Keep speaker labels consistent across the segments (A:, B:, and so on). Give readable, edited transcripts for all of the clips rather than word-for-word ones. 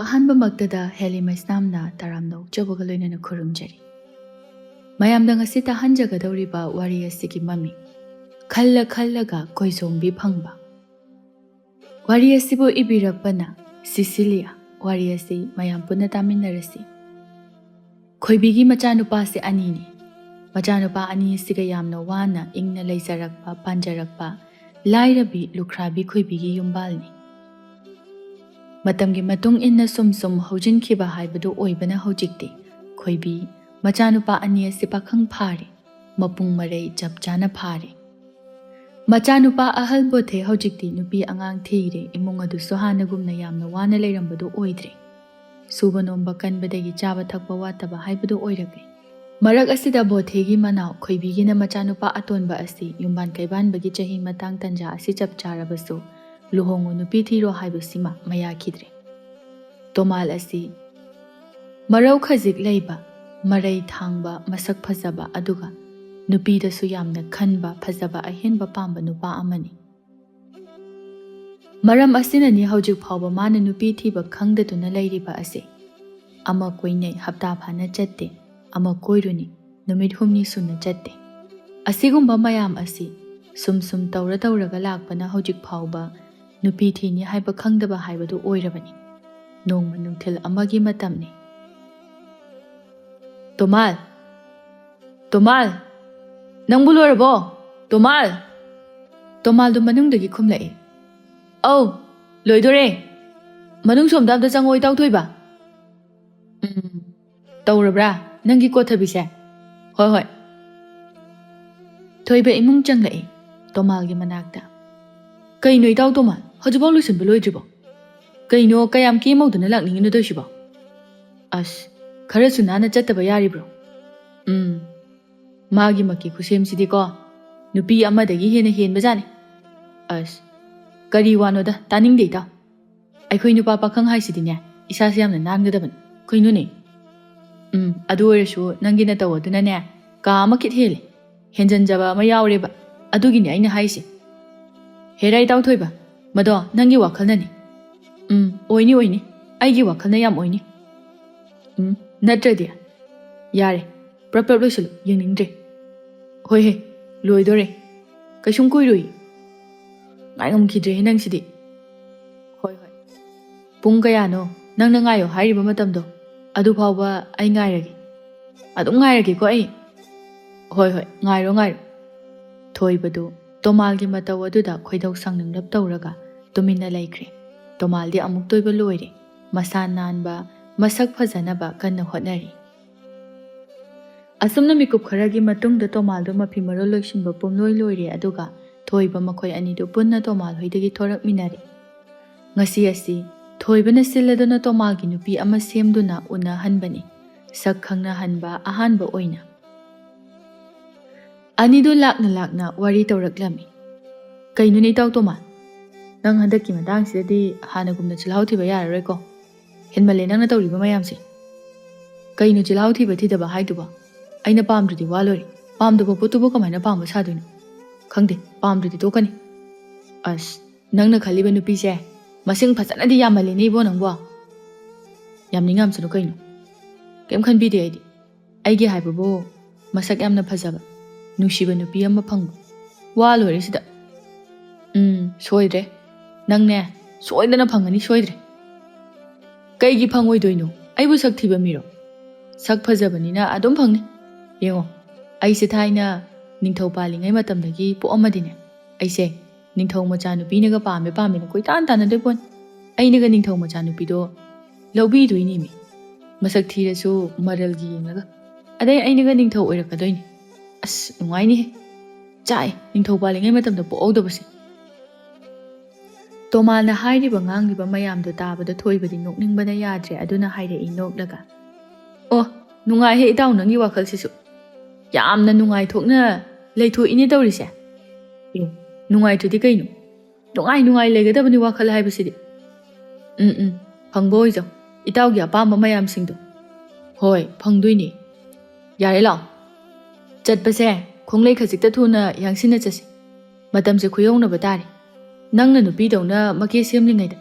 A: ꯑꯍꯥꯟꯕꯃꯛꯇꯗ ꯍꯦꯂꯤꯃꯩꯁꯅꯥꯝꯅ ꯇꯔꯥꯝꯅ ꯑꯣꯛꯆꯕꯒ ꯂꯣꯏꯅꯅ ꯈꯨꯔꯨꯝꯖꯔꯤ꯫ ꯃꯌꯥꯝꯗ ꯉꯁꯤ ꯇꯥꯍꯟꯖꯒꯗꯧꯔꯤꯕ ꯋꯥꯔꯤ ꯑꯁꯤꯒꯤ ꯃꯃꯤꯡ ꯈꯜꯂ ꯈꯜꯂꯒ ꯀꯣꯏꯖꯣꯝꯕꯤ ꯐꯪꯕ꯫ ꯋꯥꯔꯤ ꯑꯁꯤꯕꯨ ꯏꯕꯤꯔꯛꯄꯅ ꯁꯤꯁꯤꯂꯤꯌꯥ꯫ ꯋꯥꯔꯤ ꯑꯁꯤ ꯃꯌꯥꯝ ꯄꯨꯟꯅ ꯇꯥꯃꯤꯟꯅꯔꯁꯤ꯫ ꯈꯣꯏꯕꯤꯒꯤ ꯃꯆꯥꯅꯨꯄꯥꯁꯦ ꯑꯅꯤꯅꯤ꯫ ꯃꯆꯥꯅꯨꯄꯥ ꯑꯅꯤ ꯑꯁꯤꯒ ꯌꯥꯝꯅ ꯋꯥꯅ ꯏꯪꯅ ꯂꯩꯖꯔꯛꯄ ꯄꯥꯟꯖꯔꯛꯄ ꯂꯥꯏꯔꯕꯤ ꯂꯨꯈ꯭ꯔꯥꯕꯤ ꯈꯣꯏꯕꯤꯒꯤ ꯌꯨꯝꯕꯥꯜꯅꯤ꯫ ꯃꯇꯝꯒꯤ ꯃꯇꯨꯡ ꯏꯟꯅ ꯁꯨꯝ ꯍꯧꯖꯤꯟꯈꯤꯕ ꯍꯥꯏꯕꯗꯨ ꯑꯣꯏꯕꯅ ꯍꯧꯖꯤꯛꯇꯤ ꯈꯣꯏꯕꯤ ꯃꯆꯥꯅꯨꯄꯥ ꯑꯅꯤ ꯑꯁꯤ ꯄꯥꯈꯪ ꯐꯥꯔꯦ, ꯃꯄꯨꯡ ꯃꯔꯩ ꯆꯞ ꯆꯥꯅ ꯐꯥꯔꯦ꯫ ꯃꯆꯥꯅꯨꯄꯥ ꯑꯍꯜ ꯕꯣꯊꯦ ꯍꯧꯖꯤꯛꯇꯤ ꯅꯨꯄꯤ ꯑꯉꯥꯡ ꯊꯤꯔꯦ꯫ ꯏꯃꯨꯡ ꯑꯗꯨꯁꯨ ꯍꯥꯟꯅꯒꯨꯝꯅ ꯌꯥꯝꯅ ꯋꯥꯅ ꯂꯩꯔꯝꯕꯗꯨ ꯑꯣꯏꯗ꯭ꯔꯦ꯫ ꯁꯨꯕ ꯅꯣꯝꯕ ꯀꯟꯕꯗꯒꯤ ꯆꯥꯕ ꯊꯛꯄ ꯋꯥꯠꯇꯕ ꯍꯥꯏꯕꯗꯨ ꯑꯣꯏꯔꯛꯂꯦ꯫ ꯃꯔꯛ ꯑꯁꯤꯗ ꯕꯣꯊꯦꯒꯤ ꯃꯅꯥꯎ ꯈꯣꯏꯕꯤꯒꯤꯅ ꯃꯆꯥꯅꯨꯄꯥ ꯑꯇꯣꯟꯕ ꯑꯁꯤ ꯌꯨꯝꯕꯥꯟ ꯀꯩꯕꯥꯟꯕꯒꯤ ꯆꯍꯤ ꯃꯇꯥꯡ ꯇꯟꯖꯥ ꯑꯁꯤ ꯆꯞ ꯆꯥꯔꯕꯁꯨ ꯂꯨꯍꯣꯡꯉꯨ ꯅꯨꯄꯤ ꯊꯤꯔꯣ ꯍꯥꯏꯕꯁꯤꯃ ꯃꯌꯥꯈꯤꯗ꯭ꯔꯦ꯫ ꯇꯣꯃꯥꯜ ꯑꯁꯤ ꯃꯔꯧ ꯈꯖꯤꯛ ꯂꯩꯕ, ꯃꯔꯩ ꯊꯥꯡꯕ, ꯃꯁꯛ ꯐꯖꯕ ꯑꯗꯨꯒ ꯅꯨꯄꯤꯗꯁꯨ ꯌꯥꯝꯅ ꯈꯟꯕ, ꯐꯖꯕ ꯑꯍꯦꯟꯕ ꯄꯥꯝꯕ ꯅꯨꯄꯥ ꯑꯃꯅꯤ꯫ ꯃꯔꯝ ꯑꯁꯤꯅꯅꯤ ꯍꯧꯖꯤꯛ ꯐꯥꯎꯕ ꯃꯥꯅ ꯅꯨꯄꯤ ꯊꯤꯕ ꯈꯪꯗꯗꯨꯅ ꯂꯩꯔꯤꯕ ꯑꯁꯤ꯫ ꯑꯃ ꯀꯣꯏꯅꯩ ꯍꯞꯇꯥ ꯐꯥꯅ ꯆꯠꯇꯦ, ꯑꯃ ꯀꯣꯏꯔꯨꯅꯤ ꯅꯨꯃꯤꯠ ꯍꯨꯝꯅꯤ ꯁꯨꯅ ꯆꯠꯇꯦ꯫ ꯑꯁꯤꯒꯨꯝꯕ ꯃꯌꯥꯝ ꯑꯁꯤ ꯁꯨꯝ ꯇꯧꯔꯒ ꯂꯥꯛꯄꯅ ꯍꯧꯖꯤꯛ ꯐꯥꯎꯕ ꯅꯨꯄꯤ ꯊꯤꯅꯤ ꯍꯥꯏꯕ ꯈꯪꯗꯕ ꯍꯥꯏꯕꯗꯨ ꯑꯣꯏꯔꯕꯅꯤ꯫ ꯅꯣꯡꯃ ꯅꯨꯡꯊꯤꯜ ꯑꯃꯒꯤ ꯃꯇꯝꯅꯤ꯫ ꯇꯣꯃꯥꯜ! ꯇꯣꯃꯥꯜ! ꯅꯪꯕꯨ ꯂꯣꯏꯔꯕꯣ? ꯇꯣꯃꯥꯜ! ꯇꯣꯃꯥꯜꯗꯨ ꯃꯅꯨꯡꯗꯒꯤ ꯈꯨꯝꯂꯛꯏ꯫ ꯑꯧ, ꯂꯣꯏꯗꯣꯔꯦ꯫ ꯃꯅꯨꯡ ꯁꯣꯝꯗ ꯑꯝꯇ ꯆꯪꯉꯛꯑꯣ ꯏꯇꯥꯎꯊꯣꯏꯕ꯫ ꯇꯧꯔꯕ꯭ꯔꯥ ꯅꯪꯒꯤ ꯀꯣꯊꯕꯤꯁꯦ? ꯍꯣꯏ꯫ ꯊꯣꯏꯕ ꯏꯃꯨꯡ ꯆꯪꯂꯛꯏ ꯇꯣꯃꯥꯜꯒꯤ ꯃꯅꯥꯛꯇ꯫ ꯀꯩꯅꯣ ꯏꯇꯥꯎ ꯇꯣꯃꯥꯜ, ꯍꯧꯖꯤꯛꯐꯥꯎ ꯂꯣꯏꯁꯤꯟꯕ ꯂꯣꯏꯗ꯭ꯔꯤꯕꯣ? ꯀꯩꯅꯣ ꯀꯌꯥꯝ ꯀꯦꯃꯧꯗꯅ ꯂꯥꯛꯅꯤꯡꯉꯤꯅꯣ ꯇꯧꯏꯁꯤꯕꯣ? ꯑꯁ, ꯈꯔꯁꯨ ナꯟꯅ ꯆꯠꯇꯕ ꯌꯥꯔꯤꯕ꯭ꯔꯣ? ꯃꯥꯒꯤ ꯃꯛꯀꯤ ꯈꯨꯁꯦꯝꯁꯤꯗꯤꯀꯣ ꯅꯨꯄꯤ ꯑꯃꯗꯒꯤ ꯍꯦꯟꯅ ꯍꯦꯟꯕꯖꯥꯠꯅꯤ꯫ ꯑꯁ, ꯀꯔꯤ ꯋꯥꯅꯣꯗ ꯇꯥꯅꯤꯡꯗꯦ ꯏꯇꯥꯎ꯫ ꯑꯩꯈꯣꯏ ꯅꯨꯄꯥ ꯄꯥꯈꯪ ꯍꯥꯏꯁꯤꯗꯤꯅꯦ ꯏꯁꯥꯁꯦ ꯌꯥꯝꯅ ꯅꯥꯟꯒꯗꯕꯅꯤ꯫ ꯀꯩꯅꯣꯅꯦ? ꯑꯗꯨ ꯑꯣꯏꯔꯁꯨ ꯅꯪꯒꯤ ꯅꯇꯧ ꯑꯗꯨꯅꯅꯦ ꯀꯥ ꯑꯃ ꯈꯤꯠ ꯍꯦꯜꯂꯦ꯫ ꯍꯦꯟꯖꯟꯖꯕ ꯑꯃ ꯌꯥꯎꯔꯦꯕ, ꯑꯗꯨꯒꯤꯅꯦ ꯑꯩꯅ ꯍꯥꯏꯁꯦ꯫ ꯍꯦꯔꯥ ꯏꯇꯥꯎ ꯊꯣꯏꯕ, ꯃꯗꯣ ꯅꯪꯒꯤ ꯋꯥꯈꯜꯅꯅꯤ꯫ ꯑꯣꯏꯅꯤ, ꯑꯩꯒꯤ ꯋꯥꯈꯜꯅ ꯌꯥꯝ ꯑꯣꯏꯅꯤ꯫ ꯅꯠꯇ꯭ꯔꯗꯤ? ꯌꯥꯔꯦ, ꯄ꯭ꯔꯞ ꯂꯣꯏꯁꯤꯜꯂꯨ, ꯌꯦꯡꯅꯤꯡꯗ꯭ꯔꯦ꯫ ꯍꯣꯏꯍꯦ, ꯂꯣꯏꯗꯣꯔꯦ, ꯀꯩꯁꯨꯝ ꯀꯨꯏꯔꯣꯏ꯫ ꯉꯥꯏꯉꯝꯈꯤꯗ꯭ꯔꯦꯍꯦ ꯅꯪꯁꯤꯗꯤ꯫ ꯍꯣꯏ, ꯄꯨꯡ ꯀꯌꯥꯅꯣ ꯅꯪꯅ ꯉꯥꯏꯌꯣ ꯍꯥꯏꯔꯤꯕ ꯃꯇꯝꯗꯣ? ꯑꯗꯨ ꯐꯥꯎꯕ ꯑꯩ ꯉꯥꯏꯔꯒꯦ꯫ ꯑꯗꯨꯝ ꯉꯥꯏꯔꯒꯦꯀꯣ ꯑꯩ꯫ ꯍꯣꯏ, ꯉꯥꯏꯔꯣ꯫ ꯊꯣꯏꯕꯗꯨ ꯇꯣꯃꯥꯜꯒꯤ ꯃꯇꯧ ꯑꯗꯨꯗ ꯈꯣꯏꯗꯧ ꯁꯥꯎꯅꯤꯡꯂꯞ ꯇꯧꯔꯒ ꯇꯨꯃꯤꯟꯅ ꯂꯩꯈ꯭ꯔꯦ꯫ ꯇꯣꯃꯥꯜꯗꯤ ꯑꯃꯨꯛꯇꯣꯏꯕ ꯂꯣꯏꯔꯦ꯫ ꯃꯁꯥ ꯅꯥꯟꯕ, ꯃꯁꯛ ꯐꯖꯅꯕ ꯀꯟꯅ ꯍꯣꯠꯅꯔꯤ꯫ ꯑꯁꯨꯝꯅ ꯃꯤꯀꯨꯞ ꯈꯔꯒꯤ ꯃꯇꯨꯡꯗ ꯇꯣꯃꯥꯜꯗꯨ ꯃꯐꯤ ꯃꯔꯣꯜ ꯂꯣꯏꯁꯤꯟꯕ ꯄꯨꯝꯂꯣꯏ ꯂꯣꯏꯔꯦ ꯑꯗꯨꯒ ꯊꯣꯏꯕ ꯃꯈꯣꯏ ꯑꯅꯤꯗꯨ ꯄꯨꯟꯅ ꯇꯣꯃꯥꯜ ꯍꯣꯏꯗꯒꯤ ꯊꯣꯔꯛꯃꯤꯟꯅꯔꯦ꯫ ꯉꯁꯤ ꯑꯁꯤ ꯊꯣꯏꯕꯅ ꯁꯤꯜꯂꯗꯨꯅ ꯇꯣꯃꯥꯜꯒꯤ ꯅꯨꯄꯤ ꯑꯃ ꯁꯦꯝꯗꯨꯅ ꯎꯅꯍꯟꯕꯅꯤ, ꯁꯛ ꯈꯪꯅꯍꯟꯕ ꯑꯍꯥꯟꯕ ꯑꯣꯏꯅ꯫ ꯑꯅꯤꯗꯨ ꯂꯥꯛꯅ ꯋꯥꯔꯤ ꯇꯧꯔꯛꯂꯝꯃꯤ꯫ ꯀꯩꯅꯣꯅꯦ ꯏꯇꯥꯎ ꯇꯣꯃꯥꯜ, ꯅꯪ ꯍꯟꯗꯛꯀꯤ ꯃꯇꯥꯡꯁꯤꯗꯗꯤ ꯍꯥꯟꯅꯒꯨꯝꯅ ꯆꯤꯜꯍꯥꯎ ꯊꯤꯕ ꯌꯥꯔꯔꯣꯏꯀꯣ? ꯍꯦꯟꯃꯜꯂꯦ ꯅꯪꯅ ꯇꯧꯔꯤꯕ ꯃꯌꯥꯝꯁꯦ꯫ ꯀꯩꯅꯣ ꯆꯤꯜꯍꯥꯎ ꯊꯤꯕ ꯊꯤꯗꯕ ꯍꯥꯏꯗꯨꯕꯣ? ꯑꯩꯅ ꯄꯥꯝꯗ꯭ꯔꯗꯤ ꯋꯥ ꯂꯣꯏꯔꯦ꯫ ꯄꯥꯝꯗꯕ ꯄꯣꯠꯇꯨꯕꯨ ꯀꯃꯥꯏꯅ ꯄꯥꯝꯕ ꯁꯥꯗꯣꯏꯅꯣ? ꯈꯪꯗꯦ, ꯄꯥꯝꯗ꯭ꯔꯗꯤ ꯇꯣꯛꯀꯅꯤ꯫ ꯑꯁ, ꯅꯪꯅ ꯈꯜꯂꯤꯕ ꯅꯨꯄꯤꯁꯦ ꯃꯁꯤꯡ ꯐꯖꯅꯗꯤ ꯌꯥꯝꯃꯜꯂꯤꯅꯦ ꯏꯕꯣ ꯅꯪꯕꯣ꯫ ꯌꯥꯝꯅꯤꯡꯉꯝꯁꯅꯨ ꯀꯩꯅꯣ, ꯀꯩꯝ ꯈꯟꯕꯤꯗꯦ ꯑꯩꯗꯤ꯫ ꯑꯩꯒꯤ ꯍꯥꯏꯕꯕꯨ ꯃꯁꯛ ꯌꯥꯝꯅ ꯐꯖꯕ, ꯅꯨꯡꯁꯤꯕ ꯅꯨꯄꯤ ꯑꯃ ꯐꯪꯕ, ꯋꯥ ꯂꯣꯏꯔꯦ ꯁꯤꯗ꯫ ꯁꯣꯏꯗ꯭ꯔꯦ, ꯅꯪꯅꯦ ꯁꯣꯏꯗꯅ ꯐꯪꯒꯅꯤ, ꯁꯣꯏꯗ꯭ꯔꯦ꯫ ꯀꯩꯒꯤ ꯐꯪꯉꯣꯏꯗꯣꯏꯅꯣ? ꯑꯩꯕꯨ ꯁꯛ ꯊꯤꯕ ꯃꯤꯔꯣ? ꯁꯛ ꯐꯖꯕꯅꯤꯅ ꯑꯗꯨꯝ ꯐꯪꯅꯤ꯫ ꯌꯦꯡꯉꯣ, ꯑꯩꯁꯦ ꯊꯥꯏꯅ ꯅꯤꯡꯊꯧ ꯄꯥꯜꯂꯤꯉꯩ ꯃꯇꯝꯗꯒꯤ ꯄꯣꯛꯑꯝꯃꯗꯤꯅꯦ ꯑꯩꯁꯦ ꯅꯤꯡꯊꯧ ꯃꯆꯥꯅꯨꯄꯤꯅꯒ ꯄꯥꯝꯃꯦꯅ ꯀꯣꯏꯇꯥꯟ ꯇꯥꯟꯅꯗꯣꯏ ꯄꯣꯠꯅꯤ꯫ ꯑꯩꯅꯒ ꯅꯤꯡꯊꯧ ꯃꯆꯥꯅꯨꯄꯤꯗꯣ ꯂꯧꯕꯤꯗꯣꯏꯅꯤꯃꯤ, ꯃꯁꯛ ꯊꯤꯔꯁꯨ ꯃꯔꯜꯒꯤ ꯌꯦꯡꯂꯒ꯫ ꯑꯗꯩ ꯑꯩꯅꯒ ꯅꯤꯡꯊꯧ ꯑꯣꯏꯔꯛꯀꯗꯣꯏꯅꯤ꯫ ꯑꯁ, ꯅꯨꯡꯉꯥꯏꯅꯤꯍꯦ꯫ ꯆꯥꯛꯑꯦ ꯅꯤꯡꯊꯧ ꯄꯥꯜꯂꯤꯉꯩ ꯃꯇꯝꯗ ꯄꯣꯛꯍꯧꯗꯕꯁꯦ꯫ ꯇꯣꯃꯥꯜꯅ ꯍꯥꯏꯔꯤꯕ ꯉꯥꯡꯂꯤꯕ ꯃꯌꯥꯝꯗꯣ ꯇꯥꯕꯗ ꯊꯣꯏꯕꯗꯤ ꯅꯣꯛꯅꯤꯡꯕꯅ ꯌꯥꯗ꯭ꯔꯦ꯫ ꯑꯗꯨꯅ ꯍꯥꯏꯔꯛꯏ ꯅꯣꯛꯂꯒ, ꯑꯣ, ꯅꯨꯡꯉꯥꯏꯍꯦ ꯏꯇꯥꯎ ꯅꯪꯒꯤ ꯋꯥꯈꯜꯁꯤꯁꯨ꯫ ꯌꯥꯝꯅ ꯅꯨꯡꯉꯥꯏꯊꯣꯛꯅ ꯂꯩꯊꯣꯛꯏꯅꯦ ꯇꯧꯔꯤꯁꯦ꯫ ꯅꯨꯡꯉꯥꯏꯇ꯭ꯔꯗꯤ ꯀꯩꯅꯣ? ꯅꯨꯡꯉꯥꯏ ꯂꯩꯒꯗꯕꯅꯤ ꯋꯥꯈꯜ ꯍꯥꯏꯕꯁꯤꯗꯤ꯫ ꯐꯪꯕ ꯑꯣꯏꯖꯧ ꯏꯇꯥꯎꯒꯤ ꯑꯄꯥꯝꯕ ꯃꯌꯥꯝꯁꯤꯡꯗꯣ꯫ ꯍꯣꯏ, ꯐꯪꯗꯣꯏꯅꯦ꯫ ꯌꯥꯔꯦ ꯂꯥꯛꯑꯣ, ꯆꯠꯄꯁꯦ ꯈꯣꯡꯂꯩ ꯈꯖꯤꯛꯇ ꯊꯨꯅ ꯌꯥꯡꯁꯤꯟꯅ ꯆꯠꯁꯤ꯫ ꯃꯇꯝꯁꯦ ꯈꯨꯌꯧꯅꯕ ꯇꯥꯔꯦ꯫ ꯅꯪꯅ ꯅꯨꯄꯤꯗꯧꯅ ꯃꯀꯦ ꯁꯦꯝꯂꯤꯉꯩꯗ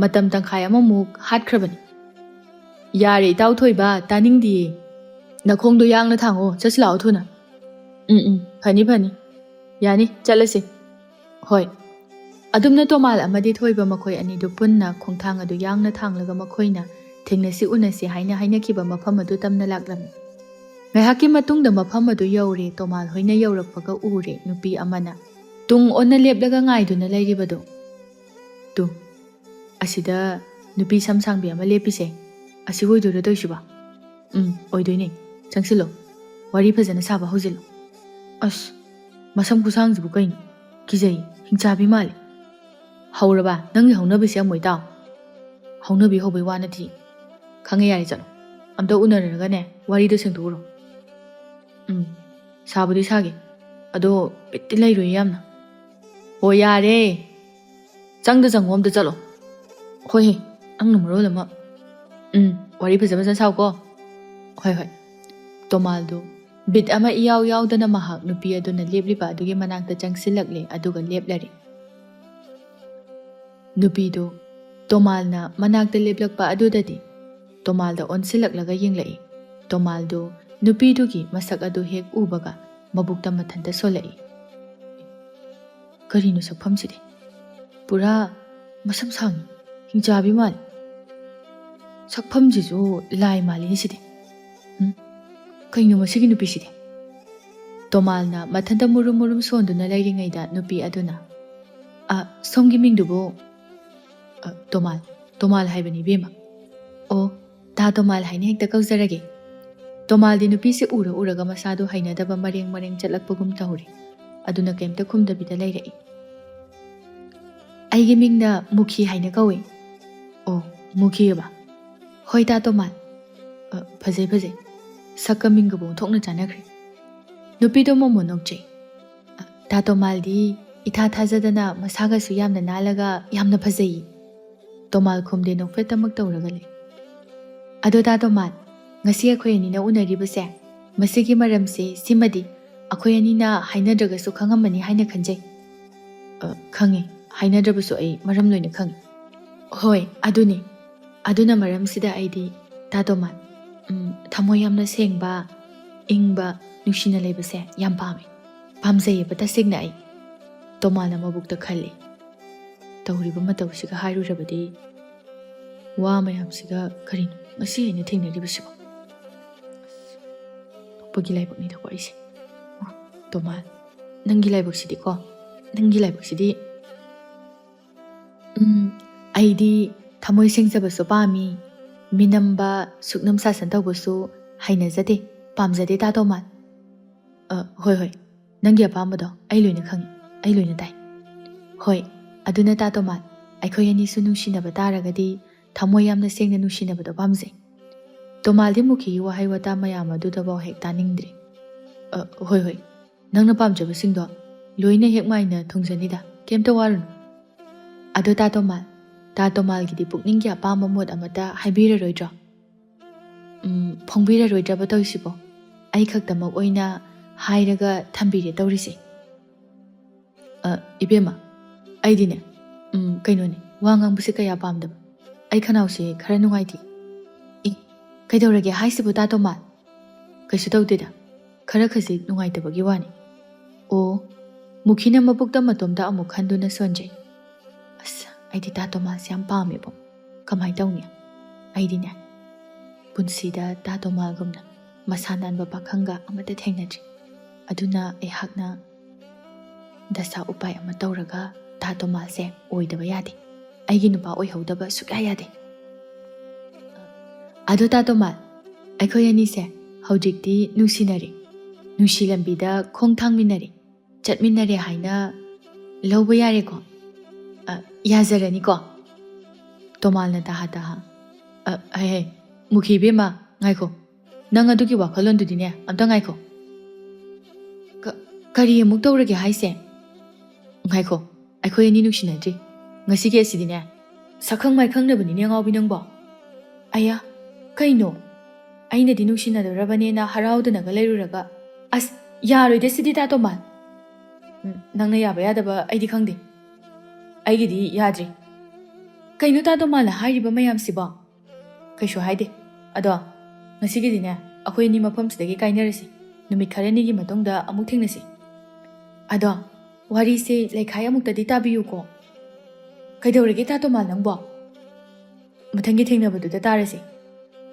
A: ꯃꯇꯝ ꯇꯪꯈꯥꯏ ꯑꯃꯃꯨꯛ ꯍꯥꯠꯈ꯭ꯔꯕꯅꯤ꯫ ꯌꯥꯔꯦ ꯏꯇꯥꯎ ꯊꯣꯏꯕ ꯇꯥꯅꯤꯡꯗꯤꯌꯦ ꯅꯈꯣꯡꯗꯣ ꯌꯥꯡꯅ ꯊꯥꯡꯉꯣ ꯆꯠꯁꯤ ꯂꯥꯛꯑꯣ ꯊꯨꯅ ꯐꯅꯤ ꯐꯅꯤ ꯌꯥꯅꯤ ꯆꯠꯂꯁꯤ ꯍꯣꯏ ꯑꯗꯨꯝꯅ ꯇꯣꯃꯥꯜ ꯑꯃꯗꯤ ꯊꯣꯏꯕ ꯃꯈꯣꯏ ꯑꯅꯤꯗꯨ ꯄꯨꯟꯅ ꯈꯣꯡꯊꯥꯡ ꯑꯗꯨ ꯌꯥꯡꯅ ꯊꯥꯡꯂꯒ ꯃꯈꯣꯏꯅ ꯊꯦꯡꯅꯁꯤ ꯎꯅꯁꯤ ꯍꯥꯏꯅ ꯍꯥꯏꯅꯈꯤꯕ ꯃꯐꯝ ꯑꯗꯨ ꯇꯝꯅ ꯂꯥꯛꯂꯝꯃꯤ ꯉꯥꯏꯍꯥꯛꯀꯤ ꯃꯇꯨꯡꯗ ꯃꯐꯝ ꯑꯗꯨ ꯌꯧꯔꯦ ꯇꯣꯃꯥꯜ ꯍꯣꯏꯅ ꯌꯧꯔꯛꯄꯒ ꯎꯔꯦ ꯅꯨꯄꯤ ꯑꯃꯅ ꯇꯨꯡ ꯑꯣꯟꯅ ꯂꯦꯞꯂꯒ ꯉꯥꯏꯗꯨꯅ ꯂꯩꯔꯤꯕꯗꯣ ꯇꯨ ꯑꯁꯤꯗ ꯅꯨꯄꯤ ꯁꯝ ꯁꯥꯡꯕꯤ ꯑꯃ ꯂꯦꯞꯄꯤꯁꯦ ꯑꯁꯤ ꯑꯣꯏꯗꯣꯏꯔꯣ ꯇꯧꯏꯁꯤꯕꯣ ꯑꯣꯏꯗꯣꯏꯅꯦ ꯆꯪꯁꯤꯜꯂꯣ ꯋꯥꯔꯤ ꯐꯖꯅ ꯁꯥꯕ ꯍꯧꯖꯤꯜꯂꯣ ꯑꯁ ꯃꯁꯝ ꯈꯨꯁꯥꯡꯁꯤꯕꯨ ꯀꯩꯅꯣ ꯀꯤꯖꯩ ꯍꯤꯡꯆꯥꯕꯤ ꯃꯥꯜꯂꯤ ꯍꯧꯔꯕ ꯅꯪꯒꯤ ꯍꯧꯅꯕꯤꯁꯦ ꯑꯃꯨꯛ ꯏꯇꯥꯎ ꯍꯧꯅꯕꯤ ꯍꯧꯕꯩ ꯋꯥ ꯅꯠꯇꯦ ꯈꯪꯉꯦ ꯌꯥꯔꯦ ꯆꯠꯂꯣ ꯑꯝꯇ ꯎꯅꯔꯒꯅꯦ ꯋꯥꯔꯤꯗꯣ ꯁꯦꯡꯗꯣꯛꯎꯔꯣ ꯁꯥꯕꯨꯗꯤ ꯁꯥꯒꯦ ꯑꯗꯣ ꯕꯤꯠꯇꯤ ꯂꯩꯔꯣꯏ ꯌꯥꯝꯅ ꯍꯣ ꯌꯥꯔꯦ ꯆꯪꯗ ꯆꯪꯉꯣ ꯑꯝꯇ ꯆꯠꯂꯣ ꯍꯣꯏꯍꯦ ꯅꯪꯅ ꯃꯔꯣꯜ ꯑꯃ ꯋꯥꯔꯤ ꯐꯖ ꯐꯖꯅ ꯁꯥꯎꯀꯣ ꯍꯣꯏ ꯍꯣꯏ ꯇꯣꯃꯥꯜꯗꯨ ꯕꯤꯠ ꯑꯃ ꯏꯌꯥꯎ ꯌꯥꯎꯗꯅ ꯃꯍꯥꯛ ꯅꯨꯄꯤ ꯑꯗꯨꯅ ꯂꯦꯞꯂꯤꯕ ꯑꯗꯨꯒꯤ ꯃꯅꯥꯛꯇ ꯆꯪꯁꯤꯜꯂꯛꯂꯦ ꯑꯗꯨꯒ ꯂꯦꯞꯂꯔꯦ ꯅꯨꯄꯤꯗꯨ ꯇꯣꯃꯥꯜꯅ ꯃꯅꯥꯛꯇ ꯂꯦꯞꯂꯛꯄ ꯑꯗꯨꯗꯗꯤ ꯇꯣꯃꯥꯜꯗ ꯑꯣꯟꯁꯤꯜꯂꯛꯂꯒ ꯌꯦꯡꯂꯛꯏ ꯇꯣꯃꯥꯜꯗꯨ ꯅꯨꯄꯤꯗꯨꯒꯤ ꯃꯁꯛ ꯑꯗꯨ ꯍꯦꯛ ꯎꯕꯒ ꯃꯕꯨꯛꯇ ꯃꯊꯟꯇ ꯁꯣꯜꯂꯛꯏ ꯀꯔꯤꯅꯣ ꯁꯛꯐꯝꯁꯤꯗꯤ ꯄꯨꯔꯥ ꯃꯁꯝ ꯁꯥꯡꯉꯤ ꯍꯤꯡꯆꯥꯕꯤ ꯃꯥꯜꯂꯤ ꯁꯛꯐꯝꯁꯤꯁꯨ ꯂꯥꯏ ꯃꯥꯜꯂꯤꯅꯤ ꯁꯤꯗꯤ ꯀꯩꯅꯣ ꯃꯁꯤꯒꯤ ꯅꯨꯄꯤꯁꯤꯗꯤ ꯇꯣꯃꯥꯜꯅ ꯃꯊꯟꯇ ꯃꯨꯔꯨꯝ ꯃꯨꯔꯨꯝ ꯁꯣꯟꯗꯨꯅ ꯂꯩꯔꯤꯉꯩꯗ ꯅꯨꯄꯤ ꯑꯗꯨꯅ ꯁꯣꯝꯒꯤ ꯃꯤꯡꯗꯨꯕꯨ ꯇꯣꯃꯥꯜ ꯍꯥꯏꯕꯅꯤ ꯏꯕꯦꯝꯃ ꯑꯣ ꯇꯥ ꯇꯣꯃꯥꯜ ꯍꯥꯏꯅ ꯍꯦꯛꯇ ꯀꯧꯖꯔꯒꯦ ꯇꯣꯃꯥꯜꯗꯤ ꯅꯨꯄꯤꯁꯦ ꯎꯔꯒ ꯃꯁꯥꯗꯨ ꯍꯩꯅꯗꯕ ꯃꯔꯦꯡ ꯃꯔꯦꯡ ꯆꯠꯂꯛꯄꯒꯨꯝ ꯇꯧꯔꯤ ꯑꯗꯨꯅ ꯀꯩꯝꯇ ꯈꯨꯝꯗꯕꯤꯗ ꯂꯩꯔꯛꯏ ꯑꯩꯒꯤ ꯃꯤꯡꯅ ꯃꯨꯈꯤ ꯍꯥꯏꯅ ꯀꯧꯏ ꯑꯣ ꯃꯨꯈꯤꯑꯕ ꯍꯣꯏ ꯇꯥ ꯇꯣꯃꯥꯜ ꯐꯖꯩ ꯐꯖꯩ ꯁꯛꯀ ꯃꯤꯡꯒꯕꯨ ꯑꯣꯟꯊꯣꯛꯅ ꯆꯥꯟꯅꯈ꯭ꯔꯦ ꯅꯨꯄꯤꯗꯣ ꯃꯣꯃꯣ ꯅꯣꯛꯆꯩ ꯇꯥ ꯇꯣꯃꯥꯜꯗꯤ ꯏꯊꯥ ꯊꯥꯖꯗꯅ ꯃꯁꯥꯒꯁꯨ ꯌꯥꯝꯅ ꯅꯥꯜꯂꯒ ꯌꯥꯝꯅ ꯐꯖꯩ ꯇꯣꯃꯥꯜ ꯈꯨꯝꯗꯦ ꯅꯣꯛꯐꯦꯠꯇꯃꯛ ꯇꯧꯔꯒ ꯂꯩ ꯑꯗꯣ ꯇꯥ ꯇꯣꯃꯥꯜ ꯉꯁꯤ ꯑꯩꯈꯣꯏ ꯑꯅꯤꯅ ꯎꯅꯔꯤꯕꯁꯦ ꯃꯁꯤꯒꯤ ꯃꯔꯝꯁꯦ ꯁꯤꯃꯗꯤ ꯑꯩꯈꯣꯏ ꯑꯅꯤꯅ ꯍꯥꯏꯅꯗ꯭ꯔꯒꯁꯨ ꯈꯪꯉꯝꯃꯅꯤ ꯍꯥꯏꯅ ꯈꯟꯖꯩ ꯈꯪꯉꯤ ꯍꯥꯏꯅꯗ꯭ꯔꯕꯁꯨ ꯑꯩ ꯃꯔꯝ ꯂꯣꯏꯅ ꯈꯪꯉꯤ ꯍꯣꯏ ꯑꯗꯨꯅꯤ ꯑꯗꯨꯅ ꯃꯔꯝꯁꯤꯗ ꯑꯩꯗꯤ ꯇꯥ ꯇꯣꯃꯥꯜ ꯊꯃꯣꯏ ꯌꯥꯝꯅ ꯁꯦꯡꯕ ꯏꯪꯕ ꯅꯨꯡꯁꯤꯅ ꯂꯩꯕꯁꯦ ꯌꯥꯝ ꯄꯥꯝꯖꯩꯌꯦꯕ ꯇꯁꯦꯡꯅ ꯑꯩ ꯇꯣꯃꯥꯜꯅ ꯃꯕꯨꯛꯇ ꯈꯜꯂꯤ ꯇꯧꯔꯤꯕ ꯃꯇꯧꯁꯤꯒ ꯍꯥꯏꯔꯨꯔꯕꯗꯤ ꯋꯥ ꯃꯌꯥꯝꯁꯤꯒ ꯀꯔꯤꯅꯣ ꯉꯁꯤ ꯑꯩꯅ ꯊꯦꯡꯅꯔꯤꯕꯁꯤꯕꯣ ꯅꯣꯛꯄꯒꯤ ꯂꯥꯏꯕꯛꯅꯤꯗꯀꯣ ꯑꯩꯁꯦ ꯇꯣꯃꯥꯜ ꯅꯪꯒꯤ ꯂꯥꯏꯕꯛꯁꯤꯗꯤꯀꯣ ꯅꯪꯒꯤ ꯂꯥꯏꯕꯛꯁꯤꯗꯤ ꯑꯩꯗꯤ ꯊꯃꯣꯏ ꯁꯦꯡꯖꯕꯁꯨ ꯄꯥꯝꯃꯤ ꯃꯤꯅꯝꯕ ꯁꯨꯛꯅꯝ ꯁꯥꯁꯟ ꯇꯧꯕꯁꯨ ꯍꯩꯅꯖꯗꯦ ꯄꯥꯝꯖꯗꯦ ꯇꯥ ꯇꯣꯃꯥꯜ ꯍꯣꯏ ꯍꯣꯏ ꯅꯪꯒꯤ ꯑꯄꯥꯝꯕꯗꯣ ꯑꯩ ꯂꯣꯏꯅ ꯈꯪꯉꯤ ꯑꯩ ꯂꯣꯏꯅ ꯇꯥꯏ ꯍꯣꯏ ꯑꯗꯨꯅ ꯇꯥ ꯇꯣꯃꯥꯜ ꯑꯩꯈꯣꯏ ꯑꯅꯤꯁꯨ ꯅꯨꯡꯁꯤꯅꯕ ꯇꯥꯔꯒꯗꯤ ꯊꯃꯣꯏ ꯌꯥꯝꯅ ꯁꯦꯡꯅ ꯅꯨꯡꯁꯤꯅꯕꯗꯣ ꯄꯥꯝꯖꯩ ꯇꯣꯃꯥꯜꯗꯤ ꯃꯨꯈꯤꯒꯤ ꯋꯥꯍꯩ ꯋꯥꯇꯥ ꯃꯌꯥꯝ ꯑꯗꯨꯗꯐꯥꯎ ꯍꯦꯛ ꯇꯥꯅꯤꯡꯗ꯭ꯔꯤ ꯍꯣꯏ ꯍꯣꯏ ꯅꯪꯅ ꯄꯥꯝꯖꯕꯁꯤꯡꯗꯣ ꯂꯣꯏꯅ ꯍꯦꯛ ꯃꯥꯏꯅ ꯊꯨꯡꯖꯅꯤꯗ ꯀꯩꯝꯇ ꯋꯥꯔꯨꯅꯨ ꯑꯗꯣ ꯇꯥ ꯇꯣꯃꯥꯜꯒꯤꯗꯤ ꯄꯨꯛꯅꯤꯡꯒꯤ ꯑꯄꯥꯝꯕ ꯃꯣꯠ ꯑꯃꯠꯇ ꯍꯥꯏꯕꯤꯔꯔꯣꯏꯗ꯭ꯔꯣ ꯐꯣꯡꯕꯤꯔꯔꯣꯏꯗ꯭ꯔꯕ ꯇꯧꯔꯤꯁꯤꯕꯣ ꯑꯩ ꯈꯛꯇꯃꯛ ꯑꯣꯏꯅ ꯍꯥꯏꯔꯒ ꯊꯝꯕꯤꯔꯦ ꯇꯧꯔꯤꯁꯦ ꯏꯕꯦꯝꯃ ꯑꯩꯗꯤꯅꯦ ꯀꯩꯅꯣꯅꯦ ꯋꯥ ꯉꯥꯡꯕꯁꯦ ꯀꯌా ꯄꯥꯝꯗꯕ ꯑꯩ ꯈꯅꯥꯎꯁꯦ ꯈꯔ ꯅꯨꯡꯉꯥꯏꯇꯦ ꯀꯩꯗꯧꯔꯒꯦ ꯍꯥꯏꯁꯤꯕꯨ ꯇꯥ ꯇꯣꯃꯥꯜ ꯀꯩꯁꯨ ꯇꯧꯗꯦꯗ ꯈꯔ ꯈꯖꯤꯛ ꯅꯨꯡꯉꯥꯏꯇꯕꯒꯤ ꯋꯥꯅꯤ ꯑꯣ ꯃꯨꯈꯤꯅ ꯃꯕꯨꯛꯇ ꯃꯇꯣꯝꯗ ꯑꯃꯨꯛ ꯈꯟꯗꯨꯅ ꯁꯣꯟꯖꯩ ꯑꯁ ꯑꯩꯗꯤ ꯇꯥ ꯇꯣꯃꯥꯜꯁꯦ ꯌꯥꯝ ꯄꯥꯝꯃꯦꯕꯣ ꯀꯃꯥꯏꯅ ꯇꯧꯅꯤ ꯑꯩꯗꯤꯅꯦ ꯄꯨꯟꯁꯤꯗ ꯇꯥ ꯇꯣꯃꯥꯜꯒꯨꯝꯅ ꯃꯁꯥ ꯅꯥꯟꯕ ꯄꯥꯈꯪꯒ ꯑꯃꯠꯇ ꯊꯦꯡꯅꯗ꯭ꯔꯤ ꯑꯗꯨꯅ ꯑꯩꯍꯥꯛꯅ ꯗꯁꯥ ꯎꯄꯥꯏ ꯑꯃ ꯇꯧꯔꯒ ꯇꯥ ꯇꯣꯃꯥꯜꯁꯦ ꯑꯣꯏꯗꯕ ꯌꯥꯗꯦ ꯑꯩꯒꯤ ꯅꯨꯄꯥ ꯑꯣꯏꯍꯧꯗꯕ ꯁꯨꯛꯌꯥ ꯌꯥꯗꯦ ꯑꯗꯣ ꯇꯥ ꯇꯣꯃꯥꯜ ꯑꯩꯈꯣꯏ ꯑꯅꯤꯁꯦ ꯍꯧꯖꯤꯛꯇꯤ ꯅꯨꯡꯁꯤꯅꯔꯦ ꯅꯨꯡꯁꯤ ꯂꯝꯕꯤꯗ ꯈꯣꯡ ꯊꯥꯡꯃꯤꯟꯅꯔꯦ ꯆꯠꯃꯤꯟꯅꯔꯦ ꯍꯥꯏꯅ ꯂꯧꯕ ꯌꯥꯔꯦꯀꯣ ꯌꯥꯖꯔꯅꯤꯀꯣ ꯇꯣꯃꯥꯜꯅ ꯇꯥꯍꯥ ꯍꯦ ꯃꯨꯈꯤ ꯏꯕꯦꯝꯃ ꯉꯥꯏꯈꯣ ꯅꯪ ꯑꯗꯨꯒꯤ ꯋꯥꯈꯜꯂꯣꯟꯗꯨꯗꯤꯅꯦ ꯑꯝꯇ ꯉꯥꯏꯈꯣ ꯀꯔꯤ ꯑꯃꯨꯛ ꯇꯧꯔꯒꯦ ꯍꯥꯏꯁꯦ ꯉꯥꯏꯈꯣ ꯑꯩꯈꯣꯏ ꯑꯅꯤ ꯅꯨꯡꯁꯤꯅꯗ꯭ꯔꯤ ꯉꯁꯤꯒꯤ ꯑꯁꯤꯗꯤꯅꯦ ꯁꯛꯈꯪ ꯃꯥꯏꯈꯪꯅꯕꯅꯤꯅꯦ ꯑꯉꯥꯎꯕꯤ ꯅꯪꯕꯣ ꯑꯌꯥ ꯀꯩꯅꯣ ꯑꯩꯅꯗꯤ ꯅꯨꯡꯁꯤꯅꯗꯧꯔꯕꯅꯦꯅ ꯍꯔꯥꯎꯗꯅꯒ ꯂꯩꯔꯨꯔꯒ ꯑꯁ ꯌꯥꯔꯣꯏꯗ ꯁꯤꯗꯤ ꯇꯥ ꯇꯣꯃꯥꯜ ꯅꯪꯅ ꯌꯥꯕ ꯌꯥꯗꯕ ꯑꯩꯗꯤ ꯈꯪꯗꯦ ꯑꯩꯒꯤꯗꯤ ꯌꯥꯗ꯭ꯔꯤ ꯀꯩꯅꯣ ꯇꯥ ꯇꯣꯃꯥꯜꯅ ꯍꯥꯏꯔꯤꯕ ꯃꯌꯥꯝꯁꯤꯕꯣ ꯀꯩꯁꯨ ꯍꯥꯏꯗꯦ ꯑꯗꯣ ꯉꯁꯤꯒꯤꯗꯤꯅꯦ ꯑꯩꯈꯣꯏ ꯑꯅꯤ ꯃꯐꯝꯁꯤꯗꯒꯤ ꯀꯥꯏꯅꯔꯁꯤ ꯅꯨꯃꯤꯠ ꯈꯔꯅꯤꯒꯤ ꯃꯇꯨꯡꯗ ꯑꯃꯨꯛ ꯊꯦꯡꯅꯁꯤ ꯑꯗꯣ ꯋꯥꯔꯤꯁꯦ ꯂꯩꯈꯥꯏ ꯑꯃꯨꯛꯇꯗꯤ ꯇꯥꯕꯤꯌꯨꯀꯣ ꯀꯩꯗꯧꯔꯒꯦ ꯇꯥ ꯇꯣꯃꯥꯜ ꯅꯪꯕꯣ ꯃꯊꯪꯒꯤ ꯊꯦꯡꯅꯕꯗꯨꯗ ꯇꯥꯔꯁꯤ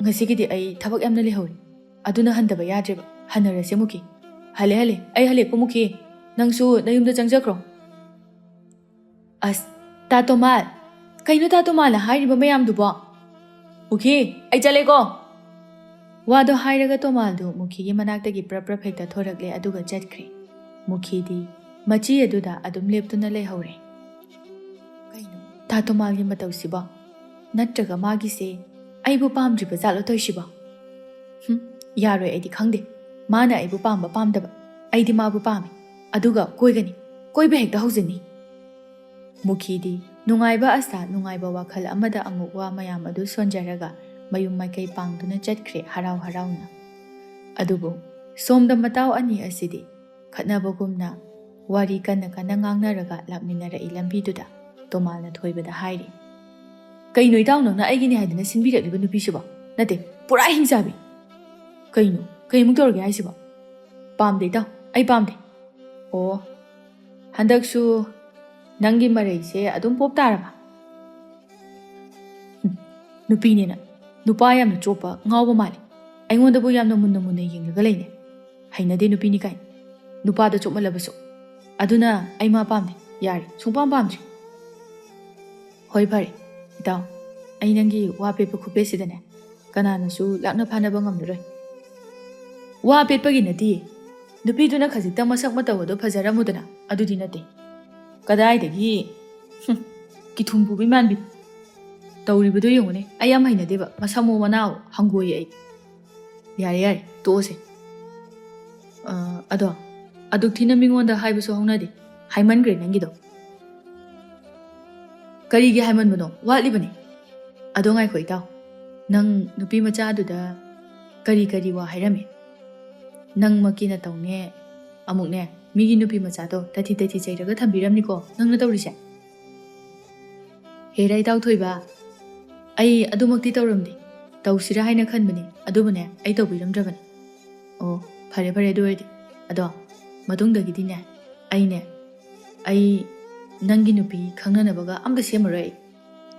A: ꯉꯁꯤꯒꯤꯗꯤ ꯑꯩ ꯊꯕꯛ ꯌꯥꯝꯅ ꯂꯩꯍꯧꯔꯤ ꯑꯗꯨꯅ ꯍꯟꯗꯕ ꯌꯥꯗ꯭ꯔꯦꯕ ꯍꯟꯅꯔꯁꯤ ꯃꯨꯈꯤ ꯍꯜꯂꯦ ꯑꯩ ꯍꯜꯂꯦꯀꯣ ꯃꯨꯈꯤ ꯅꯪꯁꯨ ꯅꯌꯨꯝꯗ ꯆꯪꯖꯈ꯭ꯔꯣ ꯑꯁ ꯇꯥ ꯇꯣꯃꯥꯜ ꯀꯩꯅꯣ ꯇꯥ ꯇꯣꯃꯥꯜꯅ ꯍꯥꯏꯔꯤꯕ ꯃꯌꯥꯝꯗꯨꯕꯣ ꯃꯨꯈꯤ ꯑꯩ ꯆꯠꯂꯦꯀꯣ ꯋꯥꯗꯣ ꯍꯥꯏꯔꯒ ꯇꯣꯃꯥꯜꯗꯨ ꯃꯨꯈꯤꯒꯤ ꯃꯅꯥꯛꯇꯒꯤ ꯄ꯭ꯔꯞ ꯍꯦꯛꯇ ꯊꯣꯔꯛꯂꯦ ꯑꯗꯨꯒ ꯆꯠꯈ꯭ꯔꯦ ꯃꯨꯈꯤꯗꯤ ꯃꯆꯤ ꯑꯗꯨꯗ ꯑꯗꯨꯝ ꯂꯦꯞꯇꯨꯅ ꯂꯩꯍꯧꯔꯦ ꯀꯩꯅꯣ ꯇꯥ ꯇꯣꯃꯥꯜꯒꯤ ꯃꯇꯧꯁꯤꯕꯣ ꯅꯠꯇ꯭ꯔꯒ ꯃꯥꯒꯤꯁꯦ ꯑꯩꯕꯨ ꯄꯥꯝꯗ꯭ꯔꯤꯕ ꯖꯥꯠꯂꯣ ꯇꯧꯏꯁꯤꯕꯣ ꯌꯥꯔꯣꯏ ꯑꯩꯗꯤ ꯈꯪꯗꯦ ꯃꯥꯅ ꯑꯩꯕꯨ ꯄꯥꯝꯕ ꯄꯥꯝꯗꯕ ꯑꯩꯗꯤ ꯃꯥꯕꯨ ꯄꯥꯝꯃꯤ ꯑꯗꯨꯒ ꯀꯣꯏꯕ ꯍꯦꯛꯇ ꯍꯧꯖꯅꯤ ꯃꯨꯈꯤꯗꯤ ꯅꯨꯡꯉꯥꯏꯕ ꯑꯁꯥ ꯅꯨꯡꯉꯥꯏꯕ ꯋꯥꯈꯜ ꯑꯃꯗ ꯑꯃꯨꯛ ꯋꯥ ꯃꯌꯥꯝ ꯑꯗꯨ ꯁꯣꯟꯖꯔꯒ ꯃꯌꯨꯝ ꯃꯥꯏꯀꯩ ꯄꯥꯡꯗꯨꯅ ꯆꯠꯈ꯭ꯔꯦ ꯍꯔꯥꯎꯅ ꯑꯗꯨꯕꯨ ꯁꯣꯝꯗ ꯃꯇꯥꯎ ꯑꯅꯤ ꯑꯁꯤꯗꯤ ꯈꯠꯅꯕꯒꯨꯝꯅ ꯋꯥꯔꯤ ꯀꯟꯅ ꯉꯥꯡꯅꯔꯒ ꯂꯥꯛꯃꯤꯟꯅꯔꯛꯏ ꯂꯝꯕꯤꯗꯨꯗ ꯇꯣꯃꯥꯜꯅ ꯊꯣꯏꯕꯗ ꯍꯥꯏꯔꯤ ꯀꯩꯅꯣ ꯏꯇꯥꯎ ꯅꯪꯅ ꯑꯩꯒꯤꯅꯤ ꯍꯥꯏꯗꯅ ꯁꯤꯟꯕꯤꯔꯛꯂꯤꯕ ꯅꯨꯄꯤꯁꯤꯕꯣ ꯅꯠꯇꯦ ꯄꯨꯔꯥ ꯍꯤꯡꯆꯥꯕꯤ ꯀꯩꯃꯨꯛ ꯇꯧꯔꯒꯦ ꯍꯥꯏꯁꯤꯕꯣ ꯄꯥꯝꯗꯦ ꯏꯇꯥꯎ ꯑꯩ ꯄꯥꯝꯗꯦ ꯑꯣ ꯍꯟꯗꯛꯁꯨ ꯅꯪꯒꯤ ꯃꯔꯩꯁꯦ ꯑꯗꯨꯝ ꯄꯣꯞ ꯇꯥꯔꯕ ꯅꯨꯄꯤꯅꯦꯅ ꯅꯨꯄꯥ ꯌꯥꯝꯅ ꯆꯣꯞꯄ ꯉꯥꯎꯕ ꯃꯥꯜꯂꯤ ꯑꯩꯉꯣꯟꯗꯕꯨ ꯌꯥꯝꯅ ꯃꯨꯟꯅ ꯌꯦꯡꯂꯒ ꯂꯩꯅꯦ ꯍꯩꯅꯗꯦ ꯅꯨꯄꯤꯅꯤ ꯀꯥꯏꯅ ꯅꯨꯄꯥꯗ ꯆꯣꯞꯃꯜꯂꯕꯁꯨ ꯑꯗꯨꯅ ꯑꯩ ꯃꯥ ꯄꯥꯝꯗꯦ ꯌꯥꯔꯦ ꯁꯨꯡꯄꯥꯝ ꯄꯥꯝꯗ꯭ꯔꯤ ꯍꯣꯏ ꯐꯔꯦ ꯏꯇꯥꯎ ꯑꯩ ꯅꯪꯒꯤ ꯋꯥ ꯄꯦꯠꯄ ꯈꯨꯄꯦꯠꯁꯤꯗꯅꯦ ꯀꯅꯥꯅꯁꯨ ꯂꯥꯛꯅ ꯐꯥꯅꯕ ꯉꯝꯂꯔꯣꯏ ꯋꯥ ꯄꯦꯠꯄꯒꯤ ꯅꯠꯇꯤꯌꯦ ꯅꯨꯄꯤꯗꯨꯅ ꯈꯖꯤꯛꯇꯪ ꯃꯁꯛ ꯃꯇꯧ ꯑꯗꯨ ꯐꯖꯔꯝꯃꯨꯗꯅ ꯑꯗꯨꯗꯤ ꯅꯠꯇꯦ ꯀꯗꯥꯏꯗꯒꯤ ꯀꯤꯊꯨꯝ ꯄꯨꯕꯤ ꯃꯥꯟꯕꯤ ꯇꯧꯔꯤꯕꯗꯨ ꯌꯦꯡꯉꯨꯅꯦ ꯑꯩ ꯌꯥꯝ ꯍꯩꯅꯗꯦꯕ ꯃꯁꯝꯃꯣ ꯃꯅꯥꯎ ꯍꯪꯒꯣꯏꯌꯦ ꯑꯩ ꯌꯥꯔꯦ ꯇꯣꯛꯑꯁꯦ ꯑꯗꯣ ꯑꯗꯨꯛ ꯊꯤꯅ ꯃꯤꯉꯣꯟꯗ ꯍꯥꯏꯕꯁꯨ ꯍꯧꯅꯗꯦ ꯍꯥꯏꯃꯟꯈ꯭ꯔꯦ ꯅꯪꯒꯤꯗꯣ ꯀꯔꯤꯒꯤ ꯍꯥꯏꯃꯟꯕꯅꯣ ꯋꯥꯠꯂꯤꯕꯅꯤ ꯑꯗꯣ ꯉꯥꯏꯈꯣ ꯏꯇꯥꯎ ꯅꯪ ꯅꯨꯄꯤ ꯃꯆꯥꯗꯨꯗ ꯀꯔꯤ ꯋꯥ ꯍꯥꯏꯔꯝꯃꯤ ꯅꯪꯃꯛꯀꯤ ꯅꯇꯧꯅꯦ ꯑꯃꯨꯛꯅꯦ ꯃꯤꯒꯤ ꯅꯨꯄꯤ ꯃꯆꯥꯗꯣ ꯇꯊꯤ ꯆꯩꯔꯒ ꯊꯝꯕꯤꯔꯝꯅꯤꯀꯣ ꯅꯪꯅ ꯇꯧꯔꯤꯁꯦ ꯍꯦꯔꯥ ꯏꯇꯥꯎ ꯊꯣꯏꯕ ꯑꯩ ꯑꯗꯨꯃꯛꯇꯤ ꯇꯧꯔꯝꯗꯦ ꯇꯧꯁꯤꯔꯥ ꯍꯥꯏꯅ ꯈꯟꯕꯅꯤ ꯑꯗꯨꯕꯨꯅꯦ ꯑꯩ ꯇꯧꯕꯤꯔꯝꯗ꯭ꯔꯕꯅꯤ ꯑꯣ ꯐꯔꯦ ꯑꯗꯨ ꯑꯣꯏꯔꯗꯤ ꯑꯗꯣ ꯃꯇꯨꯡꯗꯒꯤꯗꯤꯅꯦ ꯑꯩ ꯅꯪꯒꯤ ꯅꯨꯄꯤ ꯈꯪꯅꯅꯕꯒ ꯑꯝꯇ ꯁꯦꯝꯃꯔꯣꯏ ꯑꯩ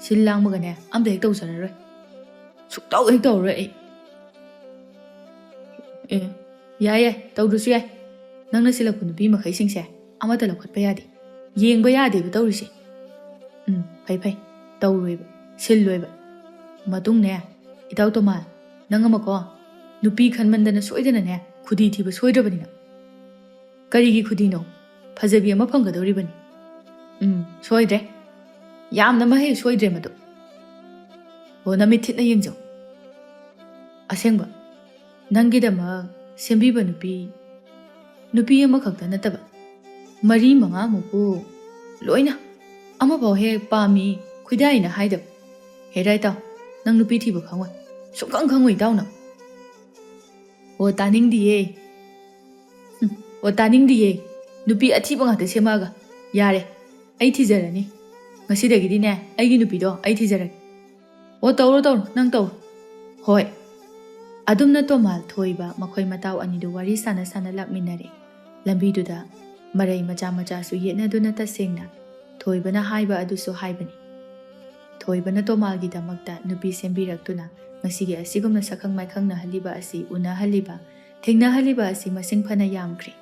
A: ꯁꯤꯜ ꯂꯥꯡꯕꯒꯅꯦ ꯑꯝꯇ ꯍꯦꯛ ꯇꯧꯖꯔꯔꯣꯏ ꯁꯨꯛꯇꯧ ꯍꯦꯛ ꯇꯧꯔꯔꯣꯏ ꯑꯩ ꯌꯥꯏ ꯇꯧꯗ꯭ꯔꯁꯨ ꯌꯥꯏ ꯅꯪꯅ ꯁꯤꯜꯂꯛꯄ ꯅꯨꯄꯤ ꯃꯈꯩꯁꯤꯡꯁꯦ ꯑꯃꯠꯇ ꯂꯧꯈꯠꯄ ꯌꯥꯗꯦ ꯌꯦꯡꯕ ꯌꯥꯗꯦꯕ ꯇꯧꯔꯤꯁꯦ ꯐꯩ ꯇꯧꯔꯣꯏꯕ ꯁꯤꯜꯂꯣꯏꯕ ꯃꯇꯨꯡꯅꯦ ꯏꯇꯥꯎ ꯇꯣꯃꯥꯜ ꯅꯪ ꯑꯃꯀꯣ ꯅꯨꯄꯤ ꯈꯟꯃꯟꯗꯅ ꯁꯣꯏꯗꯅꯅꯦ ꯈꯨꯗꯤ ꯊꯤꯕ ꯁꯣꯏꯗ꯭ꯔꯕꯅꯤꯅ ꯀꯔꯤꯒꯤ ꯈꯨꯗꯤꯅꯣ ꯐꯖꯕꯤ ꯑꯃ ꯐꯪꯒꯗꯧꯔꯤꯕꯅꯤ ꯁꯣꯏꯗ꯭ꯔꯦ ꯌꯥꯝꯅ ꯃꯍꯩ ꯁꯣꯏꯗ꯭ꯔꯦ ꯃꯗꯨ ꯑꯣ ꯅꯃꯤꯠ ꯊꯤꯠꯅ ꯌꯦꯡꯖꯧ ꯑꯁꯦꯡꯕ ꯅꯪꯒꯤꯗꯃꯛ ꯁꯦꯝꯕꯤꯕ ꯅꯨꯄꯤ ꯑꯃꯈꯛꯇ ꯅꯠꯇꯕ 4-5ꯃꯨꯛꯄꯨ ꯂꯣꯏꯅ ꯑꯃꯐꯥꯎ ꯍꯦꯛ ꯄꯥꯝꯃꯤ ꯈꯨꯏꯗꯥꯏꯅ ꯍꯥꯏꯗꯕ ꯍꯦꯔꯥ ꯏꯇꯥꯎ ꯅꯪ ꯅꯨꯄꯤ ꯊꯤꯕ ꯈꯪꯉꯣꯏ ꯁꯨꯡꯈꯪ ꯈꯪꯉꯣꯏ ꯏꯇꯥꯎꯅ ꯑꯣ ꯇꯥꯅꯤꯡꯗꯤꯌꯦ ꯅꯨꯄꯤ ꯑꯊꯤꯕ ꯉꯥꯛꯇ ꯁꯦꯝꯃꯛꯑꯒ ꯌꯥꯔꯦ ꯑꯩ ꯊꯤꯖꯔꯅꯤ ꯉꯁꯤꯗꯒꯤꯗꯤꯅꯦ ꯑꯩꯒꯤ ꯅꯨꯄꯤꯗꯣ ꯑꯩ ꯊꯤꯖꯔꯒꯦ ꯑꯣ ꯇꯧꯔꯣ ꯅꯪ ꯇꯧꯔꯣ ꯍꯣꯏ ꯑꯗꯨꯝꯅ ꯇꯣꯃꯥꯜ ꯊꯣꯏꯕ ꯃꯈꯣꯏ ꯃꯇꯥꯎ ꯑꯅꯤꯗꯨ ꯋꯥꯔꯤ ꯁꯥꯟꯅ ꯂꯥꯛꯃꯤꯟꯅꯔꯦ ꯂꯝꯕꯤꯗꯨꯗ ꯃꯔꯩ ꯃꯆꯥꯁꯨ ꯌꯦꯠꯅꯗꯨꯅ ꯇꯁꯦꯡꯅ ꯊꯣꯏꯕꯅ ꯍꯥꯏꯕ ꯑꯗꯨꯁꯨ ꯍꯥꯏꯕꯅꯤ ꯊꯣꯏꯕꯅ ꯇꯣꯃꯥꯜꯒꯤꯗꯃꯛꯇ ꯅꯨꯄꯤ ꯁꯦꯝꯕꯤꯔꯛꯇꯨꯅ ꯉꯁꯤꯒꯤ ꯑꯁꯤꯒꯨꯝꯅ ꯁꯛꯈꯪ ꯃꯥꯏꯈꯪꯅꯍꯜꯂꯤꯕ ꯑꯁꯤ ꯎꯅꯍꯜꯂꯤꯕ ꯊꯦꯡꯅꯍꯜꯂꯤꯕ ꯑꯁꯤ ꯃꯁꯤꯡ ꯐꯅ ꯌꯥꯝꯈ꯭ꯔꯦ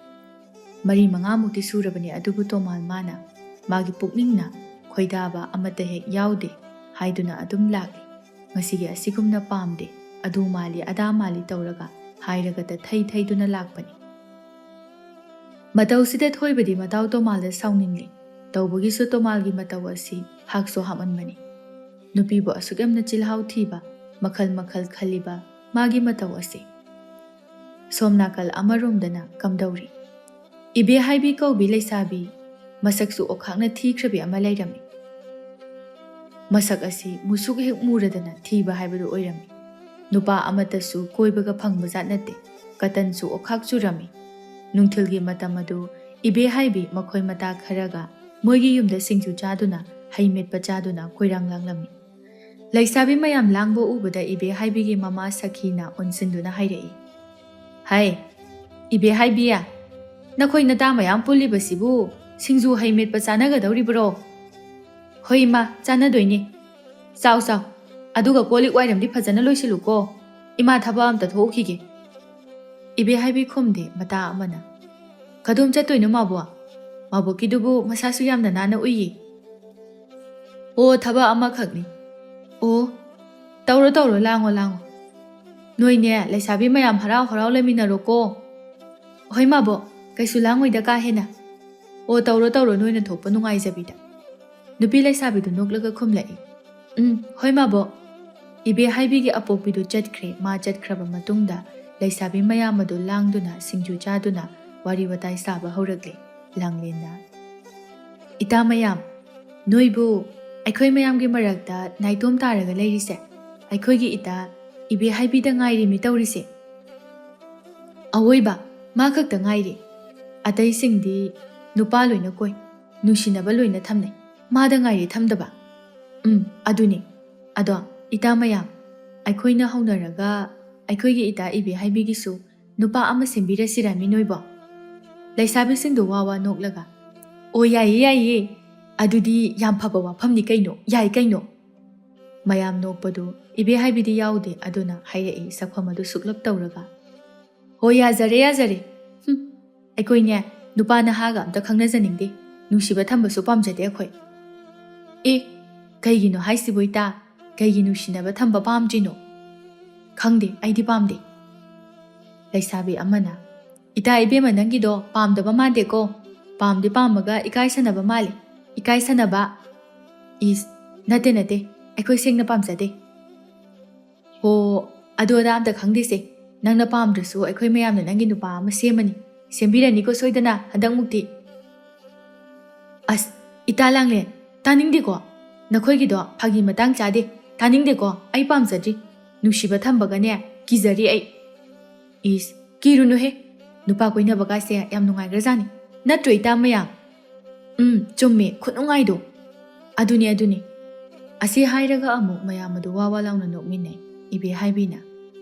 A: 4-5ꯃꯨꯛꯇꯤ ꯁꯨꯔꯕꯅꯤ ꯑꯗꯨꯕꯨ ꯇꯣꯃꯥꯜ ꯃꯥꯅ ꯃꯥꯒꯤ ꯄꯨꯛꯅꯤꯡꯅ ꯈꯣꯏꯗꯥꯕ ꯑꯃꯠꯇ ꯍꯦꯛ ꯌꯥꯎꯗꯦ ꯍꯥꯏꯗꯨꯅ ꯑꯗꯨꯝ ꯂꯥꯛꯂꯤ ꯉꯁꯤꯒꯤ ꯑꯁꯤꯒꯨꯝꯅ ꯄꯥꯝꯗꯦ ꯑꯗꯨ ꯃꯥꯜꯂꯤ ꯑꯗꯥ ꯃꯥꯜꯂꯤ ꯇꯧꯔꯒ ꯍꯥꯏꯔꯒꯇ ꯊꯩꯗꯨꯅ ꯂꯥꯛꯄꯅꯤ ꯃꯇꯧꯁꯤꯗ ꯊꯣꯏꯕꯗꯤ ꯃꯇꯥꯎ ꯇꯣꯃꯥꯜꯗ ꯁꯥꯎꯅꯤꯡꯂꯤ ꯇꯧꯕꯒꯤꯁꯨ ꯇꯣꯃꯥꯜꯒꯤ ꯃꯇꯧ ꯑꯁꯤ ꯍꯥꯛꯁꯨ ꯍꯥꯞꯃꯟꯕꯅꯤ ꯅꯨꯄꯤꯕꯨ ꯑꯁꯨꯛ ꯌꯥꯝꯅ ꯆꯤꯜꯍꯥꯎ ꯊꯤꯕ ꯃꯈꯜ ꯈꯜꯂꯤꯕ ꯃꯥꯒꯤ ꯃꯇꯧ ꯑꯁꯤ ꯁꯣꯝ ꯅꯥꯀꯜ ꯑꯃꯔꯣꯝꯗꯅ ꯀꯝꯗꯧꯔꯤ ꯏꯕꯦ ꯍꯥꯏꯕꯤ ꯀꯧꯕꯤ ꯂꯩꯁꯥꯕꯤ ꯃꯁꯛꯁꯨ ꯑꯣꯈꯥꯛꯅ ꯊꯤꯈ꯭ꯔꯕꯤ ꯑꯃ ꯂꯩꯔꯝꯃꯤ ꯃꯁꯛ ꯑꯁꯤ ꯃꯨꯁꯨꯛ ꯍꯦꯛ ꯃꯨꯔꯗꯅ ꯊꯤꯕ ꯍꯥꯏꯕꯗꯨ ꯑꯣꯏꯔꯝꯃꯤ ꯅꯨꯄꯥ ꯑꯃꯠꯇꯁꯨ ꯀꯣꯏꯕꯒ ꯐꯪꯕ ꯖꯥꯠ ꯅꯠꯇꯦ ꯀꯇꯟꯁꯨ ꯑꯣꯈꯥꯛ ꯆꯨꯔꯝꯃꯤ ꯅꯨꯡꯊꯤꯜꯒꯤ ꯃꯇꯝ ꯑꯗꯨ ꯏꯕꯦ ꯍꯥꯏꯕꯤ ꯃꯈꯣꯏ ꯃꯇꯥ ꯈꯔꯒ ꯃꯣꯏꯒꯤ ꯌꯨꯝꯗ ꯁꯤꯡꯖꯨ ꯆꯥꯗꯨꯅ ꯍꯩ ꯃꯦꯠꯄ ꯆꯥꯗꯨꯅ ꯀꯣꯏꯔꯥꯡ ꯂꯥꯡꯂꯝꯃꯤ ꯂꯩꯁꯥꯕꯤ ꯃꯌꯥꯝ ꯂꯥꯡꯕ ꯎꯕꯗ ꯏꯕꯦꯍꯥꯏꯕꯤꯒꯤ ꯃꯃꯥ ꯁꯈꯤꯅ ꯑꯣꯟꯁꯤꯟꯗꯨꯅ ꯍꯥꯏꯔꯛꯏ, ꯍꯥꯏ, ꯏꯕꯦꯍꯥꯏꯕꯤꯌꯥ, ꯅꯈꯣꯏ ꯅꯇꯥ ꯃꯌꯥꯝ ꯄꯨꯜꯂꯤꯕꯁꯤꯕꯨ ꯁꯤꯡꯖꯨ ꯍꯩ ꯃꯦꯠꯄ ꯆꯥꯅꯒꯗꯧꯔꯤꯕ꯭ꯔꯣ? ꯍꯣꯏ ꯏꯃꯥ, ꯆꯥꯅꯗꯣꯏꯅꯤ꯫ ꯆꯥꯎ ꯆꯥꯎ, ꯑꯗꯨꯒ ꯀꯣꯜꯂꯤꯛ ꯋꯥꯏꯔꯝꯗꯤ ꯐꯖꯅ ꯂꯣꯏꯁꯤꯜꯂꯨꯀꯣ꯫ ꯏꯃꯥ ꯊꯕꯛ ꯑꯝꯇ ꯊꯣꯛꯈꯤꯒꯦ꯫ ꯏꯕꯦꯍꯥꯏꯕꯤ ꯈꯨꯝꯗꯦ ꯃꯇꯥ ꯑꯃꯅ꯫ ꯀꯗꯣꯝ ꯆꯠꯇꯣꯏꯅꯣ ꯃꯥꯕꯣ? ꯃꯕꯣꯛꯀꯤꯗꯨꯕꯨ ꯃꯁꯥꯁꯨ ꯌꯥꯝꯅ ꯅꯥꯟꯅ ꯎꯏꯌꯦ꯫ ꯑꯣ, ꯊꯕꯛ ꯑꯃꯈꯛꯅꯤ꯫ ꯑꯣ, ꯇꯧꯔꯣ ꯇꯧꯔꯣ, ꯂꯥꯡꯉꯣ ꯂꯥꯡꯉꯣ꯫ ꯅꯣꯏꯅꯦ ꯂꯩꯁꯥꯕꯤ ꯃꯌꯥꯝ ꯍꯔꯥꯎ ꯍꯔꯥꯎ ꯂꯩꯃꯤꯟꯅꯔꯣꯀꯣ꯫ ꯍꯣꯏ ꯃꯥꯕꯣꯛ, ꯀꯩꯁꯨ ꯂꯥꯡꯉꯣꯏꯗ ꯀꯥ ꯍꯦꯟꯅ꯫ ꯑꯣ, ꯇꯧꯔꯣ ꯇꯧꯔꯣ, ꯅꯣꯏꯅ ꯊꯣꯛꯄ ꯅꯨꯡꯉꯥꯏꯖꯕꯤꯗ꯫ ꯅꯨꯄꯤ ꯂꯩꯁꯥꯕꯤꯗꯨ ꯅꯣꯛꯂꯒ ꯈꯨꯝꯂꯛꯏ, ꯍꯣꯏ ꯃꯥꯕꯣꯛ꯫ ꯏꯕꯦꯍꯥꯏꯕꯤꯒꯤ ꯑꯄꯣꯛꯄꯤꯗꯨ ꯆꯠꯈ꯭ꯔꯦ꯫ ꯃꯥ ꯆꯠꯈ꯭ꯔꯕ ꯃꯇꯨꯡꯗ ꯂꯩꯁꯥꯕꯤ ꯃꯌꯥꯝ ꯑꯗꯨ ꯂꯥꯡꯗꯨꯅ ꯁꯤꯡꯖꯨ ꯆꯥꯗꯨꯅ ꯋꯥꯔꯤ ꯋꯥꯇꯥꯏ ꯁꯥꯕ ꯍꯧꯔꯛꯂꯦ꯫ ꯂꯥꯡꯂꯦꯟꯅ, ꯏꯇꯥ ꯃꯌꯥꯝ, ꯅꯣꯏꯕꯨ ꯑꯩꯈꯣꯏ ꯃꯌꯥꯝꯒꯤ ꯃꯔꯛꯇ ꯅꯥꯏꯇꯣꯝ ꯇꯥꯔꯒ ꯂꯩꯔꯤꯁꯦ ꯑꯩꯈꯣꯏꯒꯤ ꯏꯇꯥ ꯏꯕꯦꯍꯥꯏꯕꯤꯗ ꯉꯥꯏꯔꯤꯃꯤ ꯇꯧꯔꯤꯁꯦ꯫ ꯑꯋꯣꯏꯕ, ꯃꯥ ꯈꯛꯇ ꯉꯥꯏꯔꯤ꯫ ꯑꯇꯩꯁꯤꯡꯗꯤ ꯅꯨꯄꯥ ꯂꯣꯏꯅ ꯀꯣꯏ, ꯅꯨꯡꯁꯤꯅꯕ ꯂꯣꯏꯅ ꯊꯝꯅꯩ꯫ ꯃꯥꯗ ꯉꯥꯏꯔꯤ ꯊꯝꯗꯕ꯫ ꯑꯗꯨꯅꯤ꯫ ꯑꯗꯣ ꯏꯇꯥ ꯃꯌꯥꯝ, ꯑꯩꯈꯣꯏꯅ ꯍꯧꯅꯔꯒ ꯑꯩꯈꯣꯏꯒꯤ ꯏꯇꯥ ꯏꯕꯦꯍꯥꯏꯕꯤꯒꯤꯁꯨ ꯅꯨꯄꯥ ꯑꯃ ꯁꯦꯝꯕꯤꯔꯁꯤꯔꯃꯤ ꯅꯣꯏꯕꯣ? ꯂꯩꯁꯥꯕꯤꯁꯤꯡꯗꯨ ꯋꯥ ꯋꯥ ꯅꯣꯛꯂꯒ, ꯑꯣ ꯌꯥꯏꯌꯦ ꯌꯥꯏꯌꯦ, ꯑꯗꯨꯗꯤ ꯌꯥꯝ ꯐꯕ ꯋꯥꯐꯝꯅꯤ ꯀꯩꯅꯣ, ꯌꯥꯏ ꯀꯩꯅꯣ꯫ ꯃꯌꯥꯝ ꯅꯣꯛꯄꯗꯨ ꯏꯕꯦꯍꯥꯏꯕꯤꯗꯤ ꯌꯥꯎꯗꯦ, ꯑꯗꯨꯅ ꯍꯥꯏꯔꯛꯏ ꯁꯛꯐꯝ ꯑꯗꯨ ꯁꯨꯛꯂꯞ ꯇꯧꯔꯒ, ꯍꯣꯏ ꯌꯥꯖꯔꯦ ꯌꯥꯖꯔꯦ꯫ ꯑꯩꯈꯣꯏꯅꯦ ꯅꯨꯄꯥ ꯅꯍꯥꯒ ꯑꯝꯇ ꯈꯪꯅꯖꯅꯤꯡꯗꯦ, ꯅꯨꯡꯁꯤꯕ ꯊꯝꯕꯁꯨ ꯄꯥꯝꯖꯗꯦ ꯑꯩꯈꯣꯏ꯫ ꯑꯦ, ꯀꯩꯒꯤꯅꯣ ꯍꯥꯏꯁꯤꯕꯨ ꯏꯇꯥ? ꯀꯩꯒꯤ ꯅꯨꯡꯁꯤꯅꯕ ꯊꯝꯕ ꯄꯥꯝꯗ꯭ꯔꯤꯅꯣ? ꯈꯪꯗꯦ, ꯑꯩꯗꯤ ꯄꯥꯝꯗꯦ꯫ ꯂꯩꯁꯥꯕꯤ ꯑꯃꯅ, ꯏꯇꯥ ꯏꯕꯦꯝꯃ ꯅꯪꯒꯤꯗꯣ ꯄꯥꯝꯗꯕ ꯃꯥꯟꯗꯦꯀꯣ, ꯄꯥꯝꯗꯤ ꯄꯥꯝꯃꯒ ꯏꯀꯥꯏꯁꯟꯅꯕ ꯃꯥꯜꯂꯤ꯫ ꯏꯀꯥꯏꯁꯟꯅꯕ? ꯏꯁ, ꯅꯠꯇꯦ ꯅꯠꯇꯦ, ꯑꯩꯈꯣꯏ ꯁꯦꯡꯅ ꯄꯥꯝꯖꯗꯦ꯫ ꯍꯣ, ꯑꯗꯨ ꯑꯗꯥ ꯑꯝꯇ ꯈꯪꯗꯦꯁꯦ, ꯅꯪꯅ ꯄꯥꯝꯗ꯭ꯔꯁꯨ ꯑꯩꯈꯣꯏ ꯃꯌꯥꯝꯅ ꯅꯪꯒꯤ ꯅꯨꯄꯥ ꯑꯃ ꯁꯦꯝꯃꯅꯤ, ꯁꯦꯝꯕꯤꯔꯅꯤꯀꯣ ꯁꯣꯏꯗꯅ ꯍꯟꯗꯛꯃꯨꯛꯇꯤ꯫ ꯑꯁ, ꯏꯇꯥ ꯂꯥꯡꯂꯦꯟ, ꯇꯥꯅꯤꯡꯗꯦꯀꯣ, ꯅꯈꯣꯏꯒꯤꯗꯣ ꯐꯥꯒꯤ ꯃꯇꯥꯡ ꯆꯥꯗꯦ, ꯇꯥꯅꯤꯡꯗꯦꯀꯣ, ꯑꯩ ꯄꯥꯝꯖꯗ꯭ꯔꯤ, ꯅꯨꯡꯁꯤꯕ ꯊꯝꯕꯒꯅꯦ ꯀꯤꯖꯔꯤ ꯑꯩ꯫ ꯏꯁ, ꯀꯤꯔꯨꯅꯨꯍꯦ, ꯅꯨꯄꯥ ꯀꯣꯏꯅꯕꯒꯥꯏꯁꯦ ꯌꯥꯝ ꯅꯨꯡꯉꯥꯏꯈ꯭ꯔꯖꯥꯠꯅꯤ, ꯅꯠꯇ꯭ꯔꯣ ꯏꯇꯥ ꯃꯌꯥꯝ? ꯆꯨꯝꯃꯦ, ꯈꯨꯅꯨꯡꯉꯥꯏꯗꯣ꯫ ꯑꯗꯨꯅꯤ ꯑꯗꯨꯅꯤ꯫ ꯑꯁꯤ ꯍꯥꯏꯔꯒ ꯑꯃꯨꯛ ꯃꯌꯥꯝ ꯑꯗꯨ ꯋꯥ ꯋꯥ ꯂꯥꯎꯅ ꯅꯣꯛꯃꯤꯟꯅꯩ꯫ ꯏꯕꯦꯍꯥꯏꯕꯤꯅ,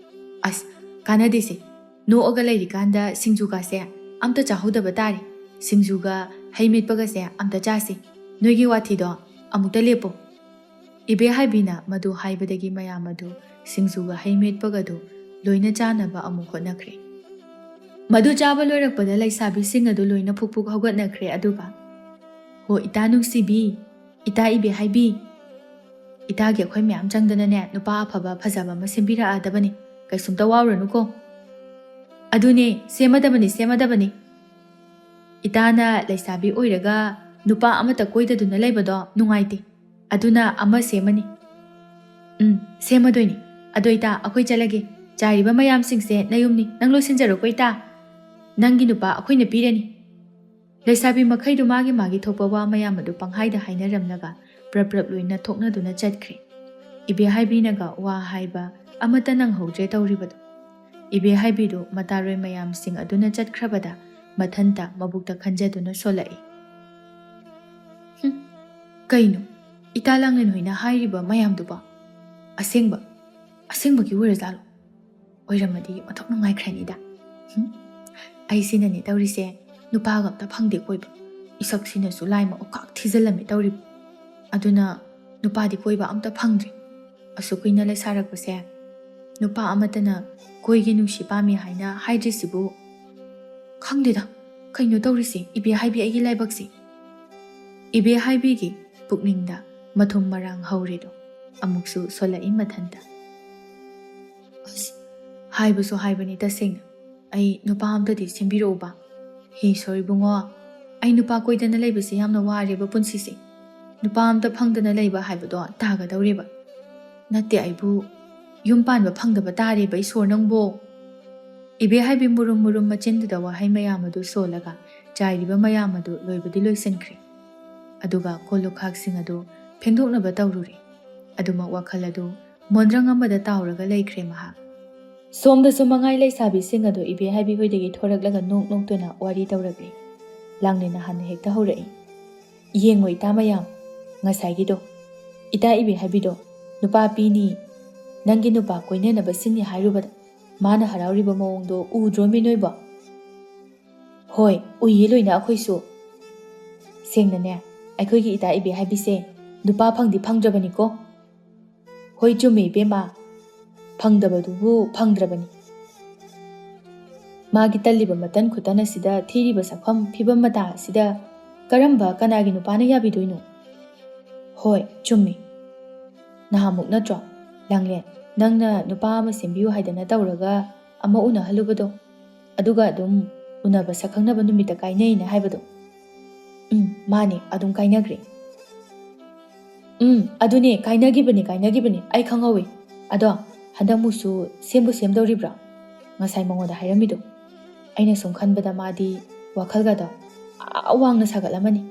A: ꯑꯁ, ꯀꯥꯟꯅꯗꯦꯁꯦ, ꯅꯣꯛꯑꯒ ꯂꯩꯔꯤꯀꯥꯟꯗ ꯁꯤꯡꯖꯨꯒꯥꯁꯦ ꯑꯝꯇ ꯆꯥꯍꯧꯗꯕ ꯇꯥꯔꯦ꯫ ꯁꯤꯡꯖꯨꯒ ꯍꯩ ꯃꯦꯠꯄꯒꯁꯦ ꯑꯝꯇ ꯆꯥꯁꯤ, ꯅꯣꯏꯒꯤ ꯋꯥꯊꯤꯗꯣ ꯑꯃꯨꯛꯇ ꯂꯦꯞꯄꯣ꯫ ꯏꯕꯦꯍꯥꯏꯕꯤꯅ ꯃꯗꯨ ꯍꯥꯏꯕꯗꯒꯤ ꯃꯌꯥꯝ ꯑꯗꯨ ꯁꯤꯡꯖꯨꯒ ꯍꯩ ꯃꯦꯠꯄꯒꯗꯨ ꯂꯣꯏꯅ ꯆꯥꯅꯕ ꯑꯃꯨꯛ ꯍꯣꯠꯅꯈ꯭ꯔꯦ꯫ ꯃꯗꯨ ꯆꯥꯕ ꯂꯣꯏꯔꯛꯄꯗ ꯂꯩꯁꯥꯕꯤꯁꯤꯡ ꯑꯗꯨ ꯂꯣꯏꯅ ꯐꯨꯛ ꯐꯨꯛ ꯍꯧꯒꯠꯅꯈ꯭ꯔꯦ, ꯑꯗꯨꯒ, ꯍꯣ ꯏꯇꯥ ꯅꯨꯡꯁꯤꯕꯤ, ꯏꯇꯥ ꯏꯕꯦꯍꯥꯏꯕꯤ, ꯏꯇꯥꯒꯤ ꯑꯩꯈꯣꯏ ꯃꯌꯥꯝ ꯆꯪꯗꯅꯅꯦ ꯅꯨꯄꯥ ꯑꯐꯕ ꯐꯖꯕ ꯑꯃ ꯁꯦꯝꯕꯤꯔꯛꯑꯗꯕꯅꯤ, ꯀꯩꯁꯨꯝꯇ ꯋꯥꯎꯔꯅꯨꯀꯣ꯫ ꯑꯗꯨꯅꯦ, ꯁꯦꯝꯃꯗꯕꯅꯤ ꯁꯦꯝꯃꯗꯕꯅꯤ꯫ ꯏꯇꯥꯅ ꯂꯩꯁꯥꯕꯤ ꯑꯣꯏꯔꯒ ꯅꯨꯄꯥ ꯑꯃꯇ ꯀꯣꯏꯗꯗꯨꯅ ꯂꯩꯕꯗꯣ ꯅꯨꯡꯉꯥꯏꯇꯦ, ꯑꯗꯨꯅ ꯑꯃ ꯁꯦꯝꯃꯅꯤ꯫ ꯁꯦꯝꯃꯗꯣꯏꯅꯤ꯫ ꯑꯗꯣ ꯏꯇꯥ, ꯑꯩꯈꯣꯏ ꯆꯠꯂꯒꯦ, ꯆꯥꯏꯔꯤꯕ ꯃꯌꯥꯝꯁꯤꯡꯁꯦ ꯅꯌꯨꯝꯅꯤ, ꯅꯪ ꯂꯣꯏꯁꯤꯟꯖꯔꯣꯀꯣ ꯏꯇꯥ, ꯅꯪꯒꯤ ꯅꯨꯄꯥ ꯑꯩꯈꯣꯏꯅ ꯄꯤꯔꯅꯤ꯫ ꯂꯩꯁꯥꯕꯤ ꯃꯈꯩꯗꯨ ꯃꯥꯒꯤ ꯃꯥꯒꯤ ꯊꯣꯛꯄ ꯋꯥ ꯃꯌꯥꯝ ꯑꯗꯨ ꯄꯪꯍꯥꯏꯗ ꯍꯥꯏꯅꯔꯝꯂꯒ ꯄ꯭ꯔꯞ ꯄ꯭ꯔꯞ ꯂꯣꯏꯅ ꯊꯣꯛꯅꯗꯨꯅ ꯆꯠꯈ꯭ꯔꯦ꯫ ꯏꯕꯦꯍꯥꯏꯕꯤꯅꯒ ꯋꯥ ꯍꯥꯏꯕ ꯑꯃꯠꯇ ꯅꯪꯍꯧꯗ꯭ꯔꯦ ꯇꯧꯔꯤꯕꯗꯣ꯫ ꯏꯕꯦꯍꯥꯏꯕꯤꯗꯨ ꯃꯇꯥꯔꯣꯏ ꯃꯌꯥꯝꯁꯤꯡ ꯑꯗꯨꯅ ꯆꯠꯈ꯭ꯔꯕꯗ ꯃꯊꯟꯇ ꯃꯕꯨꯛꯇ ꯈꯟꯖꯗꯨꯅ ꯁꯣꯜꯂꯛꯏ꯫ ꯀꯩꯅꯣ, ꯏꯇꯥ ꯂꯥꯡꯂꯦꯟ ꯍꯣꯏꯅ ꯍꯥꯏꯔꯤꯕ ꯃꯌꯥꯝꯗꯨꯕꯣ ꯑꯁꯦꯡꯕꯒꯤ ꯑꯣꯏꯔꯖꯥꯠꯂꯣ? ꯑꯣꯏꯔꯝꯃꯗꯤ ꯑꯣꯟꯊꯣꯛ ꯅꯨꯡꯉꯥꯏꯈ꯭ꯔꯅꯤꯗ꯫ ꯑꯩꯁꯤꯅꯅꯦ ꯇꯧꯔꯤꯁꯦ, ꯅꯨꯄꯥꯒ ꯑꯝꯇ ꯐꯪꯗꯦ ꯀꯣꯏꯕ, ꯏꯁꯛꯁꯤꯅꯁꯨ ꯂꯥꯏꯃ ꯑꯣꯛꯈꯥꯛ ꯊꯤꯖꯤꯜꯂꯝꯃꯦ ꯇꯧꯔꯤꯕ, ꯑꯗꯨꯅ ꯅꯨꯄꯥꯗꯤ ꯀꯣꯏꯕ ꯑꯝꯇ ꯐꯪꯗ꯭ꯔꯤ꯫ ꯑꯁꯨꯛ ꯀꯨꯏꯅ ꯂꯩꯁꯥꯔꯛꯄꯁꯦ, ꯅꯨꯄꯥ ꯑꯃꯠꯇꯅ ꯀꯣꯏꯒꯤ ꯅꯨꯡꯁꯤ ꯄꯥꯝꯃꯤ ꯍꯥꯏꯅ ꯍꯥꯏꯗ꯭ꯔꯤꯁꯤꯕꯨ, ꯈꯪꯗꯦꯗ, ꯀꯩꯅꯣ ꯇꯧꯔꯤꯁꯦ ꯏꯕꯦꯍꯥꯏꯕꯤ ꯑꯩꯒꯤ ꯂꯥꯏꯕꯛꯁꯦ꯫ ꯏꯕꯦꯍꯥꯏꯕꯤꯒꯤ ꯄꯨꯛꯅꯤꯡꯗ ꯃꯊꯨꯝ ꯃꯔꯥꯡ ꯍꯧꯔꯦꯗꯣ ꯑꯃꯨꯛꯁꯨ ꯁꯣꯜꯂꯛꯏ ꯃꯊꯟꯇ꯫ ꯑꯁ, ꯍꯥꯏꯕꯁꯨ ꯍꯥꯏꯕꯅꯤ ꯇꯁꯦꯡꯅ, ꯑꯩ ꯅꯨꯄꯥ ꯑꯝꯇꯗꯤ ꯁꯦꯝꯕꯤꯔꯛꯎꯕ꯫ ꯍꯦ ꯏꯁꯣꯔ ꯏꯕꯨꯡꯉꯣ, ꯑꯩ ꯅꯨꯄꯥ ꯀꯣꯏꯗꯅ ꯂꯩꯕꯁꯦ ꯌꯥꯝꯅ ꯋꯥꯔꯦꯕ ꯄꯨꯟꯁꯤꯁꯦ, ꯅꯨꯄꯥ ꯑꯝꯇ ꯐꯪꯗꯅ ꯂꯩꯕ ꯍꯥꯏꯕꯗꯣ ꯇꯥꯒꯗꯧꯔꯦꯕ, ꯅꯠꯇꯦ ꯑꯩꯕꯨ ꯌꯨꯝ ꯄꯥꯟꯕ ꯐꯪꯗꯕ ꯇꯥꯔꯦꯕ ꯏꯁꯣꯔ ꯅꯪꯕꯣ꯫ ꯏꯕꯦꯍꯥꯏꯕꯤ ꯃꯨꯔꯨꯝ ꯃꯨꯔꯨꯝ ꯃꯆꯤꯟꯗꯨꯗ ꯋꯥꯍꯩ ꯃꯌꯥꯝ ꯑꯗꯨ ꯁꯣꯜꯂꯒ ꯆꯥꯏꯔꯤꯕ ꯃꯌꯥꯝ ꯑꯗꯨ ꯂꯣꯏꯕꯗꯤ ꯂꯣꯏꯁꯤꯟꯈ꯭ꯔꯦ꯫ ꯑꯗꯨꯒ ꯀꯣꯜꯂꯨꯈꯥꯛꯁꯤꯡ ꯑꯗꯨ ꯐꯦꯡꯗꯣꯛꯅꯕ ꯇꯧꯔꯨꯔꯦ꯫ ꯑꯗꯨꯃꯛ ꯋꯥꯈꯜ ꯑꯗꯨ ꯃꯣꯟꯗ꯭ꯔꯪ ꯑꯃꯗ ꯇꯥꯎꯔꯒ ꯂꯩꯈ꯭ꯔꯦ ꯃꯍꯥꯛ꯫ ꯁꯣꯝꯗꯁꯨ ꯃꯉꯥꯏ ꯂꯩꯁꯥꯕꯤꯁꯤꯡ ꯑꯗꯨ ꯏꯕꯦꯍꯥꯏꯕꯤ ꯍꯣꯏꯗꯒꯤ ꯊꯣꯔꯛꯂꯒ ꯅꯣꯛ ꯅꯣꯛꯇꯨꯅ ꯋꯥꯔꯤ ꯇꯧꯔꯛꯂꯦ꯫ ꯂꯥꯡꯂꯦꯟꯅ ꯍꯥꯟꯅ ꯍꯦꯛꯇ ꯍꯧꯔꯛꯏ, ꯌꯦꯡꯉꯣ ꯏꯇꯥ ꯃꯌꯥꯝ, ꯉꯁꯥꯏꯒꯤꯗꯣ, ꯏꯇꯥ ꯏꯕꯦꯍꯥꯏꯕꯤꯗꯣ Nupa pini, nangi nupa koine na basini hairubada, mana harauriba maungdo udromi noiba. Hoi, uye loina akoisu. Sengna ne, aikoigi ita ibe haibise, nupa phangdi phangdrabani ko. Hoi chumi ibe ma, phangdabadubu phangdrabani. Magi taliba matan khutana sida thiriba sakham phibam mata sida karamba kanagi nupana yabidoino. Hoi, chumi. Nahamuk natro, langlen, nangna nupa ama sembiu haidana tauraga ama una halubado. Aduga adum unaba sakhangnaba numita kainayina haibado. Mani adum kainagre. Adune kainagibani, ai khangawi. Ado, handak musu sembu semdoribra. Ngasai mangoda hairamido. Aina sum khanbada madi wakhalgada awangna sagatlamani.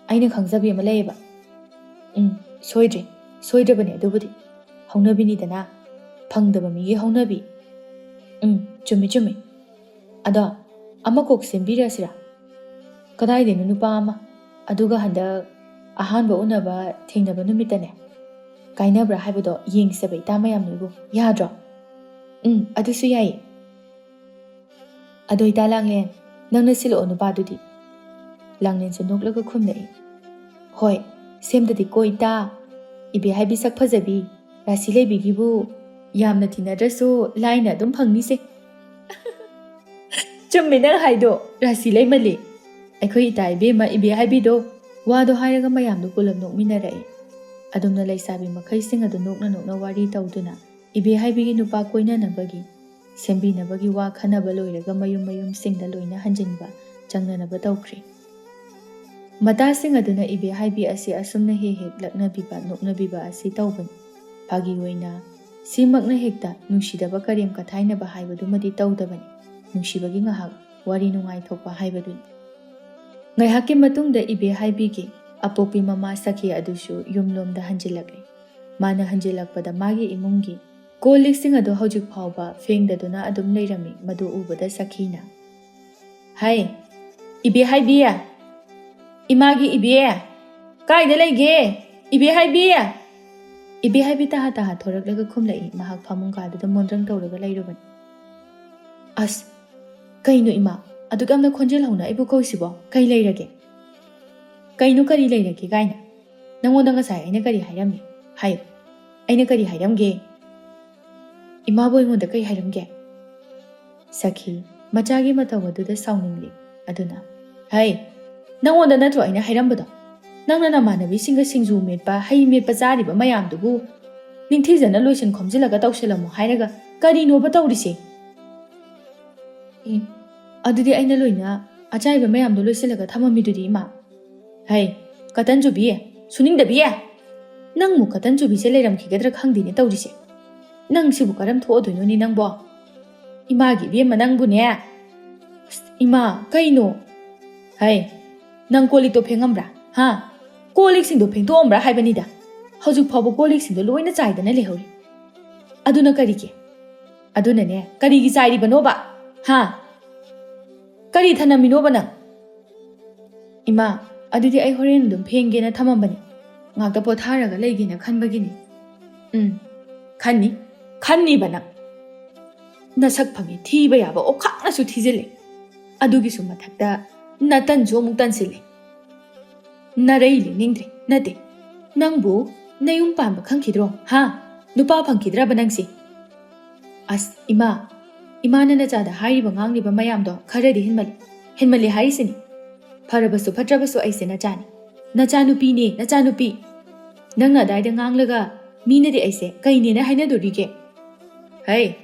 A: Aina khangjabi ama layeba. Soidrabani adubudi. Haunabini dana. Phangdaba migi haunabi. Chumi. Ado, ama kok sembirasira. Kadai denu nupa ama. Aduga handak ahanba unaba thengnaba numitane. Kainabra haibado yengsaba itama yam noibu. Yadro. Adusu yai. Ado ita langlen. Nangna silo nupa dudi. Langlen su noklaga khumnai. Hoi, semdadi ko ita. Ibe haibi sak phajabi. Rasi leibigibu. Yamna thinadrasu laina adum phangni se. Chummi nang haido. Rasi leimali. Aikoi ita ibe ma ibe haibido. Wado hairaga mayamdo pulam nokminarai. Adumna laisabi makai sing adu nokna wari tauduna. Ibe haibigi nupa koina nabagi. Sembi nabagi wa khanaba loiraga mayum singda loina hanjinba. Changna naba taukri. Mata sing aduna ibe haibi asi asumna hek lakna biba nokna biba asi taubani. Pagi woina. Simakna hekta nungsidaba karim kathaina ba haibadu madi taudabani. Nungsibagi ngahak wari nungai thokpa haibaduni. Ngaihaki matungda ibe haibigi apopi mama sakhi adusu yumlomda hanjilakli. Mana hanjilakpada magi imungi kolik sing adu hojik phawba fengdaduna adum leirami madu ubada sakhina. Hai, ibe haibiya. Imagi ibe. Kaida leige. Ibe haibiya. Ibe haibi taha thoraklaga khumlai mahak phamung kaduda mondrang tawraga leirubani. As, kaino ima. Adugamna khonjel hauna ibu koisibo kai leirage. Kaino kari leirage gaina. Nangoda ngasai aina kari hairami. Hayo. Aina kari hairamge. Ima boy ngonda kai hairamge. Sakhi machagi matawaduda sauningli. Aduna. Hai. Nangoda natro aina hairambado. Nangna namanabi singa singju metpa hai metpa jariba mayamdubu. Ningthijana loisin khomjilaga tawsilamu hairaga kari noba tawrise. Adudi aina loina achaiba mayamdo loisilaga thamamidudi ima. Hai, katanjubi, suningdabi. Nangmu katanjubi se leiramkhigadra khangdine tawrise. Nang sibu karam thodoino ni nangbo. Imagi bema nangbu ne. Ima, kaino. Hai, nang kolik to phengambra. Ha, kolik singdo phengtombra haibanida. Haujuk phawbo kolik singdo loina chaidana lehori. Aduna karike. Aduna ne, karigi chairiba noba. Ha. Kari thanaminoba nang. Ima, adudi ai horen dum phengena thamambani. Ngakta potharaga leigena khanbagini. Khanni bana. Nasak phangi thiba yaba okhakna su thijele. Adugi su mathakta natan jo muktan sile. Nareili ningdre nate. Nangbu nayum pamba khangkhidro. Ha, nupa phangkhidra banangsi. As ima. Imana na jada hairiba ngangliba mayamdo kharadi hinmali harisini. Farabasu fatrabasu aise na chani. Na chanupi ne, na chanupi. Nangna daida nganglaga mina di aise kaine na hainadorige. Hai,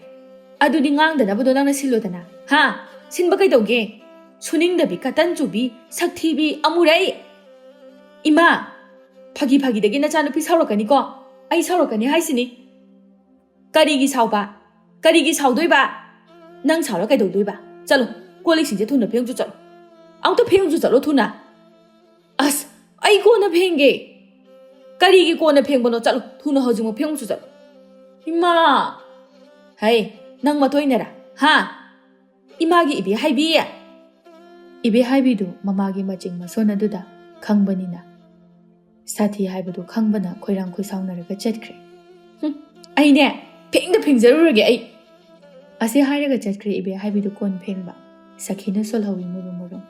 A: adudi ngangdanabado nangna silodana. Ha, sinba kaidauge. Suningdabi katanjubi saktibi amurai. Ima, phagi na chanupi saurakani ko. Ai saurakani haisini. Karigi sauba. Karigi saudoiba. Nang saura kai doiba. Chalo, kolik singje thuna phengju chalo. Auta phengju chalo thuna. As, ai ko na phenge. Kari gi ko na phengbono chalo, thuna hojung phengju chalo. Ima. Hai, nang matoinara. Ha. Imagi ibi haibi. Ibi haibi du mamagi maching masona duda khangbanina. Sathi haibadu khangbana khoirang khoi saunaraga chetkre. ꯑꯩꯅꯦ ꯐꯦꯡꯗ ꯐꯦꯡꯖꯔꯨꯔꯒꯦ ꯑꯩ ꯑꯁꯤ ꯍꯥꯏꯔꯒ ꯆꯠꯈ꯭ꯔꯦ ꯏꯕꯦ ꯍꯥꯏꯕꯤꯗꯨ ꯀꯣꯟ ꯐꯦꯡꯕ ꯁꯈꯤꯅ ꯁꯣꯜꯍꯧꯏ ꯃꯨꯔꯨꯝ ꯃꯨꯔꯨꯝ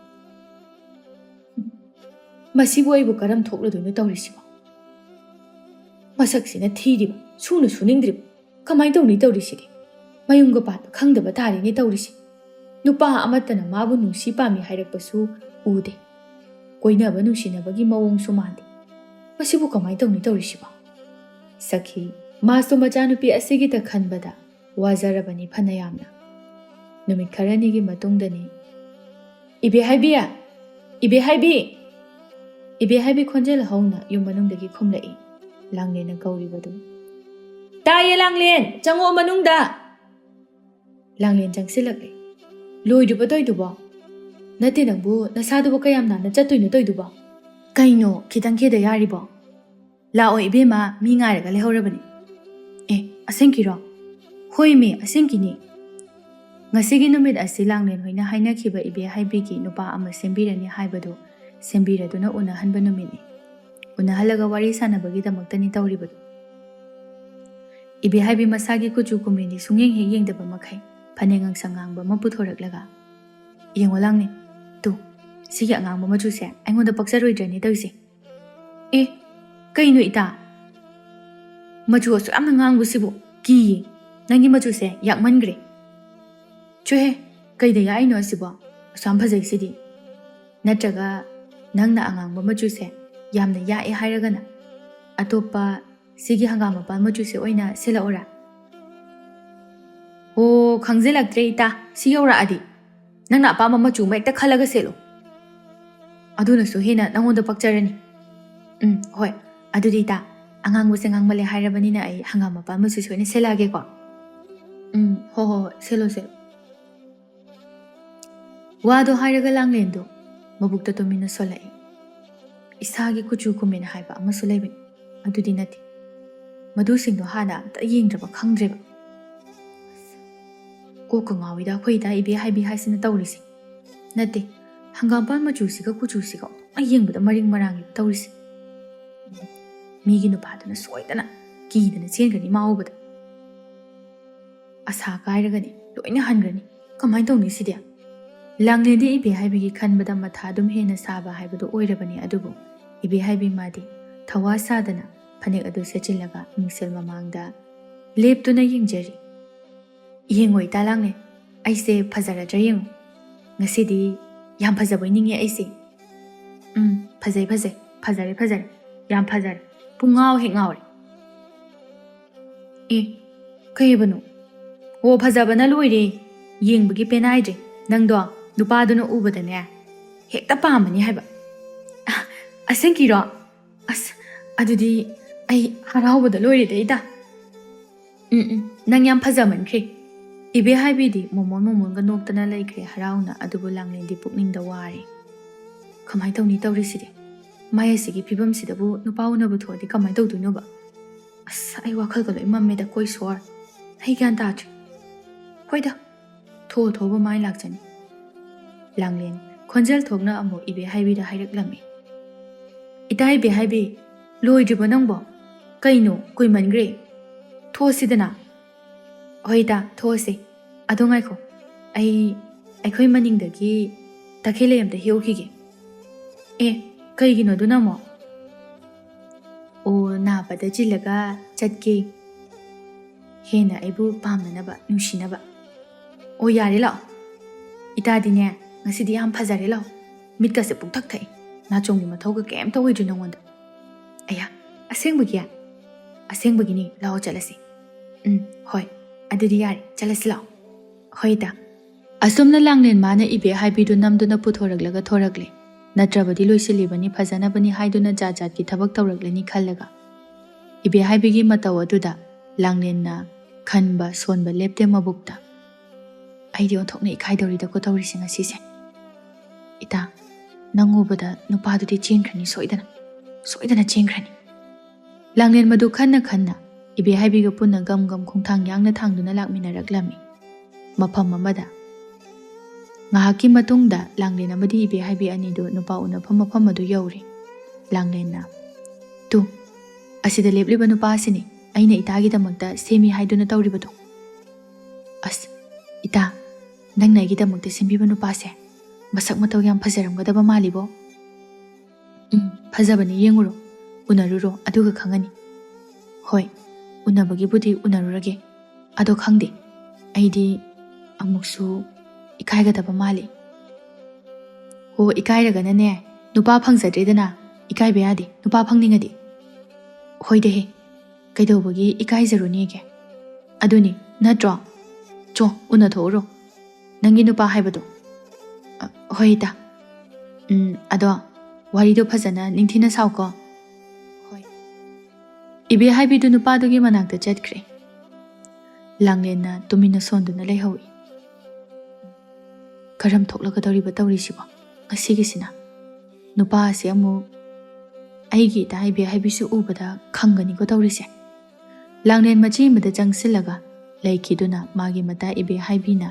A: ꯃꯁꯤꯕꯨ ꯑꯩꯕꯨ ꯀꯔꯝ ꯊꯣꯛꯂꯗꯣꯏꯅꯣ ꯇꯧꯔꯤꯁꯤꯕꯣ ꯃꯁꯛꯁꯤꯅ ꯊꯤꯔꯤꯕ ꯁꯨꯅ ꯁꯨꯅꯤꯡꯗ꯭ꯔꯤꯕ ꯀꯃꯥꯏꯅ ꯇꯧꯅꯤ ꯇꯧꯔꯤꯁꯤꯗꯤ ꯃꯌꯨꯝꯒ ꯄꯥꯟꯕ ꯈꯪꯗꯕ ꯇꯥꯔꯤꯅꯦ ꯇꯧꯔꯤꯁꯤ ꯅꯨꯄꯥ ꯑꯃꯠꯇꯅ ꯃꯥꯕꯨ ꯅꯨꯡꯁꯤ ꯄꯥꯝꯃꯤ ꯍꯥꯏꯔꯛꯄꯁꯨ ꯎꯗꯦ ꯀꯣꯏꯅꯕ ꯅꯨꯡꯁꯤꯅꯕꯒꯤ ꯃꯑꯣꯡꯁꯨ ꯃꯥꯟꯗꯦ ꯃꯁꯤꯕꯨ ꯀꯃꯥꯏꯅ ꯇꯧꯅꯤ ꯇꯧꯔꯤꯁꯤꯕꯣ ꯁꯈꯤ ꯃꯥꯁꯨ ꯃꯆꯥꯅꯨꯄꯤ ꯑꯁꯤꯒꯤꯗ ꯈꯟꯕꯗ ꯋꯥꯖꯔꯕꯅꯤ ꯐꯅ ꯌꯥꯝꯅ ꯅꯨꯃꯤꯠ ꯈꯔꯅꯤꯒꯤ ꯃꯇꯨꯡꯗꯅꯤ ꯏꯕꯦ ꯍꯥꯏꯕꯤ ꯏꯕꯦ ꯍꯥꯏꯕꯤ ꯏꯕꯦ ꯍꯥꯏꯕꯤ ꯈꯣꯟꯖꯦꯜ ꯍꯧꯅ ꯌꯨꯝ ꯃꯅꯨꯡꯗꯒꯤ ꯈꯨꯝꯂꯛꯏ ꯂꯥꯡꯂꯦꯟꯅ ꯀꯧꯔꯤꯕꯗꯨ ꯇꯥꯏꯌꯦ ꯂꯥꯡꯂꯦꯟ ꯆꯪꯉꯛꯑꯣ ꯃꯅꯨꯡꯗ ꯂꯥꯡꯂꯦꯟ ꯆꯪꯁꯤꯜꯂꯛꯂꯦ ꯂꯣꯏꯗ꯭ꯔꯤꯕ ꯇꯣꯏꯗꯨꯕꯣ ꯅꯠꯇꯦ ꯅꯪꯕꯨ ꯅꯁꯥꯗꯨꯕꯨ ꯀꯌꯥꯝ ꯅꯥꯟꯅ ꯆꯠꯇꯣꯏꯅꯣ ꯇꯣꯏꯗꯨꯕꯣ ꯀꯩꯅꯣ ꯈꯤꯇꯪ ꯈꯦꯗ ꯌꯥꯔꯤꯕꯣ ꯂꯥꯛꯑꯣ ꯏꯕꯦꯝꯃ ꯃꯤ ꯉꯥꯏꯔꯒ ꯂꯩꯍꯧꯔꯕꯅꯤ ꯑꯦ ꯑꯁꯦꯡꯀꯤꯔꯣ ꯍꯣꯏ ꯃꯤ ꯑꯁꯦꯡꯀꯤꯅꯤ ꯉꯁꯤꯒꯤ ꯅꯨꯃꯤꯠ ꯑꯁꯤ ꯂꯥꯡꯂꯦꯟ ꯍꯣꯏꯅ ꯍꯥꯏꯅꯈꯤꯕ ꯏꯕꯦ ꯍꯥꯏꯕꯤꯒꯤ ꯅꯨꯄꯥ ꯑꯃ ꯁꯦꯝꯕꯤꯔꯅꯤ ꯍꯥꯏꯕꯗꯨ ꯁꯦꯝꯕꯤꯔꯗꯨꯅ ꯎꯅꯍꯟꯕ ꯅꯨꯃꯤꯠꯅꯤ ꯎꯅꯍꯜꯂꯒ ꯋꯥꯔꯤ ꯁꯥꯟꯅꯕꯒꯤꯗꯃꯛꯇꯅꯤ ꯇꯧꯔꯤꯕꯗꯨ ꯏꯕꯦ ꯍꯥꯏꯕꯤ ꯃꯁꯥꯒꯤ ꯀꯨꯆꯨ ꯀꯨꯃꯦꯟꯗꯤ ꯁꯨꯡꯌꯦꯡ ꯍꯦꯛ ꯌꯦꯡꯗꯕ ꯃꯈꯩ ꯐꯅꯦꯛ ꯉꯥꯡꯁꯪ ꯉꯥꯡꯕ ꯑꯃ ꯄꯨꯊꯣꯔꯛꯂꯒ ꯌꯦꯡꯉꯣ ꯂꯥꯡꯂꯦꯟ ꯇꯨ ꯁꯤꯒꯤ ꯑꯉꯥꯡꯕ ꯃꯆꯨꯁꯦ ꯑꯩꯉꯣꯟꯗ ꯄꯛꯆꯔꯣꯏꯗ꯭ꯔꯅꯤ ꯇꯧꯔꯤꯁꯦ ꯑꯦ ꯀꯩꯅꯣ ꯏꯇꯥ ꯃꯆꯨ ꯑꯁꯨꯛ ꯌꯥꯝꯅ ꯉꯥꯡꯕꯁꯤꯕꯨ ꯀꯤꯌꯦ ꯅꯪꯒꯤ ꯃꯆꯨꯁꯦ ꯌꯥꯛꯃꯟꯈ꯭ꯔꯦ ꯆꯨꯍꯦ ꯀꯩꯗ ꯌꯥꯛꯏꯅꯣ ꯑꯁꯤꯕꯣ ꯑꯁꯨꯛ ꯐꯖꯩꯁꯤꯗꯤ ꯅꯠꯇ꯭ꯔꯒ ꯅꯪꯅ ꯑꯉꯥꯡꯕ ꯃꯆꯨꯁꯦ ꯌꯥꯝꯅ ꯌꯥꯛꯑꯦ ꯍꯥꯏꯔꯒꯅ ꯑꯇꯣꯞꯄ ꯁꯤꯒꯤ ꯍꯪꯒꯥꯝ ꯃꯄꯥꯟ ꯃꯆꯨꯁꯦ ꯑꯣꯏꯅ ꯁꯦꯠꯂꯛꯑꯣꯔꯥ ꯑꯣ ꯈꯪꯖꯤꯜꯂꯛꯇ꯭ꯔꯦ ꯏꯇꯥ ꯁꯤ ꯌꯧꯔꯛꯑꯗꯤ ꯅꯪꯅ ꯑꯄꯥꯝꯕ ꯃꯆꯨ ꯑꯃ ꯍꯦꯛꯇ ꯈꯜꯂꯒ ꯁꯦꯠꯂꯣ ꯑꯗꯨꯅꯁꯨ ꯍꯦꯟꯅ ꯅꯪꯉꯣꯟꯗ ꯄꯛꯆꯔꯅꯤ ꯍꯣꯏ ꯑꯗꯨꯗꯤ ꯏꯇꯥ ꯑꯉꯥꯡꯕꯁꯦ ꯉꯥꯡꯃꯜꯂꯦ ꯍꯥꯏꯔꯕꯅꯤꯅ ꯑꯩ ꯍꯪꯒꯥꯝ ꯃꯄꯥꯟ ꯃꯆꯨꯁꯦ ꯑꯣꯏꯅ ꯁꯦꯠꯂꯛꯑꯒꯦꯀꯣ ꯍꯣꯏ ꯍꯣꯏ ꯍꯣꯏ ꯁꯦꯠꯂꯣ ꯁꯦꯠꯂꯣ ꯋꯥꯗꯣ ꯍꯥꯏꯔꯒ ꯂꯥꯡꯂꯦꯟꯗꯣ ꯃꯕꯨꯛꯇ ꯇꯨꯃꯤꯟꯅ ꯁꯣꯜꯂꯛꯏ ꯏꯁꯥꯒꯤ ꯀꯨꯆꯨ ꯀꯨꯃꯦꯟ ꯍꯥꯏꯕ ꯑꯃꯁꯨ ꯂꯩꯕꯅꯤ ꯑꯗꯨꯗꯤ ꯅꯠꯇꯦ ꯃꯗꯨꯁꯤꯡꯗꯣ ꯍꯥꯟꯅ ꯑꯝꯇ ꯌꯦꯡꯗ꯭ꯔꯕ ꯈꯪꯗ꯭ꯔꯦꯕ ꯀꯣꯛꯀ ꯉꯥꯎꯏꯗ ꯑꯩꯈꯣꯏ ꯏꯇꯥ ꯏꯕꯦ ꯍꯥꯏꯕꯤ ꯍꯥꯏꯁꯤꯅ ꯇꯧꯔꯤꯁꯦ ꯅꯠꯇꯦ ꯍꯪꯒꯥꯝꯄꯥꯟ ꯃꯆꯨꯁꯤꯒ ꯀꯨꯆꯨꯁꯤꯒ ꯑꯃꯨꯛ ꯌꯦꯡꯕꯗ ꯃꯔꯤꯡ ꯃꯔꯥꯡꯒꯤ ꯇꯧꯔꯤꯁꯦ ꯃꯤꯒꯤ ꯅꯨꯄꯥꯗꯨꯅ ꯁꯣꯏꯗꯅ ꯀꯤꯗꯅ ꯆꯦꯟꯈ꯭ꯔꯅꯤ ꯃꯥ ꯎꯕꯗ ꯑꯁꯥ ꯀꯥꯏꯔꯒꯅꯤ ꯂꯣꯏꯅ ꯍꯟꯈ꯭ꯔꯅꯤ ꯀꯃꯥꯏꯅ ꯇꯧꯅꯤ ꯁꯤꯗꯤ ꯂꯥꯡꯂꯦꯟꯗꯤ ꯏꯕꯦ ꯍꯥꯏꯕꯤꯒꯤ ꯈꯟꯕꯗ ꯃꯊꯥ ꯑꯗꯨꯝ ꯍꯦꯟꯅ ꯁꯥꯕ ꯍꯥꯏꯕꯗꯨ ꯑꯣꯏꯔꯕꯅꯤ ꯑꯗꯨꯕꯨ ꯏꯕꯦ ꯍꯥꯏꯕꯤ ꯃꯥꯗꯤ ꯊꯋꯥ ꯁꯥꯗꯅ ꯐꯅꯦꯛ ꯑꯗꯨ ꯁꯦꯠꯆꯤꯜꯂꯒ ꯃꯤꯡꯁꯦꯜ ꯃꯃꯥꯡꯗ ꯂꯦꯞꯇꯨꯅ ꯌꯦꯡꯖꯔꯤ ꯌꯦꯡꯉꯣ ꯏꯇꯥ ꯂꯥꯡꯂꯦꯟ ꯑꯩꯁꯦ ꯐꯖꯔꯗ꯭ꯔꯥ ꯌꯦꯡꯉꯣ ꯉꯁꯤꯗꯤ ꯌꯥꯝ ꯐꯖꯕꯣꯏ ꯅꯤꯡꯉꯦ ꯑꯩꯁꯦ ꯐꯖꯩ ꯐꯖꯩ ꯐꯖꯔꯦ ꯐꯖꯔꯦ ꯌꯥꯝ ꯐꯖꯔꯦ ꯄꯨꯡꯉꯥꯎ ꯍꯦꯛ ꯉꯥꯎꯔꯦ ꯑꯦ ꯀꯩꯕꯅꯣ ꯑꯣ ꯐꯖꯕꯅ ꯂꯣꯏꯔꯦ ꯌꯦꯡꯕꯒꯤ ꯄꯦꯅꯥꯏꯗ꯭ꯔꯦ ꯅꯪꯗꯣ ꯅꯨꯄꯥꯗꯨꯅ ꯎꯕꯗꯅꯦ ꯍꯦꯛꯇ ꯄꯥꯝꯃꯅꯤ ꯍꯥꯏꯕ ꯑꯁꯦꯡꯀꯤꯔꯣ ꯑꯁ ꯑꯗꯨꯗꯤ ꯑꯩ ꯍꯔꯥꯎꯕꯗ ꯂꯣꯏꯔꯦꯗ ꯏꯇꯥ ꯅꯪ ꯌꯥꯝ ꯐꯖꯃꯟꯈ꯭ꯔꯦ ꯏꯕꯦ ꯍꯥꯏꯕꯤꯗꯤ ꯃꯣꯃꯣꯟ ꯃꯣꯃꯣꯟꯒ ꯅꯣꯛꯇꯅ ꯂꯩꯈ꯭ꯔꯦ ꯍꯔꯥꯎꯅ ꯑꯗꯨꯕꯨ ꯂꯥꯡꯂꯦꯟꯗꯤ ꯄꯨꯛꯅꯤꯡꯗ ꯋꯥꯔꯦ ꯀꯃꯥꯏꯅ ꯇꯧꯅꯤ ꯇꯧꯔꯤꯁꯤꯗꯤ ꯃꯥꯏ ꯑꯁꯤꯒꯤ ꯐꯤꯕꯝꯁꯤꯗꯕꯨ ꯅꯨꯄꯥ ꯎꯅꯕ ꯊꯣꯛꯑꯗꯤ ꯀꯃꯥꯏꯅ ꯇꯧꯗꯣꯏꯅꯣꯕ ꯑꯁ ꯑꯩ ꯋꯥꯈꯜꯒ ꯂꯣꯏ ꯃꯝꯃꯦꯗ ꯀꯣꯏ ꯁꯣꯔ ꯑꯩ ꯒ꯭ꯌꯥꯟ ꯇꯥꯗ꯭ꯔꯦ ꯍꯣꯏꯗ ꯊꯣꯛꯑ ꯃꯥꯏ ꯂꯥꯛꯆꯅꯤ ꯂꯥꯡꯂꯦꯟ ꯈꯣꯟꯖꯦꯜ ꯊꯣꯛꯅ ꯑꯃꯨꯛ ꯏꯕꯦ ꯍꯥꯏꯕꯤꯗ ꯍꯥꯏꯔꯛꯂꯝꯃꯤ ꯏꯇꯥ ꯏꯕꯦ ꯍꯥꯏꯕꯤ ꯂꯣꯏꯗ꯭ꯔꯤꯕꯣ ꯅꯪꯕꯣ ꯀꯩꯅꯣ ꯀꯨꯏꯃꯟꯈ꯭ꯔꯦ ꯊꯣꯛꯑꯁꯤꯗꯅ ꯍꯣꯏ ꯏꯇꯥ ꯊꯣꯛꯑꯁꯤ ꯑꯗꯣ ꯉꯥꯏꯈꯣ ꯑꯩꯈꯣꯏ ꯃꯅꯤꯡꯗꯒꯤ ꯇꯈꯦꯜꯂꯩ ꯑꯝꯇ ꯍꯦꯛꯎꯈꯤꯒꯦ ꯑꯦ ꯀꯩꯒꯤꯅꯣ ꯑꯗꯨꯅ ꯑꯃꯨꯛ ꯑꯣ ꯅꯥꯄꯗ ꯆꯤꯜꯂꯒ ꯆꯠꯀꯦ ꯍꯦꯟꯅ ꯑꯩꯕꯨ ꯄꯥꯝꯅꯅꯕ ꯅꯨꯡꯁꯤꯅꯕ ꯑꯣ ꯌꯥꯔꯦ ꯂꯥꯛꯑꯣ ꯏꯇꯥꯗꯤꯅꯦ ꯉꯁꯤꯗꯤ ꯌꯥꯝ ꯐꯖꯔꯦ ꯂꯥꯛꯑꯣ ꯃꯤꯠꯀꯁꯦ ꯄꯨꯛꯊꯛ ꯊꯛꯏ ꯅꯥꯆꯣꯡꯒꯤ ꯃꯊꯧꯒ ꯀꯩꯝꯇ ꯑꯣꯏꯗ꯭ꯔꯤ ꯅꯉꯣꯟꯗ ꯑꯌꯥ ꯑꯁꯦꯡꯕꯒꯤꯅꯤ ꯂꯥꯛꯑꯣ ꯆꯠꯂꯁꯤ ꯍꯣꯏ ꯑꯗꯨꯗꯤ ꯌꯥꯔꯦ ꯆꯠꯂꯁꯤ ꯂꯥꯛꯑꯣ ꯍꯣꯏ ꯏꯇꯥ ꯑꯁꯨꯝꯅ ꯂꯥꯡꯂꯦꯟ ꯃꯥꯅ ꯏꯕꯦ ꯍꯥꯏꯕꯤꯗꯨ ꯅꯝꯗꯨꯅ ꯄꯨꯊꯣꯔꯛꯂꯒ ꯊꯣꯔꯛꯂꯦ ꯅꯠꯇ꯭ꯔꯕꯗꯤ ꯂꯣꯏꯁꯤꯜꯂꯤꯕꯅꯤ ꯐꯖꯅꯕꯅꯤ ꯍꯥꯏꯗꯨꯅ ꯖꯥꯠ ꯖꯥꯠꯀꯤ ꯊꯕꯛ ꯇꯧꯔꯛꯂꯅꯤ ꯈꯜꯂꯒ ꯏꯕꯦ ꯍꯥꯏꯕꯤꯒꯤ ꯃꯇꯧ ꯑꯗꯨꯗ ꯂꯥꯡꯂꯦꯟꯅ ꯈꯟꯕ ꯁꯣꯟꯕ ꯂꯦꯞꯇꯦ ꯃꯕꯨꯛꯇ ꯑꯩꯗꯤ ꯑꯣꯟꯊꯣꯛꯅ ꯏꯀꯥꯏꯗꯧꯔꯤꯗꯀꯣ ꯇꯧꯔꯤꯁꯦ ꯉꯁꯤꯁꯦ ꯏꯇꯥ ꯅꯪ ꯎꯕꯗ ꯅꯨꯄꯥꯗꯨꯗꯤ ꯆꯦꯟꯈ꯭ꯔꯅꯤ ꯁꯣꯏꯗꯅ ꯆꯦꯟꯈ꯭ꯔꯅꯤ ꯂꯥꯡꯂꯦꯟ ꯃꯗꯨ ꯈꯟꯅ ꯏꯕꯦ ꯍꯥꯏꯕꯤꯒ ꯄꯨꯟꯅ ꯒꯝ ꯈꯣꯡꯊꯥꯡ ꯌꯥꯡꯅ ꯊꯥꯡꯗꯨꯅ ꯂꯥꯛꯃꯤꯟꯅꯔꯛꯂꯝꯃꯤ ꯃꯐꯝ ꯑꯃꯗ ꯉꯥꯏꯍꯥꯛꯀꯤ ꯃꯇꯨꯡꯗ ꯂꯥꯡꯂꯦꯟ ꯑꯃꯗꯤ ꯏꯕꯦ ꯍꯥꯏꯕꯤ ꯑꯅꯤꯗꯨ ꯅꯨꯄꯥ ꯎꯅꯐꯝ ꯃꯐꯝ ꯑꯗꯨ ꯌꯧꯔꯦ ꯂꯥꯡꯂꯦꯟꯅ ꯇꯨ ꯑꯁꯤꯗ ꯂꯦꯞꯂꯤꯕ ꯅꯨꯄꯥꯁꯤꯅꯤ ꯑꯩꯅ ꯏꯇꯥꯒꯤꯗꯃꯛꯇ ꯁꯦꯝꯃꯤ ꯍꯥꯏꯗꯨꯅ ꯇꯧꯔꯤꯕꯗꯣ? ꯑꯁ ꯏꯇꯥ, ꯅꯪꯅ ꯑꯩꯒꯤꯗꯃꯛꯇ ꯁꯦꯝꯕꯤꯕ ꯅꯨꯄꯥꯁꯦ ꯃꯁꯛ ꯃꯇꯧ ꯌꯥꯝ ꯐꯖꯔꯝꯒꯗꯕ ꯃꯥꯜꯂꯤꯕꯣ? ꯐꯖꯕꯅꯤ, ꯌꯦꯡꯉꯨꯔꯣ, ꯎꯅꯔꯨꯔꯣ, ꯑꯗꯨꯒ ꯈꯪꯒꯅꯤ꯫ ꯍꯣꯏ, ꯎꯅꯕꯒꯤꯕꯨꯗꯤ ꯎꯅꯔꯨꯔꯒꯦ, ꯑꯗꯣ ꯈꯪꯗꯦ, ꯑꯩꯗꯤ ꯑꯃꯨꯛꯁꯨ ꯏꯀꯥꯏꯒꯗꯕ ꯃꯥꯜꯂꯤ꯫ ꯑꯣ, ꯏꯀꯥꯏꯔꯒꯅꯅꯦ ꯅꯨꯄꯥ ꯐꯪꯖꯗ꯭ꯔꯦꯗꯅ, ꯏꯀꯥꯏꯕ ꯌꯥꯗꯦ ꯅꯨꯄꯥ ꯐꯪꯅꯤꯡꯉꯗꯤ꯫ ꯍꯣꯏꯗꯦꯍꯦ, ꯀꯩꯗꯧꯕꯒꯤ ꯏꯀꯥꯏꯖꯔꯨꯅꯦꯒꯦ? ꯑꯗꯨꯅꯤ ꯅꯠꯇ꯭ꯔꯣ? ꯆꯣ, ꯎꯅꯊꯣꯛꯎꯔꯣ ꯅꯪꯒꯤ ꯅꯨꯄꯥ ꯍꯥꯏꯕꯗꯣ꯫ ꯍꯣꯏ ꯏꯇꯥ꯫ ꯑꯗꯣ ꯋꯥꯔꯤꯗꯣ ꯐꯖꯅ ꯅꯤꯡꯊꯤꯅ ꯁꯥꯎꯀꯣ꯫ ꯍꯣꯏ꯫ ꯏꯕꯦꯍꯥꯏꯕꯤꯗꯨ ꯅꯨꯄꯥꯗꯨꯒꯤ ꯃꯅꯥꯛꯇ ꯆꯠꯈ꯭ꯔꯦ꯫ ꯂꯥꯡꯂꯦꯟꯅ ꯇꯨꯃꯤꯟꯅ ꯁꯣꯟꯗꯨꯅ ꯂꯩꯍꯧꯏ꯫ ꯀꯔꯝ ꯊꯣꯛꯂꯒꯗꯧꯔꯤꯕ ꯇꯧꯔꯤꯁꯤꯕꯣ ꯉꯁꯤꯒꯤꯁꯤꯅ? ꯅꯨꯄꯥ ꯑꯁꯤ ꯑꯃꯨꯛ ꯑꯩꯒꯤ ꯏꯇꯥ ꯏꯕꯦꯍꯥꯏꯕꯤꯁꯨ ꯎꯕꯗ ꯈꯪꯒꯅꯤꯀꯣ ꯇꯧꯔꯤꯁꯦ꯫ ꯂꯥꯡꯂꯦꯟ ꯃꯆꯤ ꯑꯃꯗ ꯆꯪꯁꯤꯜꯂꯒ ꯂꯩꯈꯤꯗꯨꯅ ꯃꯥꯒꯤ ꯃꯇꯥ ꯏꯕꯦꯍꯥꯏꯕꯤꯅ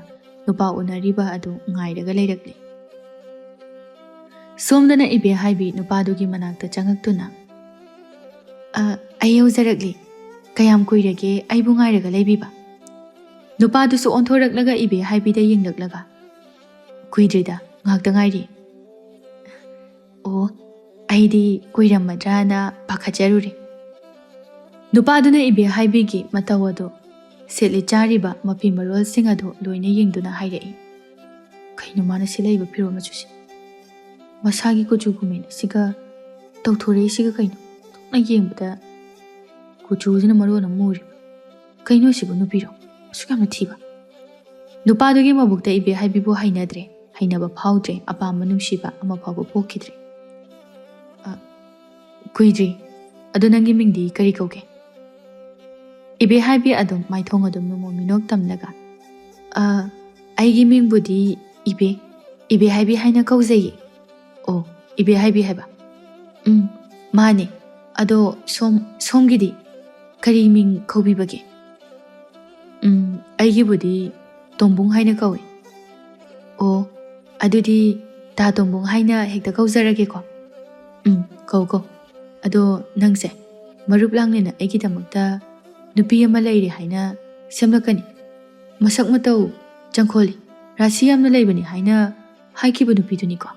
A: ꯅꯨꯄꯥ ꯎꯅꯔꯤꯕ ꯑꯗꯨ ꯉꯥꯏꯔꯒ ꯂꯩꯔꯛꯂꯤ꯫ ꯁꯣꯝꯗꯅ ꯏꯕꯦꯍꯥꯏꯕꯤ ꯅꯨꯄꯥꯗꯨꯒꯤ ꯃꯅꯥꯛꯇ ꯆꯪꯉꯛꯇꯨꯅ, ꯑꯩ ꯌꯧꯖꯔꯛꯂꯤ, ꯀꯌꯥꯝ ꯀꯨꯏꯔꯒꯦ ꯑꯩꯕꯨ ꯉꯥꯏꯔꯒ ꯂꯩꯕꯤꯕ? ꯅꯨꯄꯥꯗꯨꯁꯨ ꯑꯣꯟꯊꯣꯔꯛꯂꯒ ꯏꯕꯦꯍꯥꯏꯕꯤꯗ ꯌꯦꯡꯂꯛꯂꯒ, ꯀꯨꯏꯗ꯭ꯔꯤꯗ, ꯉꯥꯛꯇ ꯉꯥꯏꯔꯤ꯫ ꯑꯣ, ꯑꯩꯗꯤ ꯀꯨꯏꯔꯝꯃꯗ꯭ꯔꯥꯅ ꯄꯥꯈꯠꯆꯔꯨꯔꯦ꯫ ꯅꯨꯄꯥꯗꯨꯅ ꯏꯕꯦꯍꯥꯏꯕꯤꯒꯤ ꯃꯇꯧ ꯑꯗꯨ, ꯁꯦꯠꯂꯤ ꯆꯥꯔꯤꯕ ꯃꯐꯤ ꯃꯔꯣꯜꯁꯤꯡ ꯑꯗꯨ ꯂꯣꯏꯅ ꯌꯦꯡꯗꯨꯅ ꯍꯥꯏꯔꯛꯏ꯫ ꯀꯩꯅꯣ ꯃꯥꯅ ꯁꯦꯠꯂꯛꯏꯕ ꯐꯤꯔꯣꯜ ꯃꯆꯨꯁꯤ? ꯃꯁꯥꯒꯤ ꯀꯨꯆꯨ ꯀꯨꯃꯦꯟ ꯑꯁꯤꯒ ꯇꯧꯊꯣꯔꯛꯏꯁꯤꯒ ꯀꯩꯅꯣ? ꯊꯣꯛꯅ ꯌꯦꯡꯕꯗ ꯀꯨꯆꯨꯁꯤꯅ ꯃꯔꯣꯟ ꯑꯃ ꯃꯨꯔꯤꯕ꯫ ꯀꯩꯅꯣ ꯁꯤꯕꯨ ꯅꯨꯄꯤꯔꯣ? ꯑꯁꯨꯛ ꯌꯥꯝꯅ ꯊꯤꯕ? ꯅꯨꯄꯥꯗꯨꯒꯤ ꯃꯕꯨꯛꯇ ꯏꯕꯦꯍꯥꯏꯕꯤꯕꯨ ꯍꯩꯅꯗ꯭ꯔꯦ, ꯍꯩꯅꯕ ꯐꯥꯎꯗ꯭ꯔꯦ, ꯑꯄꯥꯝꯕ ꯅꯨꯡꯁꯤꯕ ꯑꯃ ꯐꯥꯎꯕ ꯄꯣꯛꯈꯤꯗ꯭ꯔꯦ꯫ ꯀꯨꯏꯗ꯭ꯔꯤ, ꯑꯗꯣ ꯅꯪꯒꯤ ꯃꯤꯡꯗꯤ ꯀꯔꯤ ꯀꯧꯒꯦ? ꯏꯕꯦꯍꯥꯏꯕꯤ ꯑꯗꯨꯝ ꯃꯥꯏꯊꯣꯡ ꯑꯗꯨꯝ ꯅꯣꯡꯃ ꯃꯤꯅꯣꯛ ꯇꯝꯂꯒ, ꯑꯩꯒꯤ ꯃꯤꯡꯕꯨꯗꯤ ꯏꯕꯦꯍꯥꯏꯕꯤ ꯍꯥꯏꯅ ꯀꯧꯖꯩꯌꯦ꯫ ꯑꯣ, ꯏꯕꯦꯍꯥꯏꯕꯤ ꯍꯥꯏꯕ? ꯃꯥꯅꯦ꯫ ꯑꯗꯣ ꯁꯣꯝꯒꯤꯗꯤ ꯀꯔꯤ ꯃꯤꯡ ꯀꯧꯕꯤꯕꯒꯦ? ꯑꯩꯒꯤꯕꯨꯗꯤ ꯇꯣꯝꯕꯨꯡ ꯍꯥꯏꯅ ꯀꯧꯏ꯫ ꯑꯣ, ꯑꯗꯨꯗꯤ ꯇꯥ ꯇꯣꯝꯕꯨꯡ ꯍꯥꯏꯅ ꯍꯦꯛꯇ ꯀꯧꯖꯔꯒꯦꯀꯣ꯫ ꯀꯧ꯫ ꯑꯗꯣ ꯅꯪꯁꯦ ꯃꯔꯨꯞ ꯂꯥꯡꯂꯦꯟꯅ ꯑꯩꯒꯤꯗꯃꯛꯇ ꯅꯨꯄꯤ ꯑꯃ ꯂꯩꯔꯦ ꯍꯥꯏꯅ ꯁꯦꯝꯂꯛꯀꯅꯤ, ꯃꯁꯛ ꯃꯇꯧ ꯆꯪꯈꯣꯜꯂꯤ, ꯔꯥꯁꯤ ꯌꯥꯝꯅ ꯂꯩꯕꯅꯤ ꯍꯥꯏꯅ ꯍꯥꯏꯈꯤꯕ ꯅꯨꯄꯤꯗꯨꯅꯤꯀꯣ?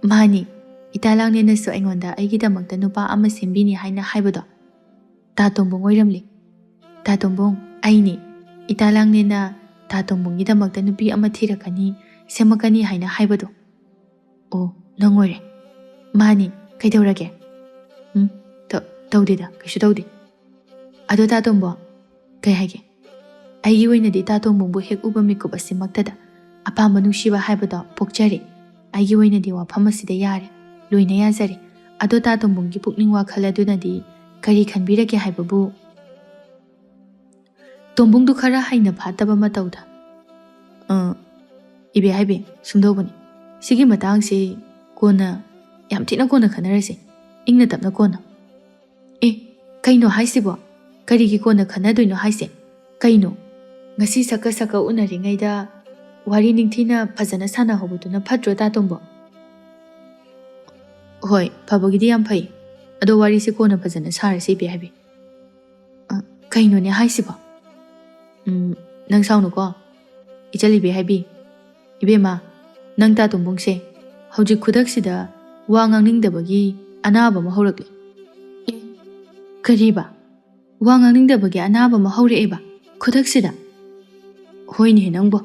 A: ꯃꯥꯅꯤ, ꯏꯇꯥ ꯂꯥꯡꯂꯦꯟꯅꯁꯨ ꯑꯩꯉꯣꯟꯗ ꯑꯩꯒꯤꯗꯃꯛꯇ ꯅꯨꯄꯥ ꯑꯃ ꯁꯦꯝꯕꯤꯅꯤ ꯍꯥꯏꯅ ꯍꯥꯏꯕꯗꯣ ꯇꯥ ꯇꯣꯝꯕꯨꯡ ꯑꯣꯏꯔꯝꯂꯤ꯫ ꯇꯥ ꯇꯣꯝꯕꯨꯡ, ꯑꯩꯅꯤ, ꯏꯇꯥ ꯂꯥꯡꯂꯦꯟꯅ ꯇꯥ ꯇꯣꯝꯕꯨꯡꯒꯤꯗꯃꯛꯇ ꯅꯨꯄꯤ ꯑꯃ ꯊꯤꯔꯛꯀꯅꯤ, ꯁꯦꯝꯃꯛꯀꯅꯤ ꯍꯥꯏꯅ ꯍꯥꯏꯕꯗꯣ꯫ ꯑꯣ, ꯅꯪ ꯑꯣꯏꯔꯦ? ꯃꯥꯅꯤ, ꯀꯩꯗꯧꯔꯒꯦ? ꯇꯧꯗꯦꯗ, ꯀꯩꯁꯨ ꯇꯧꯗꯦ꯫ ꯑꯗꯣ ꯇꯥ ꯇꯣꯝꯕꯣ, ꯀꯩ ꯍꯥꯏꯒꯦ? ꯑꯩꯒꯤ ꯑꯣꯏꯅꯗꯤ ꯇꯥ ꯇꯣꯝꯕꯨꯡꯕꯨ ꯍꯦꯛ ꯎꯕ ꯃꯤꯀꯨꯞ ꯑꯁꯤꯃꯛꯇꯗ ꯑꯄꯥꯝꯕ ꯅꯨꯡꯁꯤꯕ ꯍꯥꯏꯕꯗꯣ ꯄꯣꯛꯆꯔꯦ꯫ ꯑꯩꯒꯤ ꯑꯣꯏꯅꯗꯤ ꯋꯥꯐꯝ ꯑꯁꯤꯗ ꯌꯥꯔꯦ, ꯂꯣꯏꯅ ꯌꯥꯖꯔꯦ꯫ ꯑꯗꯣ ꯇꯥ ꯇꯣꯝꯕꯨꯡꯒꯤ ꯄꯨꯛꯅꯤꯡ ꯋꯥꯈꯜ ꯑꯗꯨꯅꯗꯤ ꯀꯔꯤ ꯈꯟꯕꯤꯔꯒꯦ ꯍꯥꯏꯕꯕꯨ? ꯇꯣꯝꯕꯨꯡꯗꯨ ꯈꯔ ꯍꯩꯅ ꯐꯥꯠꯇꯕ ꯃꯇꯧꯗ, ꯏꯕꯦꯍꯥꯏꯕꯤ, ꯁꯨꯝꯗꯧꯕꯅꯤ, ꯁꯤꯒꯤ ꯃꯇꯥꯡꯁꯤ ꯀꯣꯟꯅ, ꯌꯥꯝ ꯊꯤꯅ ꯀꯣꯟꯅ ꯈꯟꯅꯔꯁꯤ, ꯏꯪꯅ ꯇꯞꯅ ꯀꯣꯟꯅ꯫ ꯀꯩꯅꯣ ꯍꯥꯏꯁꯤꯕꯣ? ꯀꯔꯤꯒꯤ ꯀꯣꯟꯅ ꯈꯟꯅꯗꯣꯏꯅꯣ ꯍꯥꯏꯁꯦ? ꯀꯩꯅꯣ, ꯉꯁꯤ ꯁꯛꯀ ꯎꯅꯔꯤꯉꯩꯗ ꯋꯥꯔꯤ ꯅꯤꯡꯊꯤꯅ ꯐꯖꯅ ꯁꯥꯟꯅꯍꯧꯕꯗꯨꯅ ꯐꯠꯇ꯭ꯔꯣ ꯇꯥ ꯇꯣꯝꯕꯣ? ꯍꯣꯏ, ꯐꯕꯒꯤꯗꯤ ꯌꯥꯝ ꯐꯩ, ꯑꯗꯣ ꯋꯥꯔꯤꯁꯦ ꯀꯣꯟꯅ ꯐꯖꯅ ꯁꯥꯔꯁꯤ ꯏꯕꯦꯍꯥꯏꯕꯤ꯫ ꯀꯩꯅꯣꯅꯦ ꯍꯥꯏꯁꯤꯕꯣ? ꯅꯪ ꯁꯥꯎꯅꯨꯀꯣ, ꯏꯆꯜ ꯏꯕꯦꯍꯥꯏꯕꯤ, ꯏꯕꯦꯝꯃ, ꯅꯪ ꯇꯥ ꯇꯣꯝꯕꯨꯡꯁꯦ ꯍꯧꯖꯤꯛ ꯈꯨꯗꯛꯁꯤꯗ ꯋꯥ ꯉꯥꯡꯅꯤꯡꯗꯕꯒꯤ ꯑꯅꯥꯕ ꯑꯃ ꯍꯧꯔꯛꯂꯦ꯫ ꯀꯔꯤꯕ? ꯋꯥ ꯉꯥꯡꯅꯤꯡꯗꯕꯒꯤ ꯑꯅꯥꯕ ꯑꯃ ꯍꯧꯔꯛꯑꯦꯕ ꯈꯨꯗꯛꯁꯤꯗ? ꯍꯣꯏꯅꯦ ꯅꯪꯕꯣ,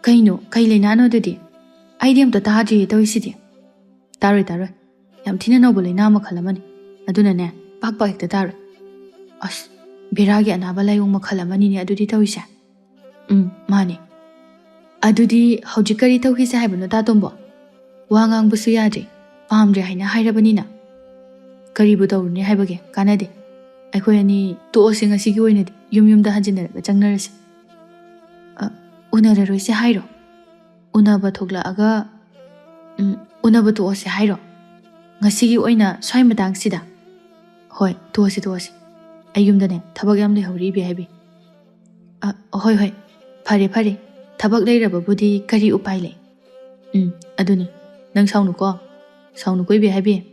A: ꯀꯩꯅꯣ, ꯀꯩ ꯂꯩꯅꯥꯅꯣ ꯑꯗꯨꯗꯤ? ꯑꯩꯗꯤ ꯑꯝꯇ ꯇꯥꯗ꯭ꯔꯤꯌꯦ ꯇꯧꯔꯤꯁꯤꯗꯤ꯫ ꯇꯥꯔꯣꯏ, ꯌꯥꯝ ꯊꯤꯅ ꯅꯧꯕ ꯂꯩꯅꯥ ꯃꯈꯜ ꯑꯃꯅꯤ, ꯑꯗꯨꯅꯅꯦ ꯄꯥꯛ ꯍꯦꯛꯇ ꯇꯥꯔꯣꯏ꯫ ꯑꯁ, ꯕꯦꯔꯥꯒꯤ ꯑꯅꯥꯕ ꯂꯥꯏꯑꯣꯡ ꯃꯈꯜ ꯑꯃꯅꯤꯅꯦ ꯑꯗꯨꯗꯤ ꯇꯧꯔꯤꯁꯦ꯫ ꯃꯥꯅꯦ꯫ ꯑꯗꯨꯗꯤ ꯍꯧꯖꯤꯛ ꯀꯔꯤ ꯇꯧꯈꯤꯁꯦ ꯍꯥꯏꯕꯅꯣ ꯇꯥ ꯇꯣꯝꯕꯣ? ꯋꯥ ꯉꯥꯡꯕꯁꯨ ꯌꯥꯗ꯭ꯔꯦ, ꯄꯥꯝꯗ꯭ꯔꯦ ꯍꯥꯏꯅ ꯍꯥꯏꯔꯕꯅꯤꯅ ꯀꯔꯤꯕꯨ ꯇꯧꯔꯨꯅꯤ ꯍꯥꯏꯕꯒꯦ? ꯀꯥꯟꯅꯗꯦ, ꯑꯩꯈꯣꯏ ꯑꯅꯤ ꯇꯣꯛꯑꯁꯤ ꯉꯁꯤꯒꯤ ꯑꯣꯏꯅꯗꯤ, ꯌꯨꯝꯗ ꯍꯟꯖꯤꯟꯅꯔꯒ ꯆꯪꯅꯔꯁꯤ꯫ ꯎꯅꯔꯔꯣꯏꯁꯦ ꯍꯥꯏꯔꯣ? ꯎꯅꯕ ꯊꯣꯛꯂꯛꯑꯒ ꯎꯅꯕ ꯇꯣꯛꯑꯁꯦ ꯍꯥꯏꯔꯣ ꯉꯁꯤꯒꯤ ꯑꯣꯏꯅ ꯁ꯭ꯋꯥꯏ ꯃꯇꯥꯡꯁꯤꯗ? ꯍꯣꯏ, ꯇꯣꯛꯑꯁꯤ, ꯑꯩ ꯌꯨꯝꯗꯅꯦ ꯊꯕꯛ ꯌꯥꯝ ꯂꯩꯍꯧꯔꯤ ꯏꯕꯦꯍꯥꯏꯕꯤ꯫ ꯍꯣꯏ, ꯐꯔꯦ, ꯊꯕꯛ ꯂꯩꯔꯕꯕꯨꯗꯤ ꯀꯔꯤ ꯎꯄꯥꯏ ꯂꯩ? ꯑꯗꯨꯅꯤ, ꯅꯪ ꯁꯥꯎꯅꯨꯀꯣ ꯏꯕꯦꯍꯥꯏꯕꯤ꯫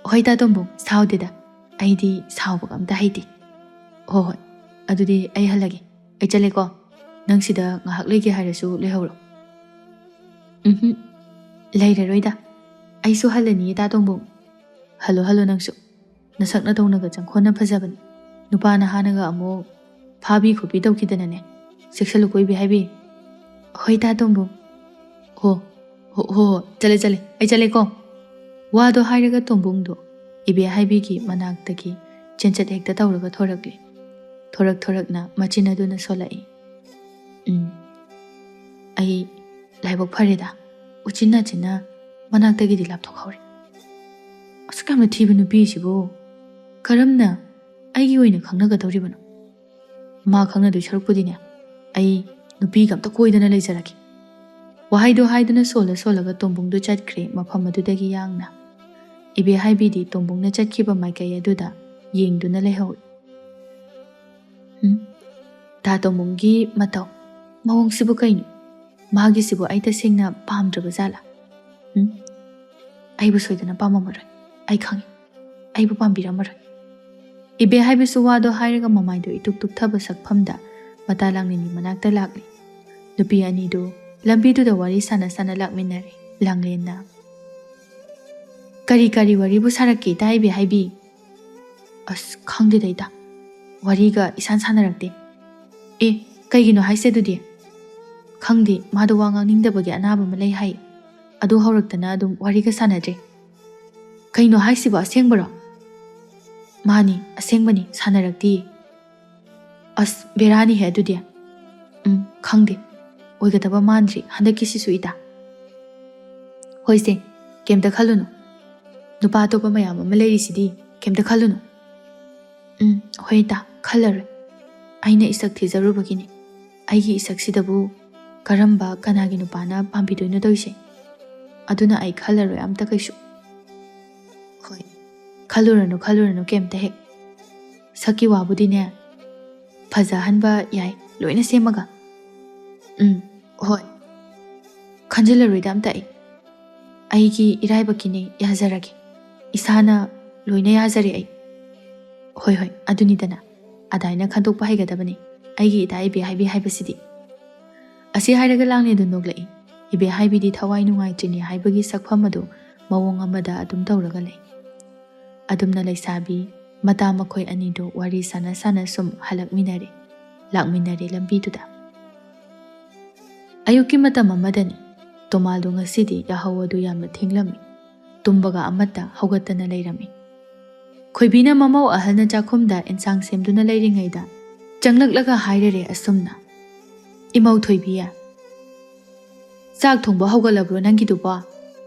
A: ꯍꯣꯏ ꯇꯥ ꯇꯣꯝꯕꯨꯡ, ꯁꯥꯎꯗꯦꯗ, ꯑꯩꯗꯤ ꯁꯥꯎꯕꯒ ꯑꯝꯇ ꯍꯩꯇꯦ ꯍꯣꯏ ꯍꯣꯏ ꯑꯗꯨꯗꯤ ꯑꯩ ꯍꯜꯂꯒꯦ ꯑꯩ ꯆꯠꯂꯦꯀꯣ ꯅꯪ ꯁꯤꯗ ꯉꯥꯏꯍꯥꯛ ꯂꯩꯒꯦ ꯍꯥꯏꯔꯁꯨ ꯂꯩꯍꯧꯔꯣ ꯂꯩꯔꯔꯣꯏꯗ ꯑꯩꯁꯨ ꯍꯜꯂꯅꯤꯌꯦ ꯇꯥ ꯇꯣꯝꯕꯣꯝ ꯍꯜꯂꯣ ꯍꯜꯂꯣ ꯅꯪꯁꯨ ꯅꯁꯛ ꯅꯇꯧꯅꯒ ꯆꯪꯈꯣꯟꯅ ꯐꯖꯕꯅꯤ ꯅꯨꯄꯥꯅ ꯍꯥꯟꯅꯒ ꯑꯃꯨꯛ ꯐꯥꯕꯤ ꯈꯣꯠꯄꯤ ꯇꯧꯈꯤꯗꯅꯅꯦ ꯆꯦꯛꯁꯜꯂꯨ ꯀꯣꯏꯕꯤ ꯍꯥꯏꯕꯤ ꯍꯣꯏ ꯇꯥ ꯇꯣꯝꯕꯣꯝ ꯍꯣ ꯍꯣ ꯍꯣ ꯆꯠꯂꯦ ꯆꯠꯂꯦ ꯑꯩ ꯆꯠꯂꯦꯀꯣ ꯋꯥꯗꯣ ꯍꯥꯏꯔꯒ ꯇꯣꯝꯕꯨꯡꯗꯣ ꯏꯕꯦ ꯍꯥꯏꯕꯤꯒꯤ ꯃꯅꯥꯛꯇꯒꯤ ꯆꯦꯟꯆꯠ ꯍꯦꯛꯇ ꯇꯧꯔꯒ ꯊꯣꯔꯛꯂꯤ ꯊꯣꯔꯛꯅ ꯃꯆꯤꯟ ꯑꯗꯨꯅ ꯁꯣꯜꯂꯛꯏ ꯑꯩ ꯂꯥꯏꯕꯛ ꯐꯔꯦꯗ ꯎꯆꯤꯟ ꯅꯥꯆꯤꯟꯅ ꯃꯅꯥꯛꯇꯒꯤꯗꯤ ꯂꯥꯞꯊꯣꯛꯍꯧꯔꯦ ꯑꯁꯨꯛ ꯌꯥꯝꯅ ꯊꯤꯕ ꯅꯨꯄꯤꯁꯤꯕꯨ ꯀꯔꯝꯅ ꯑꯩꯒꯤ ꯑꯣꯏꯅ ꯈꯪꯅꯒꯗꯧꯔꯤꯕꯅꯣ ꯃꯥ ꯈꯪꯅꯗꯣꯏ ꯁꯔꯨꯛꯄꯨꯗꯤꯅꯦ ꯑꯩ ꯅꯨꯄꯤꯒ ꯑꯝꯇ ꯀꯣꯏꯗꯅ ꯂꯩꯖꯔꯒꯦ ꯋꯥꯍꯩꯗꯣ ꯍꯥꯏꯗꯨꯅ ꯁꯣꯜꯂꯒ ꯇꯣꯝꯕꯨꯡꯗꯨ ꯆꯠꯈ꯭ꯔꯦ ꯃꯐꯝ ꯑꯗꯨꯗꯒꯤ ꯌꯥꯡꯅ ꯏꯕꯦ ꯍꯥꯏꯕꯤꯗꯤ ꯇꯣꯝꯕꯨꯡꯅ ꯆꯠꯈꯤꯕ ꯃꯥꯏꯀꯩ ꯑꯗꯨꯗ ꯌꯦꯡꯗꯨꯅ ꯂꯩꯍꯧꯏ ꯇꯥ ꯇꯣꯝꯕꯨꯡꯒꯤ ꯃꯇꯧ ꯃꯑꯣꯡꯁꯤꯕꯨ ꯀꯩꯅꯣ ꯃꯥꯒꯤꯁꯤꯕꯨ ꯑꯩ ꯇꯁꯦꯡꯅ ꯄꯥꯝꯗ꯭ꯔꯕ ꯖꯥꯠꯂꯥ ꯑꯩꯕꯨ ꯁꯣꯏꯗꯅ ꯄꯥꯝꯃꯝꯃꯔꯣꯏ ꯑꯩ ꯈꯪꯉꯤ ꯑꯩꯕꯨ ꯄꯥꯝꯕꯤꯔꯝꯃꯔꯣꯏ ꯏꯕꯦ ꯍꯥꯏꯕꯤꯁꯨ ꯋꯥꯗꯣ ꯍꯥꯏꯔꯒ ꯃꯃꯥꯏꯗꯣ ꯏꯇꯨꯛ ꯇꯨꯛꯊꯕ ꯁꯛꯐꯝꯗ ꯃꯇꯥ ꯂꯥꯡꯂꯦꯟꯒꯤ ꯃꯅꯥꯛꯇ ꯂꯥꯛꯂꯤ ꯅꯨꯄꯤ ꯑꯅꯤꯗꯨ ꯂꯝꯕꯤꯗꯨꯗ ꯋꯥꯔꯤ ꯁꯥꯟꯅ ꯂꯥꯛꯃꯤꯟꯅꯔꯦ ꯂꯥꯡꯂꯦꯟꯅ ꯀꯔꯤ ꯋꯥꯔꯤꯕꯨ ꯁꯥꯔꯛꯀꯦ ꯏꯇꯥ ꯏꯕꯦ ꯍꯥꯏꯕꯤ ꯑꯁ ꯈꯪꯗꯦꯗ ꯏꯇꯥ ꯋꯥꯔꯤꯒ ꯏꯁꯥꯟ ꯁꯥꯟꯅꯔꯛꯇꯦ ꯀꯩꯒꯤꯅꯣ ꯍꯥꯏꯁꯦ ꯑꯗꯨꯗꯤ ꯈꯪꯗꯦ ꯃꯥꯗꯣ ꯋꯥ ꯉꯥꯡꯅꯤꯡꯗꯕꯒꯤ ꯑꯅꯥꯕ ꯑꯃ ꯂꯩ ꯍꯥꯏ ꯑꯗꯨ ꯍꯧꯔꯛꯇꯅ ꯑꯗꯨꯝ ꯋꯥꯔꯤꯒ ꯁꯥꯟꯅꯗ꯭ꯔꯦ ꯀꯩꯅꯣ ꯍꯥꯏꯁꯤꯕꯣ ꯑꯁꯦꯡꯕꯔꯣ ꯃꯥꯅꯤ ꯑꯁꯦꯡꯕꯅꯤ ꯁꯥꯟꯅꯔꯛꯇꯤꯌꯦ ꯑꯁ ꯕꯦꯔꯥꯅꯤꯍꯦ ꯑꯗꯨꯗꯤ ꯈꯪꯗꯦ ꯑꯣꯏꯒꯗꯕ ꯃꯥꯟꯗ꯭ꯔꯤ ꯍꯟꯗꯛꯀꯤꯁꯤꯁꯨ ꯏꯇꯥ ꯍꯣꯏꯁꯦ ꯀꯩꯝꯇ ꯈꯜꯂꯨꯅꯨ ꯅꯨꯄꯥ ꯑꯇꯣꯞꯄ ꯃꯌꯥꯝ ꯑꯃ ꯂꯩꯔꯤꯁꯤꯗꯤ ꯀꯩꯝꯇ ꯈꯜꯂꯨꯅꯨ ꯍꯣꯏ ꯏꯇꯥ ꯈꯜꯂꯔꯣꯏ ꯑꯩꯅ ꯏꯁꯛ ꯊꯤꯖꯔꯨꯕꯒꯤꯅꯤ ꯑꯩꯒꯤ ꯏꯁꯛꯁꯤꯗꯕꯨ ꯀꯔꯝꯕ ꯀꯅꯥꯒꯤ ꯅꯨꯄꯥꯅ ꯄꯥꯝꯕꯤꯗꯣꯏꯅꯣ ꯇꯧꯔꯤꯁꯦ ꯑꯗꯨꯅ ꯑꯩ ꯈꯜꯂꯔꯣꯏ ꯑꯝꯇ ꯀꯩꯁꯨ ꯍꯣꯏ ꯈꯜꯂꯨꯔꯅꯨ ꯀꯩꯝꯇ ꯍꯦꯛ ꯁꯛꯀꯤ ꯋꯥꯕꯨꯗꯤꯅꯦ ꯐꯖꯍꯟꯕ ꯌꯥꯏ ꯂꯣꯏꯅ ꯁꯦꯝꯃꯒ ꯍꯣꯏ ꯈꯟꯖꯤꯜꯂꯔꯣꯏꯗ ꯑꯝꯇ ꯑꯩꯒꯤ ꯏꯔꯥꯏꯕꯛꯀꯤꯅꯤ ꯌꯥꯖꯔꯒꯦ ꯏꯁꯥꯅ ꯂꯣꯏꯅ ꯌꯥꯖꯔꯦ ꯑꯩ ꯍꯣꯏ ꯑꯗꯨꯅꯤꯗꯅ ꯑꯗꯥꯏꯅ ꯈꯟꯗꯣꯛꯄ ꯍꯩꯒꯗꯕꯅꯤ ꯑꯩꯒꯤ ꯏꯇꯥ ꯏꯕꯦ ꯍꯥꯏꯕꯤ ꯍꯥꯏꯕꯁꯤꯗꯤ ꯑꯁꯤ ꯍꯥꯏꯔꯒ ꯂꯥꯡꯂꯦꯟꯗꯨ ꯅꯣꯛꯂꯛꯏ ꯏꯕꯦ ꯍꯥꯏꯕꯤꯗꯤ ꯊꯋꯥꯏ ꯅꯨꯡꯉꯥꯏꯇ꯭ꯔꯤꯅꯤ ꯍꯥꯏꯕꯒꯤ ꯁꯛꯐꯝ ꯑꯗꯨ ꯃꯑꯣꯡ ꯑꯃꯗ ꯑꯗꯨꯝ ꯇꯧꯔꯒ ꯂꯩ ꯑꯗꯨꯝꯅ ꯂꯩꯁꯥꯕꯤ ꯃꯇꯥ ꯃꯈꯣꯏ ꯑꯅꯤꯗꯨ ꯋꯥꯔꯤ ꯁꯥꯟꯅ ꯁꯨꯝ ꯂꯥꯛꯃꯤꯟꯅꯔꯦ ꯂꯝꯕꯤꯗꯨꯗ ꯑꯌꯨꯛꯀꯤ ꯃꯇꯝ ꯑꯃꯗꯅꯤ ꯇꯣꯃꯥꯜꯗꯣ ꯉꯁꯤꯗꯤ ꯌꯥꯍꯧ ꯑꯗꯨ ꯌꯥꯝꯅ ꯊꯦꯡꯂꯝꯃꯤ ꯇꯨꯝꯕꯒ ꯑꯃꯠꯇ ꯍꯧꯒꯠꯇꯅ ꯂꯩꯔꯝꯃꯤ ꯈꯣꯏꯕꯤꯅ ꯃꯃꯧ ꯑꯍꯜꯅ ꯆꯥꯛꯈꯨꯝꯗ ꯑꯦꯟꯁꯥꯡ ꯁꯦꯝꯗꯨꯅ ꯂꯩꯔꯤꯉꯩꯗ ꯆꯪꯂꯛꯂꯒ ꯍꯥꯏꯔꯔꯦ ꯑꯁꯨꯝꯅ ꯏꯃꯧ ꯊꯣꯏꯕꯤ ꯆꯥꯛ ꯊꯣꯡꯕ ꯍꯧꯒꯠꯂꯕ꯭ꯔꯣ ꯅꯪꯒꯤꯗꯨꯕꯣ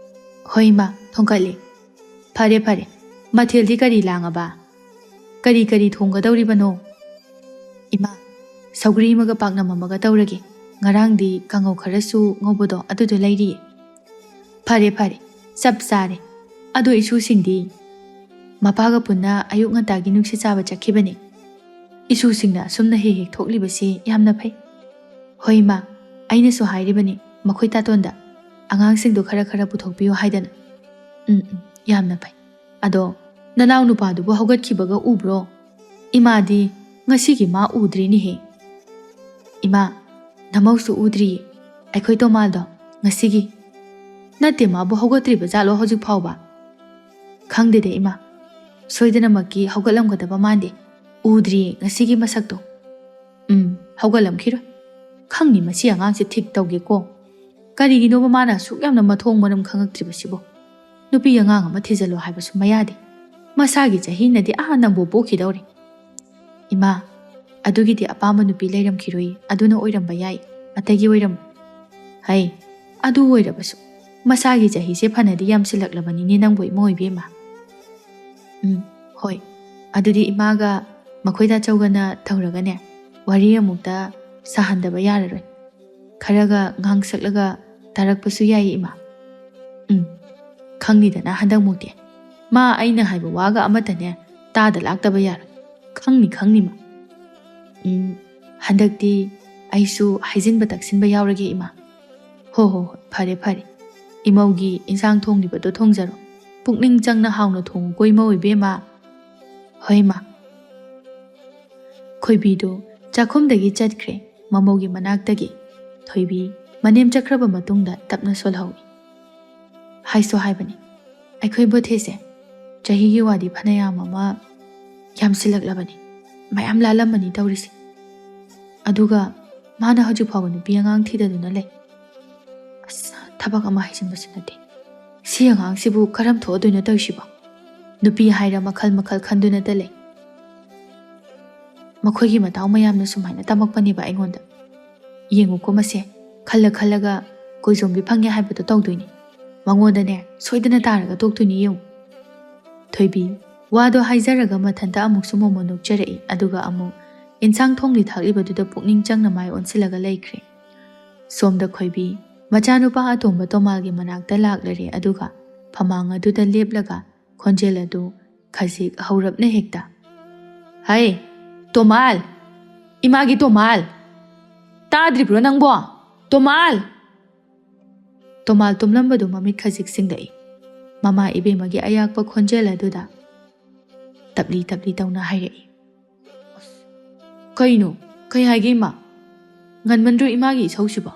A: ꯍꯣꯏ ꯏꯃꯥ ꯊꯣꯡꯒꯠꯂꯦ ꯐꯔꯦ ꯃꯊꯦꯜꯗꯤ ꯀꯔꯤ ꯂꯥꯡꯉꯕ ꯀꯔꯤ ꯊꯣꯡꯒꯗꯧꯔꯤꯕꯅꯣ ꯏꯃꯥ ꯁꯧꯒ꯭ꯔꯤ ꯑꯃꯒ ꯄꯥꯛꯅꯝ ꯑꯃꯒ ꯇꯧꯔꯒꯦ ꯉꯔꯥꯡꯗꯤ ꯀꯥꯡꯉꯧ ꯈꯔꯁꯨ ꯉꯧꯕꯗꯣ ꯑꯗꯨꯗꯣ ꯂꯩꯔꯤꯌꯦ ꯐꯔꯦ ꯆꯞ ꯆꯥꯔꯦ ꯑꯗꯣ ꯏꯁꯨꯁꯤꯡꯗꯤ ꯃꯄꯥꯒ ꯄꯨꯟꯅ ꯑꯌꯨꯛ ꯉꯟꯇꯥꯒꯤ ꯅꯨꯡꯁꯤꯠ ꯆꯥꯕ ꯆꯠꯈꯤꯕꯅꯤ ꯏꯁꯨꯁꯤꯡꯅ ꯑꯁꯨꯝꯅ ꯍꯦꯛ ꯊꯣꯛꯂꯤꯕꯁꯤ ꯌꯥꯝꯅ ꯐꯩ ꯍꯣꯏ ꯏꯃꯥ ꯑꯩꯅꯁꯨ ꯍꯥꯏꯔꯤꯕꯅꯤ ꯃꯈꯣꯏ ꯇꯥꯇꯣꯟꯗ ꯑꯉꯥꯡꯁꯤꯡꯗꯣꯈꯔ ꯄꯨꯊꯣꯛꯄꯤꯌꯨ ꯍꯥꯏꯗꯅ ꯌꯥꯝꯅ ꯐꯩ ꯑꯗꯣ ꯅꯅꯥꯎ ꯅꯨꯄꯥꯗꯨꯕꯨ ꯍꯧꯒꯠꯈꯤꯕꯒ ꯎꯕ꯭ꯔꯣ ꯏꯃꯥꯗꯤ ꯉꯁꯤꯒꯤ ꯃꯥ ꯎꯗ꯭ꯔꯤꯅꯤꯍꯦ ꯏꯃꯥ ꯅꯃꯧꯁꯨ ꯎꯗ꯭ꯔꯤꯌꯦ ꯑꯩꯈꯣꯏ ꯇꯣꯃꯥꯜꯗꯣ ꯉꯁꯤꯒꯤ ꯅꯠꯇꯦ ꯃꯥꯕꯨ ꯍꯧꯒꯠꯇ꯭ꯔꯤꯕ ꯖꯥꯠꯂꯣ ꯍꯧꯖꯤꯛ ꯐꯥꯎꯕ ꯈꯪꯗꯦꯗ ꯏꯃꯥ ꯁꯣꯏꯗꯅꯃꯛꯀꯤ ꯍꯧꯒꯠꯂꯝꯒꯗꯕ ꯃꯥꯟꯗꯦ ꯎꯗ꯭ꯔꯤꯌꯦ ꯉꯁꯤꯒꯤ ꯃꯁꯛꯇꯣ ꯍꯧꯒꯠꯂꯝꯈꯤꯔꯣꯏ ꯈꯪꯅꯤ ꯃꯁꯤ ꯑꯉꯥꯡꯁꯦ ꯊꯤꯛ ꯇꯧꯒꯦꯀꯣ ꯀꯔꯤꯒꯤꯅꯣꯕ ꯃꯥꯅ ꯑꯁꯨꯛ ꯌꯥꯝꯅ ꯃꯊꯣꯡ ꯃꯔꯝ ꯈꯪꯉꯛꯇ꯭ꯔꯤꯕꯁꯤꯕꯣ ꯅꯨꯄꯤ ꯑꯉꯥꯡ ꯑꯃ ꯊꯤꯖꯤꯜꯂꯣ ꯍꯥꯏꯕꯁꯨ ꯃꯌꯥꯗꯦ ꯃꯁꯥꯒꯤ ꯆꯍꯤꯅꯗꯤ ꯅꯪꯕꯨ ꯄꯣꯛꯈꯤꯗꯧꯔꯤ ꯏꯃꯥ ꯑꯗꯨꯒꯤꯗꯤ ꯑꯄꯥꯝꯕ ꯅꯨꯄꯤ ꯂꯩꯔꯝꯈꯤꯔꯣꯏ ꯑꯗꯨꯅ ꯑꯣꯏꯔꯝꯕ ꯌꯥꯏ ꯑꯇꯩꯒꯤ ꯑꯣꯏꯔꯝ ꯍꯩ ꯑꯗꯨ ꯑꯣꯏꯔꯕꯁꯨ ꯃꯁꯥꯒꯤ ꯆꯍꯤꯁꯦ ꯐꯅꯗꯤ ꯌꯥꯝꯁꯤꯜꯂꯛꯂꯕꯅꯤꯅꯦ ꯅꯪꯕꯨ ꯏꯃꯧ ꯏꯕꯦꯝꯃ ꯍꯣꯏ ꯑꯗꯨꯗꯤ ꯏꯃꯥꯒ ꯃꯈꯣꯏ ꯇꯥꯆꯧꯒꯅ ꯇꯧꯔꯒꯅꯦ ꯋꯥꯔꯤ ꯑꯃꯨꯛꯇ ꯁꯥꯍꯟꯗꯕ ꯌꯥꯔꯔꯣꯏ ꯈꯔꯒ ꯉꯥꯡꯁꯛꯂꯒ ꯇꯥꯔꯛꯄꯁꯨ ꯌꯥꯏ ꯏꯃꯥ ꯈꯪꯅꯤꯗꯅ ꯍꯟꯗꯛꯃꯨꯛꯇꯤ ꯃꯥ ꯑꯩꯅ ꯍꯥꯏꯕ ꯋꯥꯒ ꯑꯃꯠꯇꯅꯦ ꯇꯥꯗ ꯂꯥꯛꯇꯕ ꯌꯥꯔꯣꯏ ꯈꯪꯅꯤ ꯃꯥ ꯍꯟꯗꯛꯇꯤ ꯑꯩꯁꯨ ꯍꯥꯏꯖꯤꯟꯕ ꯇꯛꯁꯤꯟꯕ ꯌꯥꯎꯔꯒꯦ ꯏꯃꯥ ꯍꯣꯏ ꯐꯔꯦ ꯏꯃꯧꯒꯤ ꯏꯟꯁꯥꯡ ꯊꯣꯡꯂꯤꯕꯗꯣ ꯊꯣꯡꯖꯔꯣ ꯄꯨꯛꯅꯤꯡ ꯆꯪꯅ ꯍꯥꯎꯅ ꯊꯣꯡꯉꯨꯀꯣ ꯏꯃꯧ ꯏꯕꯦꯝꯃ ꯍꯣꯏ ꯏꯃꯥ꯫ ꯈꯣꯏꯕꯤꯗꯨ ꯆꯥꯛꯈꯨꯝꯗꯒꯤ ꯆꯠꯈ꯭ꯔꯦ ꯃꯃꯧꯒꯤ ꯃꯅꯥꯛꯇꯒꯤ꯫ ꯊꯣꯏꯕꯤ ꯃꯅꯦꯝ ꯆꯠꯈ꯭ꯔꯕ ꯃꯇꯨꯡꯗ ꯇꯞꯅ ꯁꯣꯜꯍꯧꯏ꯫ ꯍꯥꯏꯁꯨ ꯍꯥꯏꯕꯅꯤ ꯑꯩꯈꯣꯏ ꯕꯣꯊꯦꯁꯦ ꯆꯍꯤꯒꯤ ꯋꯥꯗꯤ ꯐꯅꯌꯥꯝ ꯑꯃ ꯌꯥꯝꯁꯤꯜꯂꯛꯂꯕꯅꯤ, ꯃꯌꯥꯝ ꯂꯥꯜꯂꯝꯃꯅꯤ ꯇꯧꯔꯤꯁꯤ꯫ ꯑꯗꯨꯒ ꯃꯥꯅ ꯍꯧꯖꯤꯛ ꯐꯥꯎꯕ ꯅꯨꯄꯤ ꯑꯉꯥꯡ ꯊꯤꯗꯗꯨꯅ ꯂꯩ꯫ ꯑꯁ ꯊꯕꯛ ꯑꯃ ꯍꯩꯖꯤꯟꯕꯁꯨ ꯅꯠꯇꯦ, ꯁꯤ ꯑꯉꯥꯡꯁꯤꯕꯨ ꯀꯔꯝ ꯊꯣꯛꯑꯗꯣꯏꯅꯣ ꯇꯧꯔꯤꯁꯤꯕꯣ? ꯅꯨꯄꯤ ꯍꯥꯏꯔ ꯃꯈꯜ ꯃꯈꯜ ꯈꯟꯗꯨꯅꯇ ꯂꯩ꯫ ꯃꯈꯣꯏꯒꯤ ꯃꯇꯥꯎ ꯃꯌꯥꯝꯅ ꯁꯨꯃꯥꯏꯅ ꯇꯝꯃꯛꯄꯅꯦꯕ ꯑꯩꯉꯣꯟꯗ꯫ ꯌꯦꯡꯉꯨꯀꯣ ꯃꯁꯦ ꯈꯜꯂ ꯈꯜꯂꯒ ꯀꯣꯏꯖꯣꯝꯕꯤ ꯐꯪꯉꯦ ꯍꯥꯏꯕꯗꯣ ꯇꯧꯗꯣꯏꯅꯤ, ꯃꯉꯣꯟꯗꯅꯦ ꯁꯣꯏꯗꯅ ꯇꯥꯔꯒ ꯇꯣꯛꯇꯣꯏꯅꯤ ꯌꯦꯡꯉꯨ꯫ ꯊꯣꯏꯕꯤ ꯋꯥꯗꯣ ꯍꯥꯏꯖꯔꯒ ꯃꯊꯟꯇ ꯑꯃꯨꯛꯁꯨ ꯃꯣꯃꯣ ꯅꯣꯛꯆꯔꯛꯏ, ꯑꯗꯨꯒ ꯑꯃꯨꯛ ꯏꯟꯁꯥꯡ ꯊꯣꯡꯂꯤ ꯊꯥꯛꯂꯤꯕꯗꯨꯗ ꯄꯨꯛꯅꯤꯡ ꯆꯪꯅ ꯃꯥꯏ ꯑꯣꯟꯁꯤꯜꯂꯒ ꯂꯩꯈ꯭ꯔꯦ꯫ ꯁꯣꯝꯗ ꯈꯣꯏꯕꯤ ꯃꯆꯥꯅꯨꯄꯥ ꯑꯇꯣꯝꯕ ꯇꯣꯃꯥꯜꯒꯤ ꯃꯅꯥꯛꯇ ꯂꯥꯛꯂꯔꯦ, ꯑꯗꯨꯒ ꯐꯃꯥꯡ ꯑꯗꯨꯗ ꯂꯦꯞꯂꯒ ꯈꯣꯟꯖꯦꯜ ꯑꯗꯨ ꯈꯖꯤꯛ ꯍꯧꯔꯞꯅ ꯍꯦꯛꯇ "ꯍꯩ ꯇꯣꯃꯥꯜ, ꯏꯃꯥꯒꯤ ꯇꯣꯃꯥꯜ, ꯇꯥꯗ꯭ꯔꯤꯕ꯭ꯔꯣ ꯅꯪꯕꯣ? ꯇꯣꯃꯥꯜ!" ꯇꯣꯃꯥꯜ ꯇꯨꯝꯂꯝꯕꯗꯨ ꯃꯃꯤꯠ ꯈꯖꯤꯛ ꯁꯤꯡꯂꯛꯏ꯫ ꯃꯃꯥ ꯏꯕꯦꯝꯃꯒꯤ ꯑꯌꯥꯛꯄ ꯈꯣꯟꯖꯦꯜ ꯑꯗꯨꯗ ꯇꯞꯂꯤ ꯇꯞꯂꯤ ꯇꯧꯅ ꯍꯥꯏꯔꯛꯏ꯫ "ꯀꯩꯅꯣ? ꯀꯩ ꯍꯥꯏꯒꯦ ꯏꯃꯥ? ꯉꯟꯃꯟꯗ꯭ꯔꯣ ꯏꯃꯥꯒꯤ ꯏꯁꯧꯁꯤꯕꯣ?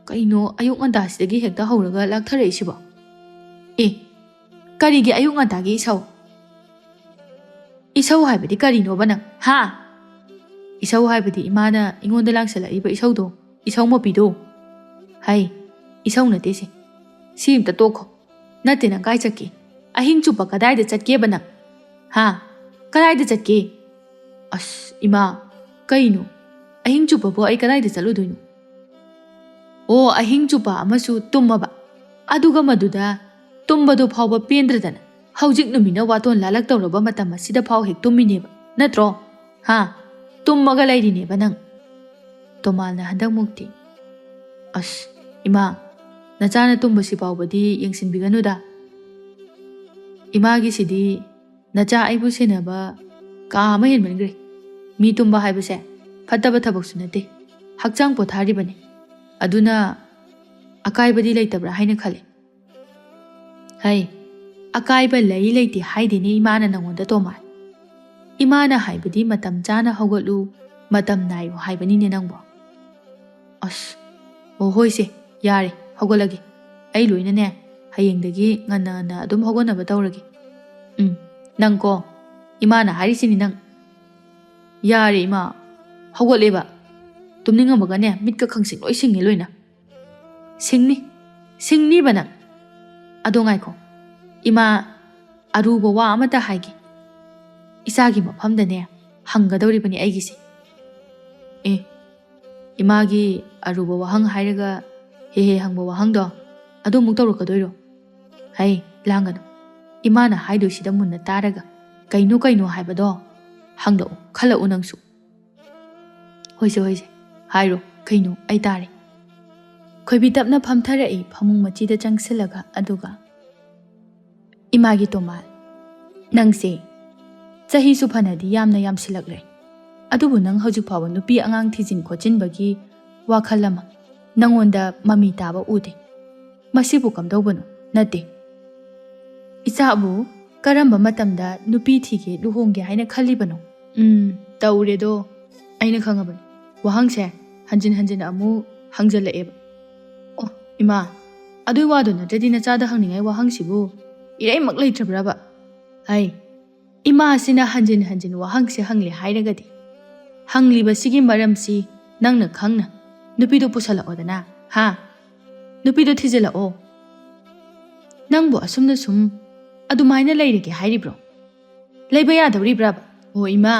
A: ꯀꯩꯅꯣ ꯑꯌꯨꯛ ꯉꯟꯇꯥꯁꯤꯗꯒꯤ ꯍꯦꯛꯇ ꯍꯧꯔꯒ ꯂꯥꯛꯊꯔꯛꯏꯁꯤꯕꯣ? ꯑꯦ, ꯀꯔꯤꯒꯤ ꯑꯌꯨꯛ ꯉꯟꯇꯥꯒꯤ ꯏꯁꯧ? ꯏꯁꯧ ꯍꯥꯏꯕꯗꯤ ꯀꯔꯤꯅꯣꯕ ꯅꯪ? ꯍꯥ? ꯏꯁꯧ ꯍꯥꯏꯕꯗꯤ ꯏꯃꯥꯅ ꯑꯩꯉꯣꯟꯗ ꯂꯥꯡꯁꯤꯜꯂꯛꯏꯕ ꯏꯁꯧꯗꯣ, ꯏꯁꯧ ꯃꯄꯤꯗꯣ꯫ ꯍꯩ, ꯏꯁꯧ ꯅꯠꯇꯦ ꯁꯤ ꯑꯝꯇ ꯇꯣꯛꯈꯣ꯫ ꯅꯠꯇꯦ ꯅꯪ ꯀꯥꯏ ꯆꯠꯀꯦ? ꯑꯍꯤꯡ ꯆꯨꯞꯄ ꯀꯗꯥꯏꯗ ꯆꯠꯀꯦꯕ ꯅꯪ? ꯍꯥ? ꯀꯗꯥꯏꯗ ꯆꯠꯀꯦ? ꯑꯁ ꯏꯃꯥ, ꯀꯩꯅꯣ? ꯑꯍꯤꯡ ꯆꯨꯞꯄꯕꯨ ꯑꯩ ꯀꯗꯥꯏꯗ ꯆꯠꯂꯨꯗꯣꯏꯅꯣ? ꯑꯣ, ꯑꯍꯤꯡ ꯆꯨꯞꯄ ꯑꯃꯁꯨ ꯇꯨꯝꯃꯕ, ꯑꯗꯨꯒ ꯃꯗꯨꯗ ꯇꯨꯝꯕꯗꯣ ꯐꯥꯎꯕ ꯄꯦꯟꯗ꯭ꯔꯗꯅ ꯍꯧꯖꯤꯛ ꯅꯨꯃꯤꯠꯅ ꯋꯥꯇꯣꯟ ꯂꯥꯜꯂꯛꯇꯧꯔꯕ ꯃꯇꯝ ꯑꯁꯤꯗ ꯐꯥꯎ ꯍꯦꯛ ꯇꯨꯝꯃꯤꯅꯦꯕ, ꯅꯠꯇ꯭ꯔꯣ? ꯍꯥ? ꯇꯨꯝꯃꯒ ꯂꯩꯔꯤꯅꯦꯕ ꯅꯪ꯫ ꯇꯣꯃꯥꯜꯅ ꯍꯟꯗꯛꯃꯨꯛꯇꯤ "ꯑꯁ ꯏꯃꯥ, ꯅꯆꯥꯅ ꯇꯨꯝꯕꯁꯤ ꯐꯥꯎꯕꯗꯤ ꯌꯦꯡꯁꯤꯟꯕꯤꯒꯅꯨꯗ꯫ ꯏꯃꯥꯒꯤꯁꯤꯗꯤ ꯅꯆꯥ ꯑꯩꯕꯨ ꯁꯦꯟꯅꯕ ꯀꯥ ꯑꯃ ꯍꯦꯟꯃꯟꯈ꯭ꯔꯦ꯫ ꯃꯤ ꯇꯨꯝꯕ ꯍꯥꯏꯕꯁꯦ ꯐꯠꯇꯕ ꯊꯕꯛꯁꯨ ꯅꯠꯇꯦ, ꯍꯛꯆꯥꯡ ꯄꯣꯊꯥꯔꯤꯕꯅꯤ, ꯑꯗꯨꯅ ꯑꯀꯥꯏꯕꯗꯤ ꯂꯩꯇꯕ꯭ꯔꯥ ꯍꯥꯏꯅ ꯈꯜꯂꯤ." "ꯍꯩ, ꯑꯀꯥꯏꯕ ꯂꯩ ꯂꯩꯇꯦ ꯍꯥꯏꯗꯦꯅꯦ ꯏꯃꯥꯅ ꯅꯪꯉꯣꯟꯗ ꯇꯣꯃꯥꯜ꯫ ꯏꯃꯥꯅ ꯍꯥꯏꯕꯗꯤ ꯃꯇꯝ ꯆꯥꯅ ꯍꯧꯒꯠꯂꯨ, ꯃꯇꯝ ꯅꯥꯏꯌꯨ ꯍꯥꯏꯕꯅꯤꯅꯦ ꯅꯪꯕꯣ." "ꯑꯁ, ꯑꯣ ꯍꯣꯏꯁꯦ, ꯌꯥꯔꯦ, ꯍꯧꯒꯠꯂꯒꯦ꯫ ꯑꯩ ꯂꯣꯏꯅꯅꯦ ꯍꯌꯦꯡꯗꯒꯤ ꯉꯟꯅ ꯉꯟꯅ ꯑꯗꯨꯝ ꯍꯧꯒꯠꯅꯕ ꯇꯧꯔꯒꯦ꯫ ꯅꯪꯀꯣ, ꯏꯃꯥꯅ ꯍꯥꯏꯔꯤꯁꯤꯅꯤ ꯅꯪ." "ꯌꯥꯔꯦ ꯏꯃꯥ, ꯍꯧꯒꯠꯂꯦꯕ, ꯇꯨꯝꯅꯤꯡꯉꯝꯃꯒꯅꯦ ꯃꯤꯠꯀ ꯈꯪꯁꯤꯡ ꯂꯣꯏ ꯁꯤꯡꯉꯦ ꯂꯣꯏꯅ." ꯁꯤꯡꯅꯤꯕ ꯅꯪ꯫ ꯑꯗꯣ ꯉꯥꯏꯈꯣ, ꯏꯃꯥ ꯑꯔꯨꯕ ꯋꯥ ꯑꯃꯇ ꯍꯥꯏꯒꯦ꯫ ꯏꯆꯥꯒꯤ ꯃꯐꯝꯗꯅꯦ ꯍꯪꯒꯗꯧꯔꯤꯕꯅꯤ ꯑꯩꯒꯤꯁꯦ." "ꯑꯦ, ꯏꯃꯥꯒꯤ ꯑꯔꯨꯕ ꯋꯥꯍꯪ ꯍꯥꯏꯔꯒ ꯍꯦ ꯍꯪꯕ ꯋꯥꯍꯪꯗꯣ ꯑꯗꯨꯃꯨꯛ ꯇꯧꯔꯛꯀꯗꯣꯏꯔꯣ? ꯍꯩ ꯂꯥꯡꯒꯅꯨ, ꯏꯃꯥꯅ ꯍꯥꯏꯗꯣꯏꯁꯤꯗ ꯃꯨꯟꯅ ꯇꯥꯔꯒ ꯀꯩꯅꯣ ꯀꯩꯅꯣ ꯍꯥꯏꯕꯗꯣ ꯍꯪꯂꯛꯎ, ꯈꯜꯂꯛꯎ ꯅꯪꯁꯨ." "ꯍꯣꯏꯁꯦ ꯍꯣꯏꯁꯦ, ꯍꯥꯏꯔꯣ ꯀꯩꯅꯣ, ꯑꯩ ꯇꯥꯔꯦ." ꯈꯣꯏꯕꯤ ꯇꯞꯅ ꯐꯝꯊꯔꯛꯏ ꯐꯃꯨꯡ ꯃꯆꯤꯗ ꯆꯪꯁꯤꯜꯂꯒ, ꯑꯗꯨꯒ "ꯏꯃꯥꯒꯤ ꯇꯣꯃꯥꯜ, ꯅꯪꯁꯦ ꯆꯍꯤꯁꯨ ꯐꯅꯗꯤ ꯌꯥꯝꯅ ꯌꯥꯝꯁꯤꯜꯂꯛꯂꯦ, ꯑꯗꯨꯕꯨ ꯅꯪ ꯍꯧꯖꯤꯛ ꯐꯥꯎꯕ ꯅꯨꯄꯤ ꯑꯉꯥꯡ ꯊꯤꯖꯤꯟ ꯈꯣꯠꯆꯤꯟꯕꯒꯤ ꯋꯥꯈꯜ ꯑꯃ ꯅꯪꯉꯣꯟꯗ ꯃꯃꯤ ꯇꯥꯕ ꯎꯗꯦ꯫ ꯃꯁꯤꯕꯨ ꯀꯝꯗꯧꯕꯅꯣ? ꯅꯠꯇꯦ, ꯏꯆꯥꯕꯨ ꯀꯔꯝꯕ ꯃꯇꯝꯗ ꯅꯨꯄꯤ ꯊꯤꯒꯦ ꯂꯨꯍꯣꯡꯒꯦ ꯍꯥꯏꯅ ꯈꯜꯂꯤꯕꯅꯣ?" ꯇꯧꯔꯦꯗꯣ, ꯑꯩꯅ ꯈꯪꯉꯕꯅꯤ꯫ ꯋꯥꯍꯪꯁꯦ ꯍꯟꯖꯤꯟ ꯍꯟꯖꯤꯟ ꯑꯃꯨꯛ ꯍꯪꯖꯜꯂꯛꯑꯦꯕ꯫ "ꯑꯣ ꯏꯃꯥ, ꯑꯗꯨꯏ ꯋꯥꯗꯨ ꯅꯠꯇ꯭ꯔꯗꯤ ꯅꯆꯥꯗ ꯍꯪꯅꯤꯡꯉꯥꯏ ꯋꯥꯍꯪꯁꯤꯕꯨ ꯏꯔꯩꯃꯛ ꯂꯩꯇ꯭ꯔꯕ꯭ꯔꯕ? ꯍꯩ, ꯏꯃꯥꯁꯤꯅ ꯍꯟꯖꯤन ꯍꯟꯖꯤन ꯋꯥꯍꯪꯁꯦ ꯍꯪꯂꯦ ꯍꯥꯏꯔꯒꯗꯤ ꯍꯪꯂꯤꯕꯁꯤꯒꯤ ꯃꯔꯝꯁꯤ ꯅꯪꯅ ꯈꯪꯅ ꯅꯨꯄꯤꯗꯣ ꯄꯨꯁꯜꯂꯛꯑꯣꯗꯅ, ꯍꯥ? ꯅꯨꯄꯤꯗꯣ ꯊꯤꯖꯤꯜꯂꯛꯑꯣ꯫ ꯅꯪꯕꯨ ꯑꯁꯨꯝꯅ ꯁꯨꯝ ꯑꯗꯨꯃꯥꯏꯅ ꯂꯩꯔꯒꯦ ꯍꯥꯏꯔꯤꯕ꯭ꯔꯣ? ꯂꯩꯕ ꯌꯥꯗꯧꯔꯤꯕ꯭ꯔꯕ? ꯑꯣ ꯏꯃꯥ,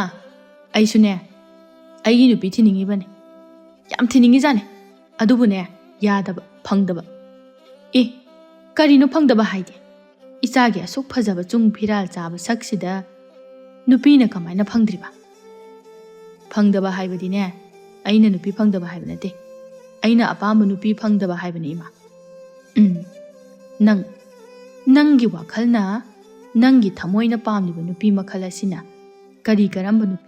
A: ꯑꯩꯁꯨꯅꯦ ꯑꯩꯒꯤ ꯅꯨꯄꯤ ꯊꯤꯅꯤꯡꯉꯤꯕꯅꯦ, ꯌꯥꯝ ꯊꯤꯅꯤꯡꯉꯤꯖꯥꯠꯅꯦ, ꯑꯗꯨꯕꯨꯅꯦ ꯌꯥꯗꯕ, ꯐꯪꯗꯕ." "ꯑꯦ, ꯀꯔꯤꯅꯣ ꯐꯪꯗꯕ ꯍꯥꯏꯗꯤ? ꯏꯆꯥꯒꯤ ꯑꯁꯨꯛ ꯐꯖꯕ ꯆꯨꯡ ꯐꯤꯔꯥꯜ ꯆꯥꯕ ꯁꯛꯁꯤꯗ ꯅꯨꯄꯤꯅ ꯀꯃꯥꯏꯅ ꯐꯪꯗ꯭ꯔꯤꯕ?" "ꯐꯪꯗꯕ ꯍꯥꯏꯕꯗꯤꯅꯦ, ꯑꯩꯅ ꯅꯨꯄꯤ ꯐꯪꯗꯕ ꯍꯥꯏꯕ ꯅꯠꯇꯦ, ꯑꯩꯅ ꯑꯄꯥꯝꯕ ꯅꯨꯄꯤ ꯐꯪꯗꯕ ꯍꯥꯏꯕꯅꯤ ꯏꯃꯥ." ꯅꯪꯒꯤ ꯋꯥꯈꯜꯅ, ꯅꯪꯒꯤ ꯊꯃꯣꯏꯅ ꯄꯥꯝꯂꯤꯕ ꯅꯨꯄꯤ ꯃꯈꯜ ꯑꯁꯤꯅ ꯀꯔꯝꯕ ꯅꯨꯄꯤ?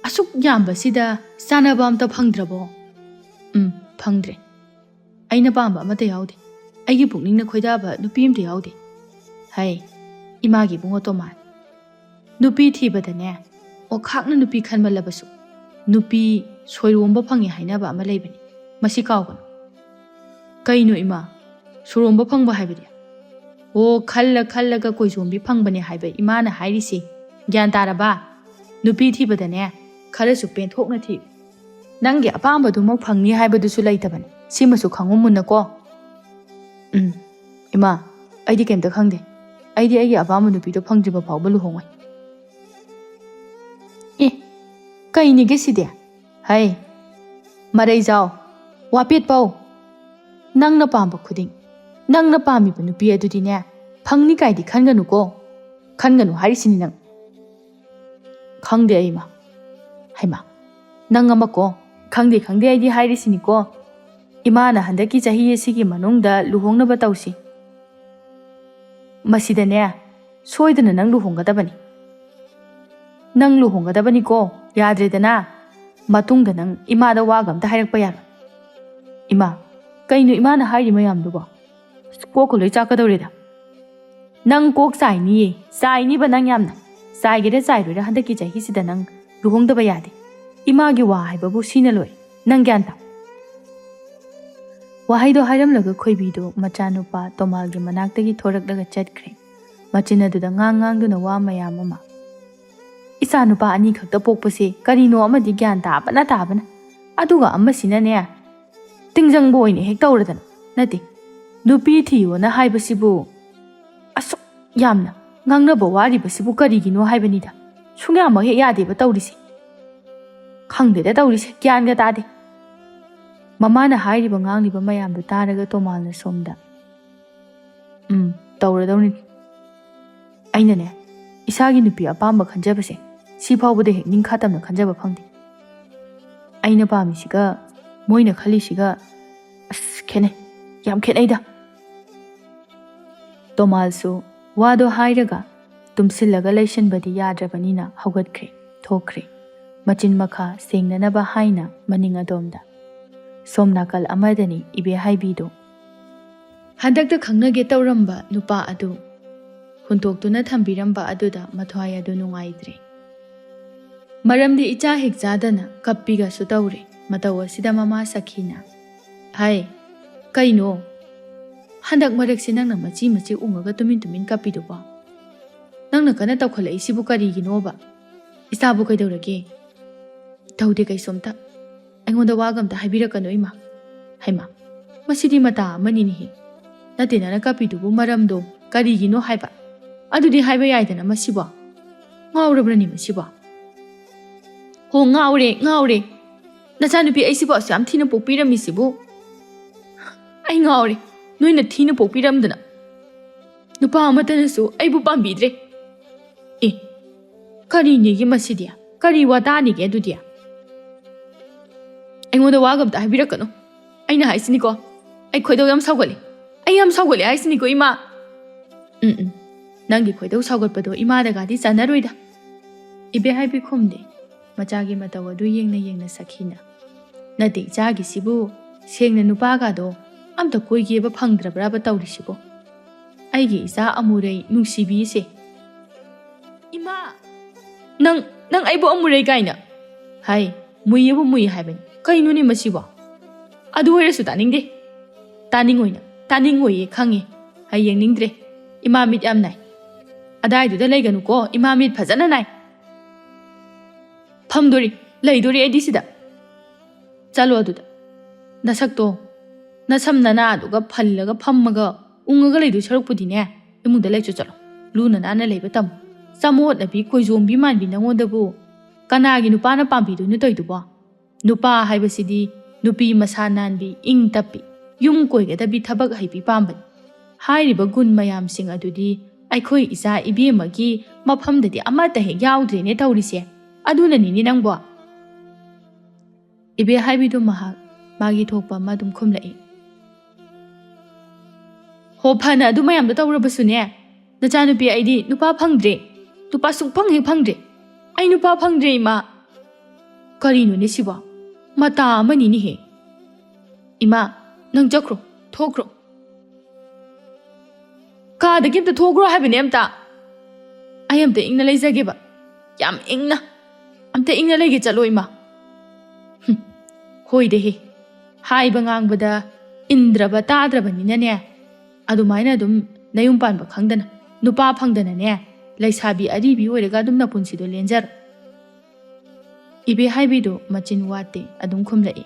A: ꯑꯁꯨꯛ ꯌꯥꯝꯕꯁꯤꯗ ꯆꯥꯅꯕ ꯑꯝꯇ ꯐꯪꯗ꯭ꯔꯕꯣ?" "ꯐꯪꯗ꯭ꯔꯦ, ꯑꯩꯅ ꯄꯥꯝꯕ ꯑꯃꯠꯇ ꯌꯥꯎꯗꯦ, ꯑꯩꯒꯤ ꯄꯨꯛꯅꯤꯡꯅ ꯈꯣꯏꯗꯥꯕ ꯅꯨꯄꯤ ꯑꯃꯇ ꯌꯥꯎꯗꯦ." "ꯍꯩ, ꯏꯃꯥꯒꯤ ꯏꯕꯨꯡꯉꯣ Tomal, Nupi thibadane o khakna nupi khanmalabasu nupi soiromba phangi hainaba ama leibani masi kawgano kaino ima suromba phangba haibadi o khallaga koizombi phangbane haiba imana hairisi gyan taraba nupi thibadane kharasu penthokna thi nangi apambadu mak phangni haibadusu leitabani simasu khangumuna ko ima aidi kemta khangde aidi agi apamba nupi do phangjiba phawba luhongoi kaini geside hai marai jao wapet pau nangna pamba khuding nangna pami ba nupi adudi ne phangni kaidi khanganu ko khanganu harisini nang khangde aima haima nang ama ko khangde aidi harisini ko imana handaki chahi asigi manungda luhongna ba tausi masida ne soidana nang luhonggadabani nang luhonggadabani ko yadredana matungda nang imada wagamta hairakpa yaro ima kaino imana hairi mayamdugo koko loi chakadorida nang kok saini ba nang yamna saigere sairura handaki chahi sida nang luhongdaba yade imagi wa haibabu sina loi nang gyanta wahaido hairamlaga khoibido machanupa tomalgi manaktagi thoraklaga chatkre machinadуда ngang-ngang wa mayam ama isa nupa ani khakta pokpase karino amadi gyan tabana aduga amasina ne tingjang boy ne hek tawradan nati nupi thiyo na haibasibu asuk yamna ngangna ba wari basibu karigino haibanida sungya ma he yade ba tawrisi khangde da tawrisi gyan ga tade mamana hairiba ngangliba mayamdu taraga tomalna somda tawradawni aina ne isagi nupi apamba khanjabase si phawbade hek ningkhatamna khanjaba phangde aina pamisiga moina khalisiga khene yam khenaida tomalsu wado hairaga tumsillaga leisanbadi yadrabanina haugatkre thokre machin makha sengnanaba haina maning adomda somnakal amadani ibe haibido handakta khangnage tawramba nupa adu huntoktuna thambiramba aduda mathwai adu nungaidre maramdi icha hekjadana kappiga su tawre matawa sida mama sakhina hai kaino handak marak sinang na machi ungaga tumin kappido ba nangna kana tawkhala isibu kari ginoba isabu kaidawrage tawde kai somta aingonda wagam ta haibirakano ima haima masidi mata manini hi natina na kappidubu maramdo karigino haiba adudi haiba yaidana masiba ngawrabrani masiba ho ngawre nachanupi aisibu asyam thina pokpiramisibu ai ngawre noina thina pokpiramdana nupa amatanasu aibu pambidre kari nigi masidia kari watani ge adudia aingonda wagamta haibirakano aina haisiniko ai khoidaw yam sawgale haisiniko ima nangi khoidaw sawgatpado imada gadi chanaroida ibe haibi khumde machagi mataw adu yengna sakhina nade chagi sibu sengna nupa ga do amta koige ba phangdrabra ba tawrisibo aigi isa amurei nungsibi se ima nang aibu amurei gaina hai muyebu muyi haibani kaino ni masiba adu hoirasu taningoye khange hai yengningdre imamit yam nai adai du da leiganu ko imamit phajana nai phamdori leidori edisida chalo adu da nasakto nasamnana aduga phallaga phammaga ungaga leidu sarukpudi ne imungda leichu chalo luna nana leiba tam samot nabi koizombi manbi nangodabu kanagi nupana pambidu nu toiduba nupa haibasidi nupi masananbi ing tapi yum koigadabi thabak haibi pambani hairiba gun mayam sing adudi aikhoi isa ibemagi maphamdadi amata he yaudre ne tawrise aduna ni nangbo ibe haibidu mahak magi thokpa madum khumlai ho phana adu mayam da tawrabasu ne nachanupi aidi nupa phangdre tupa sung phangdre ai nupa phangdre ma karino ne siba mata amani ni he ima nang jakro thokro ka da kimta thokro haibane amta ayamta ingna leijage ba ꯌꯥꯝ ꯏꯪꯅ ꯑꯝꯇ ꯏꯪꯅ ꯂꯩꯒꯦ ꯆꯠꯂꯣ ꯏꯃꯥ ꯍꯣꯏꯗꯦꯍꯦ ꯍꯥꯏꯕ ꯉꯥꯡꯕꯗ ꯏꯟꯗ꯭ꯔꯕ ꯇꯥꯗ꯭ꯔꯕꯅꯤꯅꯅꯦ ꯑꯗꯨꯃꯥꯏꯅ ꯑꯗꯨꯝ ꯅꯌꯨꯝ ꯄꯥꯟꯕ ꯈꯪꯗꯅ ꯅꯨꯄꯥ ꯐꯪꯗꯅꯅꯦ ꯂꯩꯁꯥꯕꯤ ꯑꯔꯤꯕꯤ ꯑꯣꯏꯔꯒ ꯑꯗꯨꯝ ꯅꯄꯨꯟꯁꯤꯗꯣ ꯂꯦꯟꯖꯔꯣ ꯏꯕꯦꯍꯥꯏꯕꯤꯗꯣ ꯃꯆꯤꯟ ꯋꯥꯠꯇꯦ ꯑꯗꯨꯝ ꯈꯨꯝꯂꯛꯏ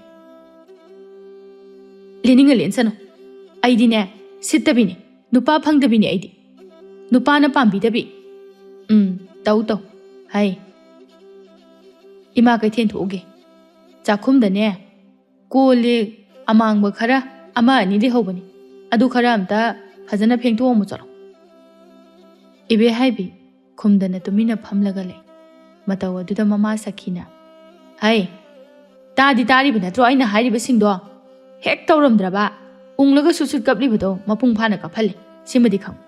A: ꯂꯦꯟꯅꯤꯡꯉ ꯂꯦꯟꯁꯅꯨ ꯑꯩꯗꯤꯅꯦ ꯁꯤꯠꯇꯕꯤꯅꯤ ꯅꯨꯄꯥ ꯐꯪꯗꯕꯤꯅꯤ ꯑꯩꯗꯤ ꯅꯨꯄꯥꯅ ꯄꯥꯝꯕꯤꯗꯕꯤ ꯇꯧ ꯍꯥꯏ ꯏꯃꯥ ꯀꯩꯊꯦꯜ ꯊꯣꯛꯎꯒꯦ ꯆꯥꯛꯈꯨꯝꯗꯅꯦ ꯀꯣꯜ ꯂꯤꯛ ꯑꯃꯥꯡꯕ ꯈꯔ ꯑꯃ ꯑꯅꯤ ꯂꯩꯍꯧꯕꯅꯤ ꯑꯗꯨ ꯈꯔ ꯑꯝꯇ ꯐꯖꯅ ꯐꯦꯡꯗꯣꯛꯑꯝꯃꯨ ꯆꯠꯂꯣ ꯏꯕꯦꯍꯥꯏꯕꯤ ꯈꯨꯝꯗꯅ ꯇꯨꯃꯤꯟꯅ ꯐꯝꯂꯒ ꯂꯩ ꯃꯇꯧ ꯑꯗꯨꯗ ꯃꯃꯥ ꯁꯈꯤꯅ ꯍꯩ ꯇꯥꯗꯤ ꯇꯥꯔꯤꯕ ꯅꯠꯇ꯭ꯔꯣ ꯑꯩꯅ ꯍꯥꯏꯔꯤꯕꯁꯤꯡꯗꯣ ꯍꯦꯛ ꯇꯧꯔꯝꯗ꯭ꯔꯕ ꯎꯪꯂꯒ ꯁꯨꯠ ꯀꯞꯂꯤꯕꯗꯣ ꯃꯄꯨꯡ ꯐꯥꯅ ꯀꯞꯍꯜꯂꯤ ꯁꯤꯃꯗꯤ ꯈꯪꯉꯨ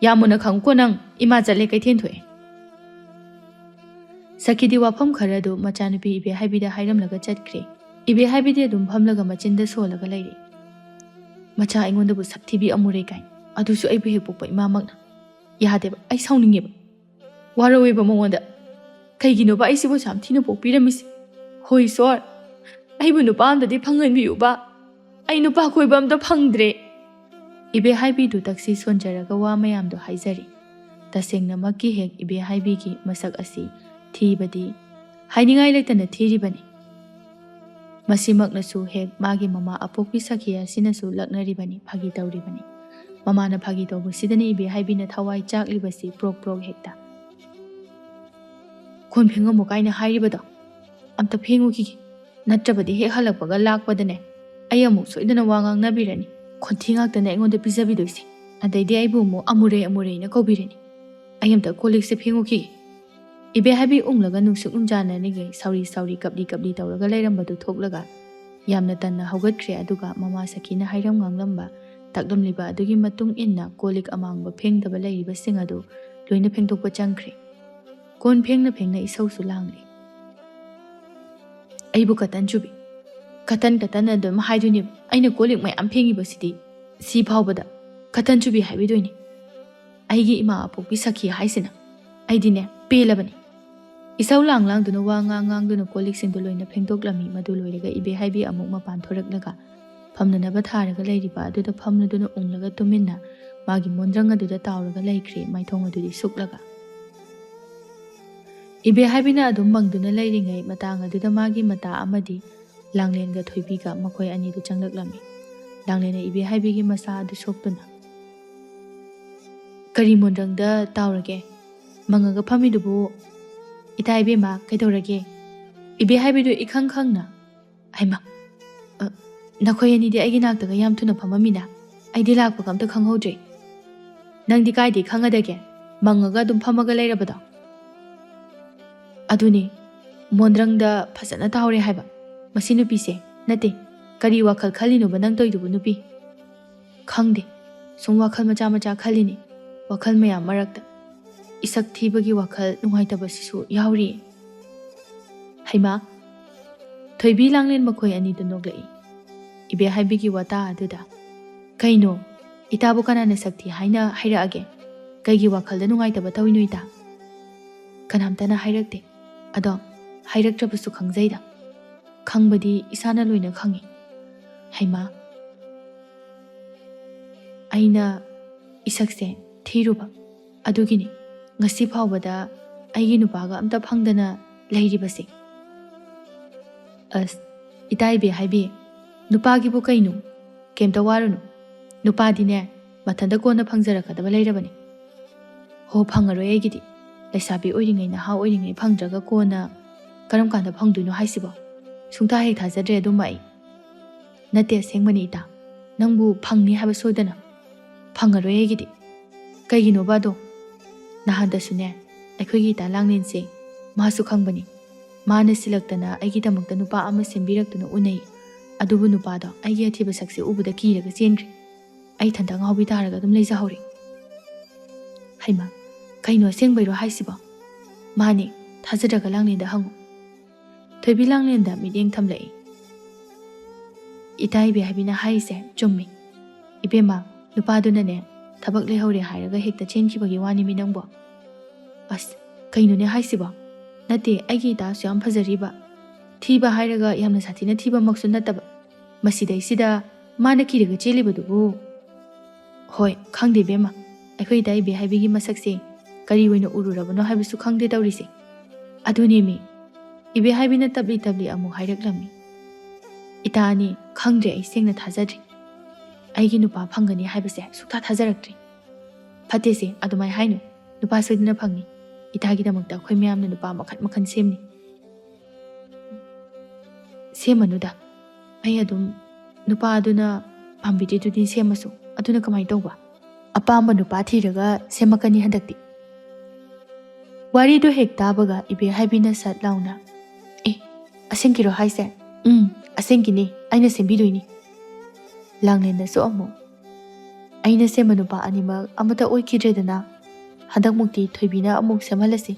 A: ꯌꯥꯝ ꯃꯨꯟꯅ ꯈꯪꯉꯨꯀꯣ ꯅꯪ ꯏꯃꯥ ꯆꯠꯂꯦ ꯀꯩꯊꯦꯜ ꯊꯣꯛꯑꯦ ꯁꯈꯤꯗꯤ ꯋꯥꯐꯝ ꯈꯔꯗꯨ ꯃꯆꯥꯅꯨꯄꯤ ꯏꯕꯦꯍꯥꯏꯕꯤꯗ ꯍꯥꯏꯔꯝꯂꯒ ꯆꯠꯈ꯭ꯔꯦ ꯏꯕꯦꯍꯥꯏꯕꯤꯗꯤ ꯑꯗꯨꯝ ꯐꯝꯂꯒ ꯃꯆꯤꯟꯗ ꯁꯣꯜꯂꯒ ꯂꯩꯔꯤ ꯃꯆꯥ ꯑꯩꯉꯣꯟꯗꯕꯨ ꯁꯛꯊꯤꯕꯤ ꯑꯃꯨꯔꯩ ꯀꯥꯏ ꯑꯗꯨꯁꯨ ꯑꯩꯕꯨ ꯍꯦꯛ ꯄꯣꯛꯄ ꯏꯃꯥꯃꯛꯅ ꯌꯥꯗꯦꯕ ꯑꯩ ꯁꯥꯎꯅꯤꯡꯉꯦꯕ ꯋꯥꯔꯧꯋꯦꯕ ꯃꯉꯣꯟꯗ ꯀꯩꯒꯤꯅꯣꯕ ꯑꯩꯁꯤꯕꯨ ꯌꯥꯝ ꯊꯤꯅ ꯄꯣꯛꯄꯤꯔꯝꯃꯤꯁꯦ ꯍꯣꯏ ꯁꯣꯔ ꯑꯩꯕꯨ ꯅꯨꯄꯥ ꯑꯝꯇꯗꯤ ꯐꯪꯍꯟꯕꯤꯌꯨꯕ ꯑꯩ ꯅꯨꯄꯥ ꯀꯣꯏꯕ ꯑꯝꯇ ꯐꯪꯗ꯭ꯔꯦ ꯏꯕꯦꯍꯥꯏꯕꯤꯗꯨ ꯇꯛꯁꯤ ꯁꯣꯟꯖꯔꯒ ꯋꯥ ꯃꯌꯥꯝꯗꯣ ꯍꯥꯏꯖꯔꯤ ꯇꯁꯦꯡꯅꯃꯛꯀꯤ ꯍꯦꯛ ꯏꯕꯦꯍꯥꯏꯕꯤꯒꯤ ꯃꯁꯛ ꯑꯁꯤ ꯊꯤꯕꯗꯤ ꯍꯥꯏꯅꯤꯡꯉꯥꯏ ꯂꯩꯇꯅ ꯊꯤꯔꯤꯕꯅꯤ ꯃꯁꯤꯃꯛꯅꯁꯨ ꯍꯦꯛ ꯃꯥꯒꯤ ꯃꯃꯥ ꯑꯄꯣꯛꯄꯤ ꯁꯈꯤ ꯑꯁꯤꯅꯁꯨ ꯂꯛꯅꯔꯤꯕꯅꯤ ꯐꯥꯒꯤ ꯇꯧꯔꯤꯕꯅꯤ ꯃꯃꯥꯅ ꯐꯥꯒꯤ ꯇꯧꯕꯁꯤꯗꯅꯤ ꯏꯕꯦꯍꯥꯏꯕꯤꯅ ꯊꯋꯥꯏ ꯆꯥꯛꯂꯤꯕꯁꯤ ꯄ꯭ꯔꯣꯛ ꯄ꯭ꯔꯣꯛ ꯍꯦꯛꯇ ꯀꯣꯟ ꯐꯦꯡꯉꯝꯃꯨ ꯀꯥꯏꯅ ꯍꯥꯏꯔꯤꯕꯗꯣ ꯑꯝꯇ ꯐꯦꯡꯉꯨꯈꯤꯒꯦ ꯅꯠꯇ꯭ꯔꯕꯗꯤ ꯍꯦꯛ ꯍꯜꯂꯛꯄꯒ ꯂꯥꯛꯄꯗꯅꯦ ꯑꯩ ꯑꯃꯨꯛ ꯁꯣꯏꯗꯅ ꯋꯥ ꯉꯥꯡꯅꯕꯤꯔꯅꯤ ꯈꯣꯟꯊꯤ ꯉꯥꯛꯇꯅꯦ ꯑꯩꯉꯣꯟꯗ ꯄꯤꯖꯕꯤꯗꯣꯏꯁꯦ ꯑꯗꯩꯗꯤ ꯑꯩꯕꯨ ꯑꯃꯨꯛ ꯑꯃꯨꯔꯩꯅ ꯀꯧꯕꯤꯔꯅꯤ ꯑꯩ ꯑꯝꯇ ꯀꯣꯜꯂꯤꯛꯁꯦ ꯐꯦꯡꯉꯨꯈꯤꯒꯦ ꯏꯕꯦꯍꯥꯏꯕꯤ ꯎꯪꯂꯒ ꯅꯨꯡꯁꯨꯛ ꯅꯨꯡꯖꯥꯅꯔꯤꯉꯩ ꯁꯥꯎꯔꯤ ꯀꯞꯂꯤ ꯇꯧꯔꯒ ꯂꯩꯔꯝꯕꯗꯨ ꯊꯣꯛꯂꯒ ꯌꯥꯝꯅ ꯇꯟꯅ ꯍꯧꯒꯠꯈ꯭ꯔꯦ ꯑꯗꯨꯒ ꯃꯃꯥ ꯁꯈꯤꯅ ꯍꯥꯏꯔꯝ ꯉꯥꯡꯂꯝꯕ ꯇꯥꯛꯂꯝꯂꯤꯕ ꯑꯗꯨꯒꯤ ꯃꯇꯨꯡ ꯏꯟꯅ ꯀꯣꯜꯂꯤꯛ ꯑꯃꯥꯡꯕ ꯐꯦꯡꯗꯕ ꯂꯩꯔꯤꯕꯁꯤꯡ ꯑꯗꯨ ꯂꯣꯏꯅ ꯐꯦꯡꯗꯣꯛꯄ ꯆꯪꯈ꯭ꯔꯦ ꯀꯣꯟ ꯐꯦꯡꯅ ꯏꯁꯧꯁꯨ ꯂꯥꯡꯂꯤ ꯑꯩꯕꯨ ꯀꯇꯟ ꯆꯨꯕꯤ ꯀꯇꯟ ꯑꯗꯨꯝ ꯍꯥꯏꯗꯣꯏꯅꯦꯕ ꯑꯩꯅ ꯀꯣꯜꯂꯤꯛ ꯃꯌꯥꯝ ꯐꯦꯡꯉꯤꯕꯁꯤꯗꯤ ꯁꯤ ꯐꯥꯎꯕꯗ ꯀꯇꯟ ꯆꯨꯕꯤ ꯍꯥꯏꯕꯤꯗꯣꯏꯅꯤ ꯑꯩꯒꯤ ꯏꯃꯥ ꯑꯄꯣꯛꯄꯤ ꯁꯈꯤ ꯍꯥꯏꯁꯤꯅ ꯑꯩꯗꯤꯅꯦ ꯄꯦꯜꯂꯕꯅꯤ ꯏꯁꯧ ꯂꯥꯡꯗꯨꯅ ꯋꯥ ꯉꯥꯡꯗꯨꯅ ꯀꯣꯜꯂꯤꯛꯁꯤꯡꯗꯨ ꯂꯣꯏꯅ ꯐꯦꯡꯗꯣꯛꯂꯝꯃꯤ ꯃꯗꯨ ꯂꯣꯏꯔꯒ ꯏꯕꯦꯍꯥꯏꯕꯤ ꯑꯃꯨꯛ ꯃꯄꯥꯟ ꯊꯣꯔꯛꯂꯒ ꯐꯝꯅꯅꯕ ꯊꯥꯔꯒ ꯂꯩꯔꯤꯕ ꯑꯗꯨꯗ ꯐꯝꯂꯗꯨꯅ ꯎꯪꯂꯒ ꯇꯨꯃꯤꯟꯅ ꯃꯥꯒꯤ ꯃꯣꯟꯗ꯭ꯔꯪ ꯑꯗꯨꯗ ꯇꯥꯎꯔꯒ ꯂꯩꯈ꯭ꯔꯦ ꯃꯥꯏꯊꯣꯡ ꯑꯗꯨꯗꯤ ꯁꯨꯛꯂꯒ ꯏꯕꯦꯍꯥꯏꯕꯤꯅ ꯑꯗꯨꯝ ꯃꯪꯗꯨꯅ ꯂꯩꯔꯤꯉꯩ ꯃꯇꯥꯡ ꯑꯗꯨꯗ ꯃꯥꯒꯤ ꯃꯇꯥ ꯑꯃꯗꯤ ꯂꯥꯡꯂꯦꯟꯒ ꯊꯣꯏꯕꯤꯒ ꯃꯈꯣꯏ ꯑꯅꯤꯗꯨ ꯆꯪꯂꯛꯂꯝꯃꯤ ꯂꯥꯡꯂꯦꯟꯅ ꯏꯕꯦꯍꯥꯏꯕꯤꯒꯤ ꯃꯁꯥ ꯑꯗꯨ ꯁꯣꯛꯇꯨꯅ ꯀꯔꯤ ꯃꯣꯟꯗ꯭ꯔꯪꯗ ꯇꯥꯎꯔꯒꯦ ꯃꯪꯉꯒ ꯐꯝꯃꯤꯗꯨꯕꯨ ꯏꯇꯥ ꯏꯕꯦꯝꯃ ꯀꯩꯗꯧꯔꯒꯦ ꯏꯕꯦꯍꯥꯏꯕꯤꯗꯨ ꯏꯈꯪ ꯈꯪꯅ ꯍꯩꯃ ꯅꯈꯣꯏ ꯑꯅꯤꯗꯤ ꯑꯩꯒꯤ ꯅꯥꯛꯇꯒ ꯌꯥꯝ ꯊꯨꯅ ꯐꯝꯃꯝꯃꯤꯅ ꯑꯩꯗꯤ ꯂꯥꯛꯄꯒ ꯑꯝꯇ ꯈꯪꯍꯧꯗ꯭ꯔꯦ ꯅꯪꯗꯤ ꯀꯥꯏꯗꯩ ꯈꯪꯒꯗꯒꯦ ꯃꯪꯉꯒ ꯑꯗꯨꯝ ꯐꯝꯃꯒ ꯂꯩꯔꯕꯗꯣ ꯑꯗꯨꯅꯤ ꯃꯣꯟꯗ꯭ꯔꯪꯗ ꯐꯖꯅ ꯇꯥꯎꯔꯦ ꯍꯥꯏꯕ ꯃꯁꯤ ꯅꯨꯄꯤꯁꯦ ꯅꯠꯇꯦ ꯀꯔꯤ ꯋꯥꯈꯜ ꯈꯜꯂꯤꯅꯣꯕ ꯅꯪ ꯇꯧꯏꯗꯨꯕꯨ ꯅꯨꯄꯤ ꯈꯪꯗꯦ ꯁꯨꯝ ꯋꯥꯈꯜ ꯃꯆꯥ ꯈꯜꯂꯤꯅꯤ ꯋꯥꯈꯜ ꯃꯌꯥꯝ ꯃꯔꯛꯇ इसक थीबगी वखल नुंगाइतबसिसु याउरी हैमा थोइबी लांगलेन मखोय अनिदु नोगलई इबेहाइबिगी वता अदुदा कइनो इताबु कनाने सक्थि हाइना हाइरागे कइगी वखलदा नुंगाइतब तविनु इता कनामतना हाइरक्ते अदो हाइरक्त्रबसु खंगजैदा खंगबदी इसाना लोइना खंगी हैमा आइना इसकसे थीरुबा अदुगिनी ngasi phawbada aigi nupaga amta phangdana leiribase as itai be haibi nupagi bu kainu kemta warunu nupadi ne mathanda kona phangjarakadaba leirabani ho phangaro egidi laisabi oiringai na ha oiringai phangdraga kona karam kanda phangduino haisibo sungta he thajadre adumai nate sengmani ita nangbu phangni haba soidana phangaro egidi kaigino bado नहादसुने अखोगी ता लांगलेनसे मासु खंगबनी माने सिलक्तना अगी दमक्ता नुपा अमा सेंबिरक्तुना उनै अदुबु नुपादो अगी अथिबा सक्से उबुदा कीरगा चेनग्रे अई थंदा ngawbi तारगा दम लेजा हौरी हैमा कइनो सेंगबैरो हाइसिबो माने थाजरगा लांगलेनदा हंगु थोइबी लांगलेनदा मिदेंग थमलई इताई बे हाबिना हाइसे चुम्मी इबेमा नुपादुनाने थबक लेहौरे हायरगा हेक्ता चेनखिबगी वानी मिनंगबो अस कइनोने हाइसिबो ꯅꯠꯇꯦ ꯑꯩꯒꯤ ꯏꯇꯥꯁꯨ ꯌꯥꯝ ꯐꯖꯔꯤꯕ ꯊꯤꯕ ꯍꯥꯏꯔꯒ ꯌꯥꯝꯅ ꯁꯥꯊꯤꯅ ꯊꯤꯕꯃꯛꯁꯨ ꯅꯠꯇꯕ ꯃꯁꯤꯗꯩꯁꯤꯗ ꯃꯥꯅ ꯀꯤꯔꯒ ꯆꯦꯜꯂꯤꯕꯗꯨꯕꯨ ꯍꯣꯏ ꯈꯪꯗꯦ ꯕꯦꯝꯃ ꯑꯩꯈꯣꯏ ꯏꯇꯥ ꯏꯕꯦ ꯍꯥꯏꯕꯤꯒꯤ ꯃꯁꯛꯁꯦ ꯀꯔꯤ ꯑꯣꯏꯅ ꯎꯔꯨꯔꯕꯅꯣ ꯍꯥꯏꯕꯁꯨ ꯈꯪꯗꯦ ꯇꯧꯔꯤꯁꯦ ꯑꯗꯨꯅꯦꯃꯤ ꯏꯕꯦ ꯍꯥꯏꯕꯤꯅ ꯇꯞꯂꯤ ꯇꯞꯂꯤ ꯑꯃꯨꯛ ꯍꯥꯏꯔꯛꯂꯝꯃꯤ ꯏꯇꯥ ꯑꯅꯤ ꯈꯪꯗ꯭ꯔꯦ ꯑꯩ ꯁꯦꯡꯅ ꯊꯥꯖꯗ꯭ꯔꯤ ꯑꯩꯒꯤ ꯅꯨꯄꯥ ꯐꯪꯒꯅꯤ ꯍꯥꯏꯕꯁꯦ ꯁꯨꯛꯊꯥ ꯊꯥꯖꯔꯛꯇ꯭ꯔꯤ ꯐꯠꯇꯦꯁꯦ ꯑꯗꯨꯃꯥꯏꯅ ꯍꯥꯏꯅꯨ ꯅꯨꯄꯥ ꯁꯣꯏꯗꯅ ꯐꯪꯅꯤ ꯏꯇꯥꯒꯤꯗꯃꯛꯇ ꯑꯩꯈꯣꯏ ꯃꯌꯥꯝꯅ ꯅꯨꯄꯥ ꯃꯈꯟ ꯃꯈꯟ ꯁꯦꯝꯅꯤ ꯁꯦꯝꯃꯅꯨꯗ ꯑꯩ ꯑꯗꯨꯝ ꯅꯨꯄꯥ ꯑꯗꯨꯅ ꯄꯥꯝꯕꯤꯗ꯭ꯔꯤꯗꯨꯗꯤ ꯁꯦꯝꯃꯁꯨ ꯑꯗꯨꯅ ꯀꯃꯥꯏꯅ ꯇꯧꯕ ꯑꯄꯥꯝꯕ ꯅꯨꯄꯥ ꯊꯤꯔꯒ ꯁꯦꯝꯃꯛꯀꯅꯤ ꯍꯟꯗꯛꯇꯤ ꯋꯥꯔꯤꯗꯣ ꯍꯦꯛ ꯇꯥꯕꯒ ꯏꯕꯦ ꯍꯥꯏꯕꯤꯅ ꯁꯠ ꯂꯥꯎꯅ ꯑꯁꯦꯡꯀꯤꯔꯣ ꯍꯥꯏꯁꯦ ꯑꯁꯦꯡꯀꯤꯅꯤ ꯑꯩꯅ ꯁꯦꯝꯕꯤꯗꯣꯏꯅꯤ ꯂꯥꯡꯂꯦꯟꯅꯁꯨ ꯑꯃꯨꯛ ꯑꯩꯅ ꯁꯦꯝꯕ ꯅꯨꯄꯥ ꯑꯅꯤꯃꯛ ꯑꯃꯠꯇ ꯑꯣꯏꯈꯤꯗ꯭ꯔꯦꯗꯅ ꯍꯟꯗꯛꯃꯨꯛꯇꯤ ꯊꯣꯏꯕꯤꯅ ꯑꯃꯨꯛ ꯁꯦꯝꯍꯜꯂꯁꯤ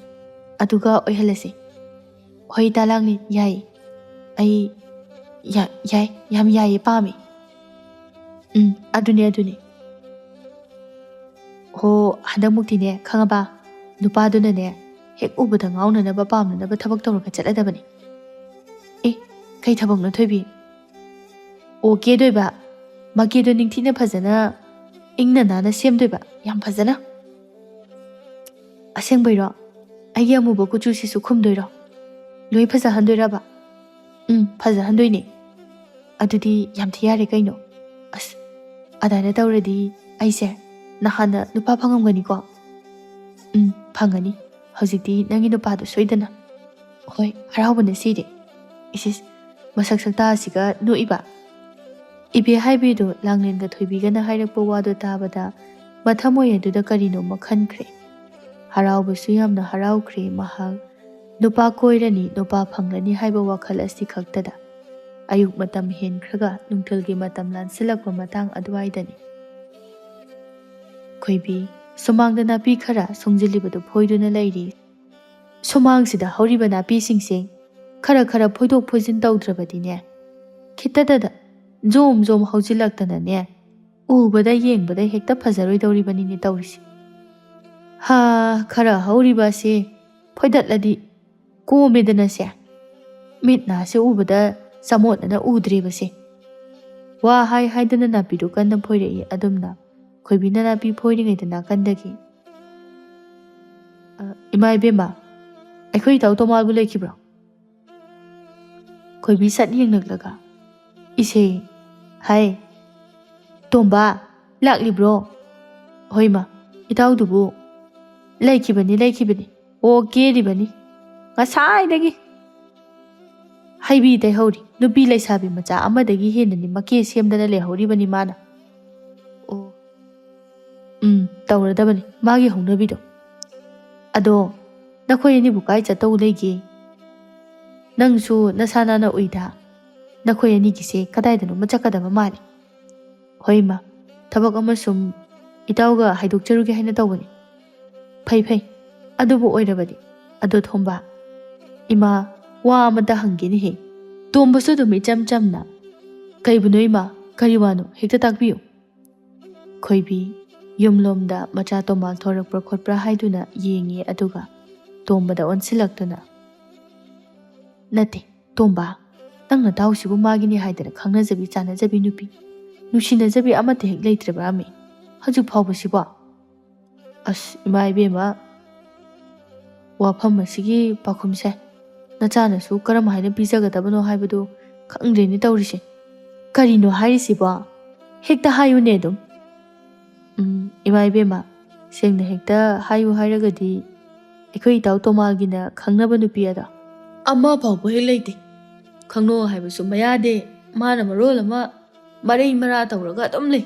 A: ꯑꯗꯨꯒ ꯑꯣꯏꯍꯜꯂꯁꯤ ꯍꯣꯏ ꯏꯇꯥ ꯂꯥꯡꯂꯦꯟ ꯌꯥꯏ ꯑꯩ ꯌꯥꯏ ꯌꯥꯝ ꯌꯥꯏꯌꯦ ꯄꯥꯝꯃꯤ ꯑꯗꯨꯅꯦ ꯍꯣ ꯍꯟꯗꯛꯃꯨꯛꯇꯤꯅꯦ ꯈꯪꯉꯕ ꯅꯨꯄꯥꯗꯨꯅꯅꯦ ꯍꯦꯛ ꯎꯕꯗ ꯉꯥꯎꯅꯅꯕ ꯄꯥꯝꯅꯅꯕ ꯊꯕꯛ ꯇꯧꯔꯒ ꯆꯠꯂꯗꯕꯅꯤ ꯀꯩ ꯊꯕꯛꯅꯣ ꯊꯣꯏꯕꯤ ꯑꯣ ꯀꯦꯗꯣꯏꯕ ꯃꯀꯦꯗꯣ ꯅꯤꯡꯊꯤꯅ ꯐꯖꯅ ꯏꯪꯅ ꯅꯥꯟꯅ ꯁꯦꯝꯗꯣꯏꯕ ꯌꯥꯝ ꯐꯖꯅ ꯑꯁꯦꯡꯕꯩꯔꯣ ꯑꯩꯒꯤ ꯑꯃꯨꯕ ꯀꯨꯆꯨꯁꯤꯁꯨ ꯈꯨꯝꯗꯣꯏꯔꯣ ꯂꯣꯏ ꯐꯖꯍꯟꯗꯣꯏꯔꯕ ꯐꯖꯍꯟꯗꯣꯏꯅꯦ ꯑꯗꯨꯗꯤ ꯌꯥꯝ ꯊꯤ ꯌꯥꯔꯦ ꯀꯩꯅꯣ ꯑꯁ ꯑꯗꯨꯃꯥꯏꯅ ꯇꯧꯔꯗꯤ ꯑꯩꯁꯦ ꯅꯍꯥꯟꯅ ꯅꯨꯄꯥ ꯐꯪꯉꯝꯒꯅꯤꯀꯣ ꯐꯪꯒꯅꯤ ꯍꯧꯖꯤꯛꯇꯤ ꯅꯪꯒꯤ ꯅꯨꯄꯥꯗꯣ ꯁꯣꯏꯗꯅ ꯍꯣꯏ ꯍꯔꯥꯎꯕꯅ ꯁꯤꯔꯦ ꯏꯁꯤꯁ ꯃꯁꯛ ꯁꯛꯇꯥ ꯑꯁꯤꯒ ꯅꯣꯛꯏꯕ ꯏꯕꯦ ꯍꯥꯏꯕꯤꯗꯨ ꯂꯥꯡꯂꯦꯟꯒ ꯊꯣꯏꯕꯤꯒꯅ ꯍꯥꯏꯔꯛꯄ ꯋꯥꯗꯨ ꯇꯥꯕꯗ ꯃꯊꯃꯣꯏ ꯑꯗꯨꯗ ꯀꯔꯤꯅꯣꯃ ꯈꯟꯈ꯭ꯔꯦ ꯍꯔꯥꯎꯕꯁꯨ ꯌꯥꯝꯅ ꯍꯔꯥꯎꯈ꯭ꯔꯦ ꯃꯍꯥꯛ ꯅꯨꯄꯥ ꯀꯣꯏꯔꯅꯤ ꯅꯨꯄꯥ ꯐꯪꯂꯅꯤ ꯍꯥꯏꯕ ꯋꯥꯈꯜ ꯑꯁꯤ ꯈꯛꯇꯗ ꯑꯌꯨꯛ ꯃꯇꯝ ꯍꯦꯟꯈ꯭ꯔꯒ ꯅꯨꯡꯊꯤꯜꯒꯤ ꯃꯇꯝ ꯂꯥꯟꯁꯤꯜꯂꯛꯄ ꯃꯇꯥꯡ ꯑꯗꯨꯋꯥꯏꯗꯅꯤ ꯈꯣꯏꯕꯤ ꯁꯨꯃꯥꯡꯗ ꯅꯥꯄꯤ ꯈꯔ ꯁꯣꯡꯖꯤꯜꯂꯤꯕꯗꯨ ꯐꯣꯏꯗꯨꯅ ꯂꯩꯔꯤ ꯁꯨꯃꯥꯡꯁꯤꯗ ꯍꯧꯔꯤꯕ ꯅꯥꯄꯤꯁꯤꯡꯁꯦ ꯈꯔ ꯐꯣꯏꯗꯣꯛ ꯐꯣꯏꯖꯤꯟ ꯇꯧꯗ꯭ꯔꯕꯗꯤꯅꯦ ꯈꯤꯇꯗꯗ ꯖꯣꯝ ꯖꯣꯝ ꯍꯧꯖꯤꯜꯂꯛꯇꯅꯅꯦ ꯎꯕꯗ ꯌꯦꯡꯕꯗ ꯍꯦꯛꯇ ꯐꯖꯔꯣꯏꯗꯧꯔꯤꯕꯅꯤꯅꯦ ꯇꯧꯔꯤꯁꯦ ꯈꯔ ꯍꯧꯔꯤꯕ ꯑꯁꯤ ꯐꯣꯏꯗꯠꯂꯗꯤ ꯀꯣꯝꯃꯦꯗꯅꯁꯦ ꯃꯤꯠ ꯅꯥꯁꯦ ꯎꯕꯗ ꯆꯃꯣꯠꯅꯅ ꯎꯗ꯭ꯔꯦꯕꯁꯦ ꯋꯥ ꯍꯥꯏꯗꯅ ꯅꯥꯄꯤꯗꯨ ꯀꯟꯅ ꯐꯣꯏꯔꯛꯏ ꯑꯗꯨꯝꯅ ꯈꯣꯏꯕꯤꯅ ꯅꯥꯄꯤ ꯐꯣꯏꯔꯤꯉꯩꯗ ꯅꯥꯀꯟꯗꯒꯤ ꯏꯃꯥ ꯏꯕꯦꯝꯃ ꯑꯩꯈꯣꯏ ꯏꯇꯥꯎ ꯇꯣꯃꯥꯜꯕꯨ ꯂꯩꯈꯤꯕ꯭ꯔꯣ ꯈꯣꯏꯕꯤ ꯁꯠ ꯌꯦꯡꯂꯛꯂꯒ ꯏꯁꯦ ꯍꯥꯏ ꯇꯣꯝꯕꯥ ꯂꯥꯛꯂꯤꯕ꯭ꯔꯣ ꯍꯣꯏ ꯃꯥ ꯏꯇꯥꯎꯗꯨꯕꯨ ꯂꯩꯈꯤꯕꯅꯤ ꯑꯣ ꯀꯦꯔꯤꯕꯅꯤ ꯉꯁꯥꯏꯗꯒꯤ ꯍꯩꯕꯤ ꯇꯩꯍꯧꯔꯤ ꯅꯨꯄꯤ ꯂꯩꯁꯥꯕꯤ ꯃꯆꯥ ꯑꯃꯗꯒꯤ ꯍꯦꯟꯅꯅꯤ ꯃꯀꯦ ꯁꯦꯝꯗꯅ ꯂꯩꯍꯧꯔꯤꯕꯅꯤ ꯃꯥꯅ ꯑꯣ ꯇꯧꯔꯗꯕꯅꯤ ꯃꯥꯒꯤ ꯍꯧꯅꯕꯤꯗꯣ ꯑꯗꯣ ꯅꯈꯣꯏ ꯑꯅꯤꯕꯨ ꯀꯥꯏ ꯆꯠꯇꯧ ꯂꯩꯒꯦ ꯅꯪꯁꯨ ꯅꯁꯥ ꯅꯥꯟꯅ ꯎꯏꯗ ꯅꯈꯣꯏ ꯑꯅꯤꯒꯤꯁꯦ ꯀꯗꯥꯏꯗꯅꯣꯃ ꯆꯠꯀꯗꯕ ꯃꯥꯜꯂꯤ ꯍꯣꯏ ꯃꯥ ꯊꯕꯛ ꯑꯃ ꯁꯨꯝ ꯏꯇꯥꯎꯒ ꯍꯥꯏꯗꯣꯛꯆꯔꯨꯒꯦ ꯍꯥꯏꯅ ꯇꯧꯕꯅꯤ ꯐꯩ ꯑꯗꯨꯕꯨ ꯑꯣꯏꯔꯕꯗꯤ ꯑꯗꯣ ꯊꯣꯝꯕꯥ ꯏꯃꯥ ꯋꯥ ꯑꯃꯇ ꯍꯪꯒꯦꯅꯦꯍꯦ ꯇꯣꯝꯕꯁꯨ ꯑꯗꯨꯝ ꯏꯆꯝ ꯆꯝꯅ ꯀꯩꯕꯨꯅꯣ ꯏꯃꯥ ꯀꯔꯤ ꯋꯥꯅꯣ ꯍꯦꯛꯇ ꯇꯥꯛꯄꯤꯌꯨ ꯈꯣꯏꯕꯤ ꯌꯨꯝꯂꯣꯝꯗ ꯃꯆꯥ ꯇꯣꯝꯕꯥꯜ ꯊꯣꯔꯛꯄ꯭ꯔꯥ ꯈꯣꯠꯄ꯭ꯔꯥ ꯍꯥꯏꯗꯨꯅ ꯌꯦꯡꯉꯤ ꯑꯗꯨꯒ ꯇꯣꯝꯕꯗ ꯑꯣꯟꯁꯤꯜꯂꯛꯇꯨꯅ ꯅꯠꯇꯦ ꯇꯣꯝꯕꯥ ꯅꯪ ꯅꯇꯥꯎꯁꯤꯕꯨ ꯃꯥꯒꯤꯅꯤ ꯍꯥꯏꯗꯅ ꯈꯪꯅꯖꯕꯤ ꯆꯥꯅꯖꯕꯤ ꯅꯨꯄꯤ ꯅꯨꯡꯁꯤꯅꯖꯕꯤ ꯑꯃꯠꯇ ꯍꯦꯛ ꯂꯩꯇ꯭ꯔꯕ꯭ꯔꯥꯃꯤ ꯍꯧꯖꯤꯛ ꯐꯥꯎꯕꯁꯤꯕꯣ ꯑꯁ ꯏꯃꯥ ꯏꯕꯦꯝꯃ ꯋꯥꯐꯝ ꯑꯁꯤꯒꯤ ꯄꯥꯎꯈꯨꯝꯁꯦ ꯅꯆꯥꯅꯁꯨ ꯀꯔꯝ ꯍꯥꯏꯅ ꯄꯤꯖꯒꯗꯕꯅꯣ ꯍꯥꯏꯕꯗꯨ ꯈꯪꯗ꯭ꯔꯦꯅꯦ ꯇꯧꯔꯤꯁꯦ ꯀꯔꯤꯅꯣ ꯍꯥꯏꯔꯤꯁꯤꯕꯣ ꯍꯦꯛꯇ ꯍꯥꯏꯌꯨꯅꯦ ꯑꯗꯨꯝ ꯏꯃꯥ ꯏꯕꯦꯝꯃ ꯁꯦꯡꯅ ꯍꯦꯛꯇ ꯍꯥꯏꯌꯨ ꯍꯥꯏꯔꯒꯗꯤ ꯑꯩꯈꯣꯏ ꯏꯇꯥꯎ ꯇꯣꯃꯥꯜꯒꯤꯅ ꯈꯪꯅꯕ ꯅꯨꯄꯤ ꯑꯗꯣ ꯑꯃ ꯐꯥꯎꯕ ꯍꯦꯛ ꯂꯩꯇꯦ ꯈꯪꯅꯧ ꯍꯥꯏꯕꯁꯨ ꯃꯌꯥꯗꯦ ꯃꯥꯅ ꯃꯔꯣꯜ ꯑꯃ ꯃꯔꯩ ꯃꯔꯥ ꯇꯧꯔꯒ ꯑꯗꯨꯝ ꯂꯩ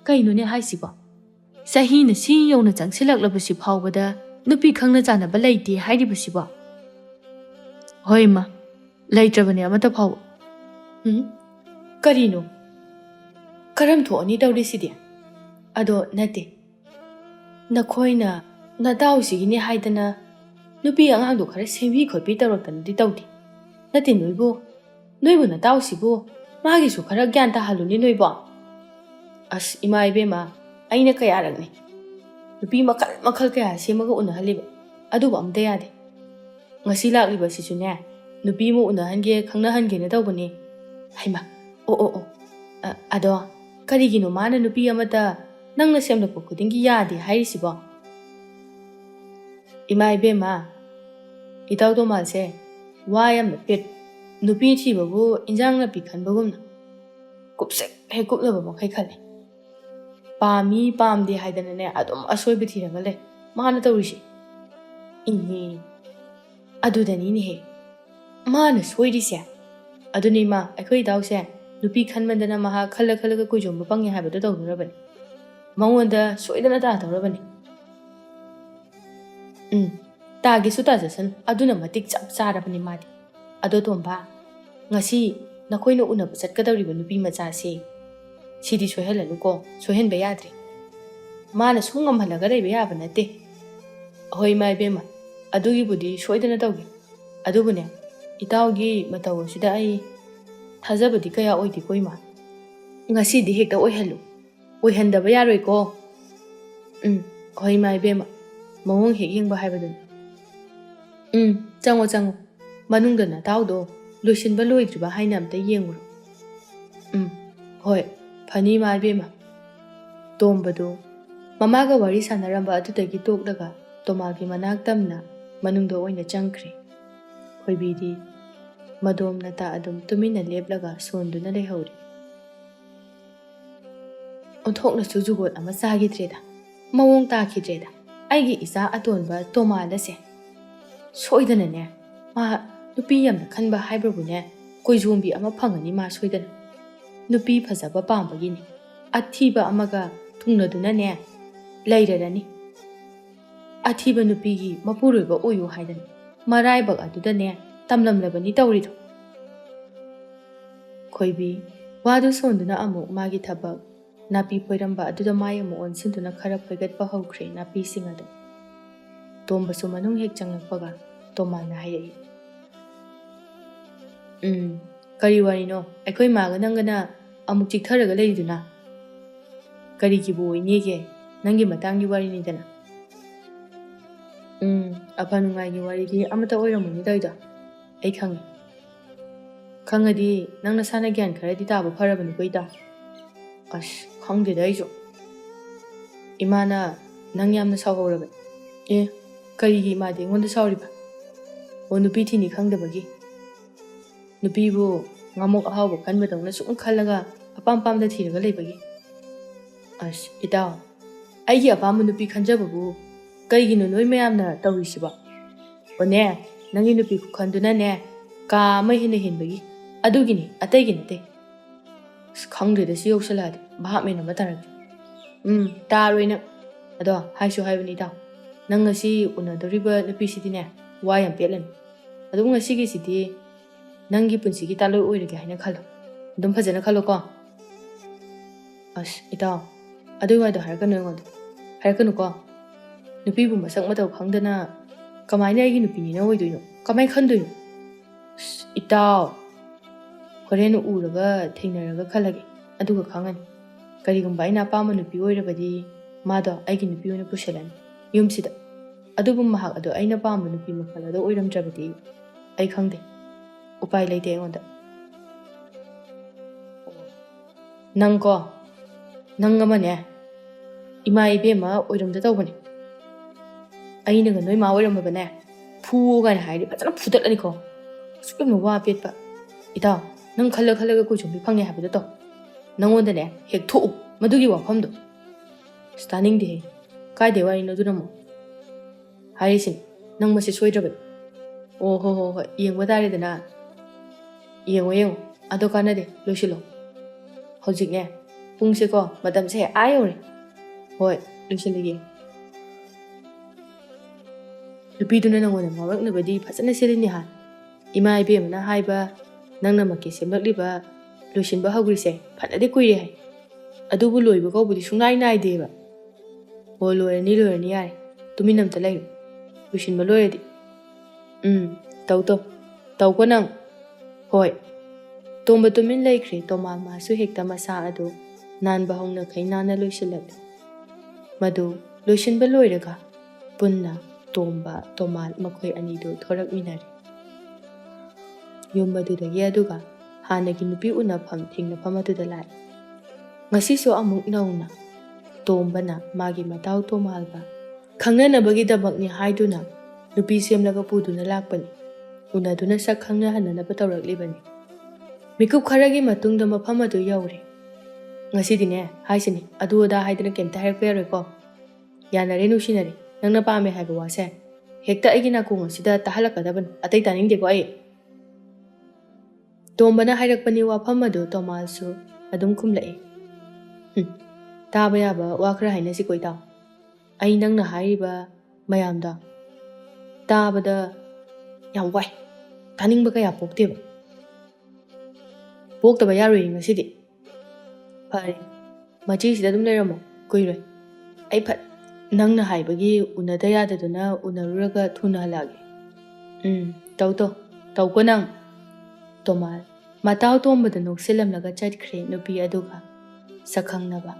A: ꯀꯩꯅꯣꯅꯦ ꯍꯥꯏꯁꯤꯕꯣ ꯆꯍꯤꯅ ꯁꯤ ꯌꯧꯅ ꯆꯪꯁꯤꯜꯂꯛꯂꯕꯁꯤ ꯐꯥꯎꯕꯗ ꯅꯨꯄꯤ ꯈꯪꯅ ꯆꯥꯅꯕ ꯂꯩꯇꯦ ꯍꯥꯏꯔꯤꯕꯁꯤꯕꯣ ꯍꯣꯏ ꯃꯥ ꯂꯩꯇ꯭ꯔꯕꯅꯦ ꯑꯃꯠꯇ ꯐꯥꯎꯕ ꯀꯔꯤꯅꯣ ꯀꯔꯝ ꯊꯣꯛꯑꯅꯤ ꯇꯧꯔꯤꯁꯤꯗꯤ ꯑꯗꯣ ꯅꯠꯇꯦ ꯅꯈꯣꯏꯅ ꯅꯇꯥꯎꯁꯤꯒꯤꯅꯤ ꯍꯥꯏꯗꯅ ꯅꯨꯄꯤ ꯑꯉꯥꯡꯗꯣ ꯈꯔ ꯁꯦꯝꯕꯤ ꯈꯣꯠꯄꯤ ꯇꯧꯔꯛꯇꯅꯗꯤ ꯇꯧꯗꯦ ꯅꯠꯇꯦ ꯅꯣꯏꯕꯨ ꯅꯇꯥꯎꯁꯤꯕꯨ ꯃꯥꯒꯤꯁꯨ ꯈꯔ ꯒ꯭ꯌꯥꯟ ꯇꯥꯍꯜꯂꯨꯅꯤ ꯅꯣꯏꯕꯣ ꯑꯁ ꯏꯃꯥ ꯏꯕꯦꯝꯃ ꯑꯩꯅ ꯀꯌꯥꯔꯛꯅꯤ ꯅꯨꯄꯤ ꯃꯈꯜ ꯀꯌꯥ ꯁꯦꯝꯃꯒ ꯎꯅꯍꯜꯂꯤꯕ ꯑꯗꯨꯕꯨ ꯑꯝꯇ ꯌꯥꯗꯦ
B: Ngasi laklibasisune nupi mo unahange khangnahange tawbani. Haima, o. Ado, karigino mana nupi amata nangna semlakpa khudingi yade hairisibo. Ima ibema, itaw Tomalse, wayam na pet, nupi thibabu injang na pikhan bagumna. Kupsek he kuplaba makai khale. Pami pamdi haidanane adum asoy bithiragale, mana tawrishi. Inni, adudani ni he. Mana soirise. Aduni ma, akhoi dawse, nupi khanmandana maha khala ka kujumba pangya habadu tawdurabani. Mawanda soidana ta tawrabani. Tagi su tajasan, aduna matik chap sarabani madi. Ado tomba, ngasi nakhoi no unaba chatkadawriba nupi macha se. Sidi soihalanu ko, soihan bayadri. Mana sungam halaga raiba yaba nate. Ahoy mai bema, adugi budi soidana tawgi. Adubune, itawgi mataw sida ai thajabadi kaya oidi ko ima. Ngasi di hekta oihalu. Oihandaba yaroi ko. Ahoy mai bema, mawong hek yengba haibadun. Chango. Manungdana tawdo, loisinba loidriba haina amta yenguro. Hoy, phani mai bema. Tombado, mamaga wari sanaramba adudagi toklaga, Tomalgi manak tamna, manungdo oina changkri. Khoibidi, madom ta adum tumina leplaga sonduna lehori. Onthokna sujugot ama sagidreda, mawong takidreda. Aigi isa atonba Tomalase. Soidana ne, ma nupi yamna khanba haibabune, koizombi ama phangani ma soidana. Nupi phajaba pambagini, athiba amaga thungnaduna ne, lairarani. Athiba nupigi mapuroiba oyo haidana, maraibag aduda ne, tamlamlabani tawrido. Khoibi, wadu sonduna amuk magi thabak, napi poiramba aduda maya mo onsinduna khara phoigatpa haukhre napi singado. Tombasu manung hek changlakpaga, Tomalna hayai. Kari warino, akhoi maga nangana amuk chiktharaga leiduna. Kari kibu oinege, nangi matangi warini dana. Apanungai waridi amata oiramuni daida. Ai khangi. Khangadi nangna sana gyan kharadi taba pharabani koida. Ash, khangde daijo. Imana nang yamna sawhorabani. Karigi imade ngonda sawriba. O nupi thini khangdabagi. Nupibu ngamok ahawba khanbadawna sung khallaga apam-pamda thiraga leibagi. Ash, itaw. Aigi apamu nupi khanjababu karigino noi mayamna tawrisiba. One, nangi nupi kukhanduna ne, ka mai hina hinbagi. Adugini, ataigi nate. Khangdreda si yawsaladi, bahap mena mataragi. Taroi na. Ado, haisu haibani itaw. Nang ngasi unadoriba nupi sidine, wayam pelan. Ado ngasi gi sidi, nangi punsigi taloi oirage haina khalo. Adum phajana khalo ko. Ash, itaw. Adoi waido harakanu yungodo. Harakanu ko. Nupi bu masak mataw khangdana, kamaina aigi nupi nina oidoino, kamai khandoino. Itaw. Horenu uraga, thainaraga khalage, aduga khangani. Karigumba aina apama nupi oirabadi, mado aigi nupi oina pusalani. Yumsida. Adubu mahak ado aina pama nupi makhalado oiramdrabadi, ai khangde. Upai laite ayonda. Nang ko. Nang amane. Ima ibema oiramda tawbani. Aina ga noi ma oiramabane. Phuga ni hairi phajana phudatlani ko. Sukam wa petpa. Itaw, nang khalla ko jumbi phangye habida to. Nangonda ne hek thu madugi wafamdo. Stunning de. Kai de wari no dunamo. Haisin, nang masi soidrabani. Ho, yengwa daridana. Yengo, ado kanade, loshilo. Hojik ne, pungse ko, madam se ayore. Hoi, loshiligi. Lupiduna nangone mawak nabadi phasana sirini ha. Ima ibe mana haiba, nang namake semlakliba, loshinba hagrise, phanade kuire hai. Adubu loiba ko budi sungai nai deba. Ho loirani yare, tuminam talai. Loshinba loiradi. Tau ko nang. Hoi. Tomba tumin laikre Tomal masu hekta masa ado, nan bahong na kay nana loisilab. Madu, loishinba loiraga, punna, ꯇꯣꯝꯕ ꯇꯣꯃꯥꯜ ꯃꯈꯣꯏ ꯑꯅꯤꯗꯨ ꯊꯣꯔꯛꯃꯤꯟꯅꯔꯦ ꯌꯨꯝ ꯑꯗꯨꯗꯒꯤ ꯑꯗꯨꯒ ꯍꯥꯟꯅꯒꯤ ꯅꯨꯄꯤ ꯎꯅꯐꯝ ꯊꯦꯡꯅꯐꯝ ꯑꯗꯨꯗ ꯂꯥꯛꯏ ꯉꯁꯤꯁꯨ ꯑꯃꯨꯛ ꯅꯧꯅ ꯇꯣꯝꯕꯅ ꯃꯥꯒꯤ ꯃꯇꯥꯎ ꯇꯣꯃꯥꯜꯒ ꯈꯪꯅꯅꯕꯒꯤꯗꯃꯛꯅꯤ ꯍꯥꯏꯗꯨꯅ ꯅꯨꯄꯤ ꯁꯦꯝꯂꯒ ꯄꯨꯗꯨꯅ ꯂꯥꯛꯄꯅꯤ ꯎꯅꯗꯨꯅ ꯁꯛ ꯈꯪꯅꯍꯟꯅꯅꯕ ꯇꯧꯔꯛꯂꯤꯕꯅꯤ ꯃꯤꯀꯨꯞ ꯈꯔꯒꯤ ꯃꯇꯨꯡꯗ ꯃꯐꯝ ꯑꯗꯨ ꯌꯧꯔꯦ ꯉꯁꯤꯗꯤꯅꯦ ꯍꯥꯏꯁꯤꯅꯤ ꯑꯗꯨ ꯑꯗꯥ ꯍꯥꯏꯗꯅ ꯀꯩꯝꯇ ꯍꯥꯏꯔꯛꯄ ꯌꯥꯔꯣꯏꯀꯣ ꯌꯥꯅꯔꯦ ꯅꯨꯡꯁꯤꯅꯔꯦ ꯅꯪꯅ ꯄꯥꯝꯃꯦ ꯍꯥꯏꯕ ꯋꯥꯁꯦ ꯍꯦꯛꯇ ꯑꯩꯒꯤ ꯅꯥꯀꯣꯡ ꯑꯁꯤꯗ ꯇꯥꯍꯜꯂꯛꯀꯗꯕꯅꯤ ꯑꯇꯩ ꯇꯥꯅꯤꯡꯗꯦꯀꯣ ꯑꯩ ꯇꯣꯝꯕꯅ ꯍꯥꯏꯔꯛꯄꯅꯤ ꯋꯥꯐꯝ ꯑꯗꯨ ꯇꯣꯃꯥꯜꯁꯨ ꯑꯗꯨꯝ ꯈꯨꯝꯂꯛꯏ ꯇꯥꯕ ꯌꯥꯕ ꯋꯥ ꯈꯔ ꯍꯥꯏꯅꯁꯤꯀꯣ ꯏꯇꯥꯎ ꯑꯩ ꯅꯪꯅ ꯍꯥꯏꯔꯤꯕ ꯃꯌꯥꯝꯗꯣ ꯇꯥꯕꯗ ꯌꯥꯝ ꯋꯥꯏ ꯇꯥꯅꯤꯡꯕ ꯀꯌꯥ ꯄꯣꯛꯇꯦꯕ ꯄꯣꯛꯇꯕ ꯌꯥꯔꯣꯏ ꯉꯁꯤꯗꯤ ꯐꯔꯦ ꯃꯆꯤꯁꯤꯗ ꯑꯗꯨꯝ ꯂꯩꯔꯝꯃꯣ ꯀꯨꯏꯔꯣꯏ ꯑꯩ ꯅꯪꯅ ꯍꯥꯏꯕꯒꯤ ꯎꯅꯗ ꯌꯥꯗꯗꯨꯅ ꯎꯅꯔꯨꯔꯒ ꯊꯨꯅ ꯍꯜꯂꯛꯑꯒꯦ ꯇꯧꯀꯣ ꯅꯪ ꯇꯣꯃꯥꯜ ꯃꯇꯥꯎ ꯇꯣꯝꯕꯗ ꯅꯣꯛꯁꯤꯜꯂꯝꯂꯒ ꯆꯠꯈ꯭ꯔꯦ ꯅꯨꯄꯤ ꯑꯗꯨꯒ ꯁꯛꯈꯪꯅꯕ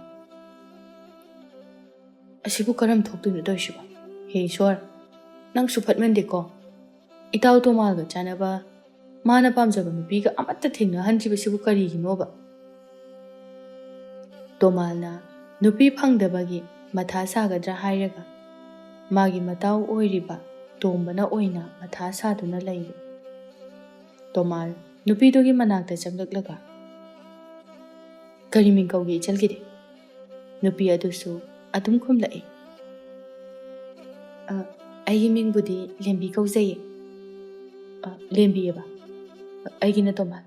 B: ꯑꯁꯤꯕꯨ ꯀꯔꯝ ꯊꯣꯛꯇꯣꯏꯅꯣ ꯇꯧꯔꯤꯁꯤꯕꯣ ꯍꯦ ꯏꯁꯣꯔ ꯅꯪꯁꯨ ꯐꯠꯃꯟꯗꯦꯀꯣ ꯏꯇꯥꯎ ꯇꯣꯃꯥꯜꯒ ꯆꯥꯅꯕ ꯃꯥꯅ ꯄꯥꯝꯖꯕ ꯅꯨꯄꯤꯒ ꯑꯃꯠꯇ ꯊꯦꯡꯅꯍꯟꯗ꯭ꯔꯤꯕꯁꯤꯕꯨ ꯀꯔꯤꯒꯤꯅꯣꯕ ꯇꯣꯃꯥꯜꯅ ꯅꯨꯄꯤ ꯐꯪꯗꯕꯒꯤ ꯃꯊꯥ ꯁꯥꯒꯗ꯭ꯔꯥ ꯍꯥꯏꯔꯒ ꯃꯥꯒꯤ ꯃꯇꯥꯎ ꯑꯣꯏꯔꯤꯕ ꯇꯣꯝꯕꯅ ꯑꯣꯏꯅ ꯃꯊꯥ ꯁꯥꯗꯨꯅ ꯂꯩꯔꯦ ꯇꯣꯃꯥꯜ ꯅꯨꯄꯤꯗꯨꯒꯤ ꯃꯅꯥꯛꯇ ꯆꯪꯂꯛꯂꯒ ꯀꯔꯤ ꯃꯤꯡ ꯀꯧꯒꯦ ꯏꯆꯜꯒꯤꯗꯤ ꯅꯨꯄꯤ ꯑꯗꯨꯁꯨ ꯑꯗꯨꯝ ꯈꯨꯝꯂꯛꯏ ꯑꯩꯒꯤ ꯃꯤꯡꯕꯨꯗꯤ ꯂꯦꯝꯕꯤ ꯀꯧꯖꯩꯌꯦ ꯂꯦꯝꯕꯤꯑꯕ ꯑꯩꯒꯤꯅ ꯇꯣꯃꯥꯜ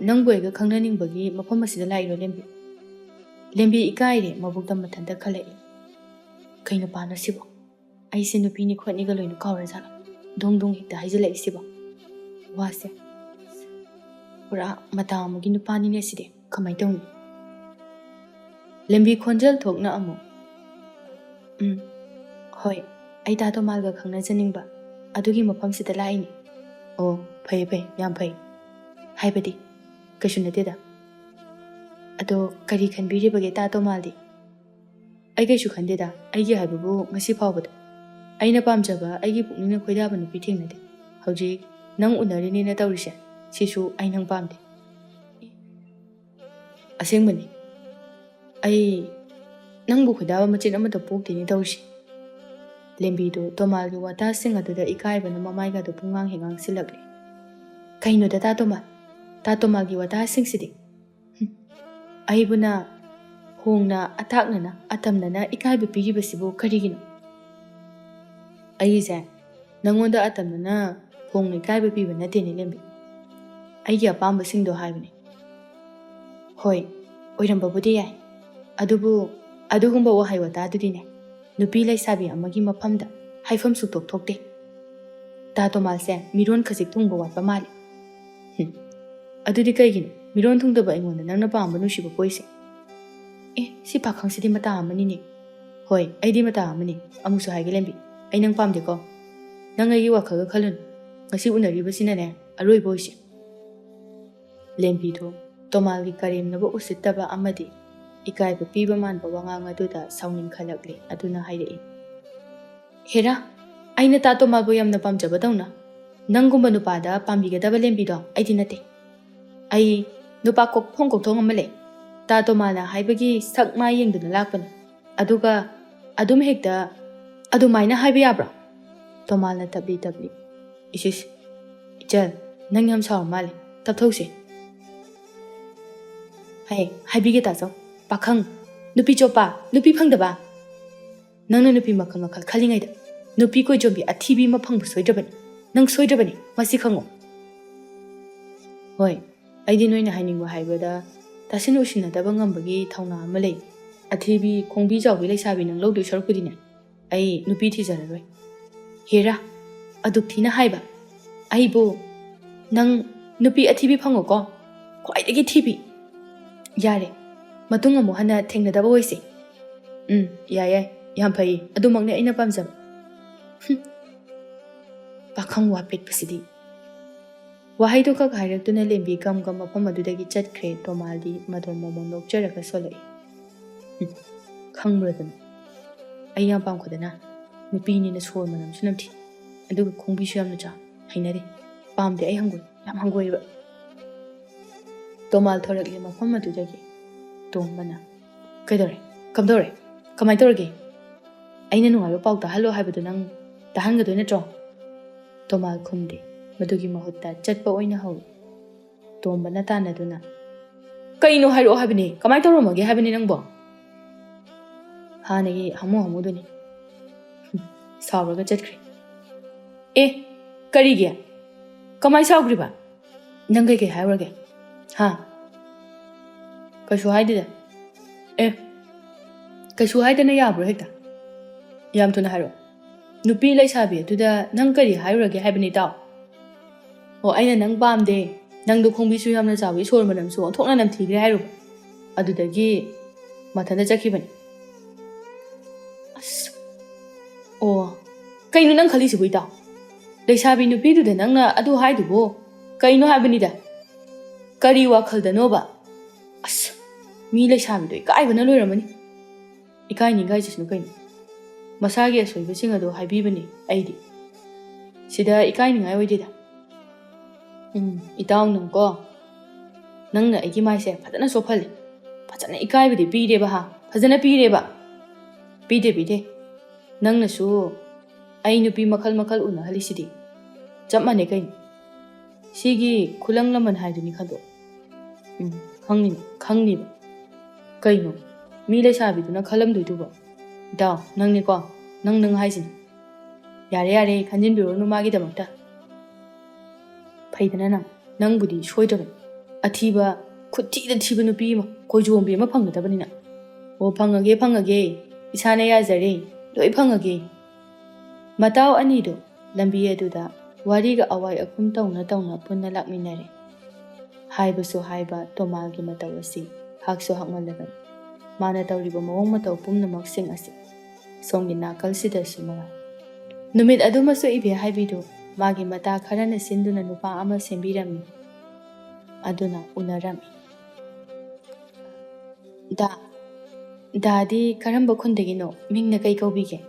B: ꯅꯪꯕꯨ ꯑꯩꯒ ꯈꯪꯅꯅꯤꯡꯕꯒꯤ ꯃꯐꯝ ꯑꯁꯤꯗ ꯂꯥꯛꯏꯔꯣ ꯂꯦꯝꯕꯤ ꯏꯀꯥꯏꯔꯦ ꯃꯕꯨꯛꯇ ꯃꯊꯟꯇ ꯈꯜꯂꯛꯏ ꯀꯩ ꯅꯨꯄꯥꯅꯣ ꯁꯤꯕꯣ ꯑꯩꯁꯦ ꯅꯨꯄꯤꯅꯤ ꯈꯣꯠꯅꯤꯒ ꯂꯣꯏꯅ ꯀꯥꯎꯔꯖꯥꯠꯂꯣ ꯗꯣꯡ ꯗꯣꯡ ꯍꯦꯛꯇ ꯍꯥꯏꯖꯤꯜꯂꯛꯏꯁꯤꯕꯣ ꯋꯥꯁꯦ ꯄꯨꯔꯥ ꯃꯇꯥ ꯑꯃꯒꯤ ꯅꯨꯄꯥꯅꯤꯅꯦ ꯁꯤꯗꯤ ꯀꯃꯥꯏꯅ ꯇꯧꯅꯤ ꯂꯦꯝꯕꯤ ꯈꯣꯟꯖꯦꯜ ꯊꯣꯛꯅ ꯑꯃꯨꯛ ꯍꯣꯏ ꯑꯩ ꯇꯥ ꯇꯣꯃꯥꯜꯒ ꯈꯪꯅꯖꯅꯤꯡꯕ ꯑꯗꯨꯒꯤ ꯃꯐꯝꯁꯤꯗ ꯂꯥꯛꯏꯅꯤ ꯑꯣ ꯐꯩ ꯌꯥꯝ ꯐꯩ ꯍꯥꯏꯕꯗꯤ ꯀꯩꯁꯨ ꯅꯠꯇꯦꯗ ꯑꯗꯣ ꯀꯔꯤ ꯈꯟꯕꯤꯔꯤꯕꯒꯦ ꯇꯥ ꯇꯣꯃꯥꯜꯗꯤ ꯑꯩ ꯀꯩꯁꯨ ꯈꯟꯗꯦꯗ ꯑꯩꯒꯤ ꯍꯥꯏꯕꯕꯨ ꯉꯁꯤ ꯐꯥꯎꯕꯗ ꯑꯩꯅ ꯄꯥꯝꯖꯕ ꯑꯩꯒꯤ ꯄꯨꯛꯅꯤꯡꯅ ꯈꯣꯏꯗꯥꯕ ꯅꯨꯄꯤ ꯊꯦꯡꯅꯗꯦ ꯍꯧꯖꯤꯛ ꯅꯪ ꯎꯅꯔꯤꯅꯦꯅ ꯇꯧꯔꯤꯁꯦ ꯁꯤꯁꯨ ꯑꯩ ꯅꯪ ꯄꯥꯝꯗꯦ ꯑꯁꯦꯡꯕꯅꯤ ꯑꯩ ꯅꯪꯕꯨ ꯈꯣꯏꯗꯥꯕ ꯃꯆꯦꯠ ꯑꯃꯠꯇ ꯄꯣꯛꯇꯦꯅꯦ ꯇꯧꯔꯤꯁꯦ ꯂꯦꯝꯕꯤꯗꯨ ꯇꯣꯃꯥꯜꯒꯤ ꯋꯥꯇꯥꯁꯤꯡ ꯑꯗꯨꯗ ꯏꯀꯥꯏꯕꯅ ꯃꯃꯥꯏꯒꯗꯨ ꯄꯨꯡꯉꯥꯡ ꯍꯦꯛ ꯉꯥꯡꯁꯤꯜꯂꯛꯂꯦ ꯀꯩꯅꯣꯗ ꯇꯥ ꯇꯣꯃꯥꯜꯒꯤ ꯋꯥꯇꯥꯁꯤꯡꯁꯤꯗꯤ ꯑꯩꯕꯨꯅ ꯍꯣꯡꯅ ꯑꯊꯥꯛꯅꯅ ꯑꯇꯝꯅꯅ ꯏꯀꯥꯏꯕ ꯄꯤꯔꯤꯕꯁꯤꯕꯨ ꯀꯔꯤꯒꯤꯅꯣ ꯑꯩꯒꯤꯁꯦ ꯅꯪꯉꯣꯟꯗ ꯑꯇꯝꯅꯅ ꯍꯣꯡꯅ ꯏꯀꯥꯏꯕ ꯄꯤꯕ ꯅꯠꯇꯦꯅꯦ ꯂꯦꯝꯕꯤ ꯑꯩꯒꯤ ꯑꯄꯥꯝꯕꯁꯤꯡꯗꯣ ꯍꯥꯏꯕꯅꯤ ꯍꯣꯏ ꯑꯣꯏꯔꯝꯕꯕꯨꯗꯤ ꯌꯥꯏ ꯑꯗꯨꯕꯨ ꯑꯗꯨꯒꯨꯝꯕ ꯋꯥꯍꯩ ꯋꯥꯇꯥꯗꯨꯗꯤꯅꯦ ꯅꯨꯄꯤ ꯂꯩꯁꯥꯕꯤ ꯑꯃꯒꯤ ꯃꯐꯝꯗ ꯍꯥꯏꯐꯝ ꯁꯨꯛꯊꯣꯛ ꯊꯣꯛꯇꯦ ꯇꯥ ꯇꯣꯃꯥꯜꯁꯦ ꯃꯤꯔꯣꯟ ꯈꯖꯤꯛ ꯊꯨꯡꯕ ꯋꯥꯠꯄ ꯃꯥꯜꯂꯤ ꯑꯗꯨꯗꯤ ꯀꯩꯒꯤꯅꯣ ꯃꯤꯔꯣꯟ ꯊꯨꯡꯗꯕ ꯑꯩꯉꯣꯟꯗ ꯅꯪꯅ ꯄꯥꯝꯕ ꯅꯨꯡꯁꯤꯕ ꯄꯣꯏꯁꯦ ꯁꯤ ꯄꯥꯈꯪꯁꯤꯗꯤ ꯃꯇꯥ ꯑꯃꯅꯤꯅꯦ ꯍꯣꯏ ꯑꯩꯗꯤ ꯃꯇꯥ ꯑꯃꯅꯤ ꯑꯃꯨꯛꯁꯨ ꯍꯥꯏꯒꯦ ꯂꯦꯝꯕꯤ ꯑꯩ ꯅꯪ ꯄꯥꯝꯗꯦꯀꯣ ꯅꯪ ꯑꯩꯒꯤ ꯋꯥꯈꯜꯒ ꯈꯜꯂꯨꯅꯨ ꯉꯁꯤ ꯎꯅꯔꯤꯕꯁꯤꯅꯅꯦ ꯑꯔꯣꯏꯕ ꯑꯣꯏꯁꯦ ꯂꯦꯝꯕꯤꯗꯨ ꯇꯣꯃꯥꯜꯒꯤ ꯀꯔꯦꯝꯅꯕ ꯎꯁꯤꯠꯇꯕ ꯑꯃꯗꯤ ꯏꯀꯥꯏꯕ ꯄꯤꯕ ꯃꯥꯟꯕ ꯋꯥꯉꯥꯡ ꯑꯗꯨꯗ ꯁꯥꯎꯅꯤꯡꯈꯠꯂꯛꯂꯦ ꯑꯗꯨꯅ ꯍꯥꯏꯔꯛꯏ ꯍꯦꯔꯥ ꯑꯩꯅ ꯇꯥ ꯇꯣꯃꯥꯜꯕꯨ ꯌꯥꯝꯅ ꯄꯥꯝꯖꯕꯗꯧꯅ ꯅꯪꯒꯨꯝꯕ ꯅꯨꯄꯥꯗ ꯄꯥꯝꯕꯤꯒꯗꯕ ꯂꯦꯝꯕꯤꯗꯣ ꯑꯩꯗꯤ ꯅꯠꯇꯦ ꯑꯩ ꯅꯨꯄꯥ ꯀꯣꯛꯊꯣꯡ ꯑꯃ ꯂꯩ ꯇꯥ ꯇꯣꯃꯥꯜꯅ ꯍꯥꯏꯕꯒꯤ ꯁꯛ ꯃꯥꯏ ꯌꯦꯡꯗꯨꯅ ꯂꯥꯛꯄꯅꯤ ꯑꯗꯨꯒ ꯑꯗꯨꯝ ꯍꯦꯛꯇ ꯑꯗꯨꯃꯥꯏꯅ ꯍꯥꯏꯕ ꯌꯥꯕ꯭ꯔꯣ ꯇꯣꯃꯥꯜꯅ ꯇꯞꯂꯤ ꯏꯆꯜ ꯅꯪ ꯌꯥꯝ ꯁꯥꯎꯔ ꯃꯥꯜꯂꯦ ꯇꯞꯊꯧꯁꯦ ꯍꯥꯏꯕꯤꯒꯦ ꯇꯥꯖꯧ ꯄꯥꯈꯪ ꯅꯨꯄꯤ ꯆꯣꯞꯄ ꯅꯨꯄꯤ ꯐꯪꯗꯕ ꯅꯪꯅ ꯅꯨꯄꯤ ꯃꯈꯜ ꯈꯜꯂꯤꯉꯩꯗ ꯅꯨꯄꯤ ꯀꯣꯏꯖꯣꯝꯕꯤ ꯑꯊꯤꯕꯤ ꯑꯃ ꯐꯪꯕ ꯁꯣꯏꯗ꯭ꯔꯕꯅꯤ ꯅꯪ ꯁꯣꯏꯗ꯭ꯔꯕꯅꯤ ꯃꯁꯤ ꯈꯪꯉꯣ ꯍꯣꯏ ꯑꯩꯗꯤ ꯅꯣꯏꯅ ꯍꯥꯏꯅꯤꯡꯕ ꯍꯥꯏꯕꯗ ꯇꯥꯁꯤꯟ ꯎꯁꯤꯟꯅꯗꯕ ꯉꯝꯕꯒꯤ ꯊꯧꯅꯥ ꯑꯃ ꯂꯩ ꯑꯊꯤꯕꯤ ꯈꯣꯡꯕꯤ ꯆꯥꯎꯕꯤ ꯂꯩꯁꯥꯕꯤ ꯅꯪ ꯂꯧꯗꯣꯏ ꯁꯔꯨꯛꯄꯨꯗꯤꯅꯦ ꯑꯩ ꯅꯨꯄꯤ ꯊꯤꯖꯔꯔꯣꯏ ꯍꯦꯔꯥ ꯑꯗꯨꯛ ꯊꯤꯅ ꯍꯥꯏꯕ ꯑꯩꯕꯨ ꯅꯪ ꯅꯨꯄꯤ ꯑꯊꯤꯕꯤ ꯐꯪꯉꯣꯀꯣ ꯈ꯭ꯋꯥꯏꯗꯒꯤ ꯊꯤꯕꯤ ꯌꯥꯔꯦ ꯃꯇꯨꯡ ꯑꯃꯨꯛ ꯍꯟꯅ ꯊꯦꯡꯅꯗꯕ ꯑꯣꯏꯁꯦ ꯌꯥꯏ ꯌꯥꯝ ꯐꯩ ꯑꯗꯨꯃꯛꯅꯦ ꯑꯩꯅ ꯄꯥꯝꯖꯕ ꯄꯥꯈꯪ ꯋꯥ ꯄꯦꯠꯄꯁꯤꯗꯤ ꯋꯥꯍꯩꯗꯨ ꯈꯛ ꯍꯥꯏꯔꯛꯇꯨꯅ ꯂꯦꯝꯕꯤ ꯒꯝ ꯃꯐꯝ ꯑꯗꯨꯗꯒꯤ ꯆꯠꯈ꯭ꯔꯦ ꯇꯣꯃꯥꯜꯗꯤ ꯃꯗꯣꯟ ꯃꯃꯣꯟ ꯅꯣꯛꯆꯔꯒ ꯁꯣꯜꯂꯛꯏ ꯈꯪꯕ꯭ꯔꯗꯅ ꯑꯩ ꯌꯥꯝ ꯄꯥꯝꯈꯗꯅ Nupinina sor manam sunamthi. Aduga khongbi su yamna cha. Hainade. Pamde ai hangoi. Yam hangoi ba. Tomal thorakle mafam adudagi. Tombana. Kaidore. Kamdore. Kamai torage. Aina nungaiba pau tahalo haibadu nang tahangadoi natro. Tomal khumde. Madugi mahutta chatpa oina hawi. Tombana tanaduna. Kaino hairo habini. Kamai toromage habini nangbo. Hanagi hamu duni. Sauraga chatkri. Karige. Kamai saugri ba. Nangai ke hairage. Ha. Kashu haidida. Kashu haidana yabro hekta. Yam tuna hairo. Nupi lai sabi tuda nang kari hairage habini tao. O aina nang pamde. Nang do khongbi su yamna chawi sor manam su thokna nam thigre hairo. Adudagi mathanda chakhibani. Oh, kaino nang khali sibu ita. Leisabi nupi du de nang na adu hai du bo. Kaino habani da. Kari wakhal da no ba. As. Mi leisabi do ikai bana loiramani. Ikai ni gai jisnu kaino. Masagi asoi sing adu haibi bani aidi. Sida ikai ni ngai oide da. Itaw nang ko. Nang na aigi mai se phadana sophali. Phadana ikai bi de pi de ba ha. Phadana pi de ba. Pi de. Nang na su ai nupi makal una halisidi. Chap mane kain. Sigi kulang laman haiduni khado. Khangni ba. Kaino. Mi le sabi du na khalam du ba. Da nang ni ko. Nang haisin. Yare khanjin biro nu magi damakta. Paidana nang budi shoidaban. Athiba khutti da thiba nupi ma koi jombi ma phangda banina. O phangage. Isane ya zare. Loi phangage. Matao anido lambi aduda wariga awai akum tawna punna lakminare. Haibasu haiba tomalgi mataw asi haksu hakmalaban. Mana tawriba mawong mataw pumnamak sing asi. Songi nakal sida sumanga. Numit adumasu ibe haibido magi mata kharana sinduna nupa ama sembirami. Aduna unarami. Dadi karamba khundagino mingna kai kaubige.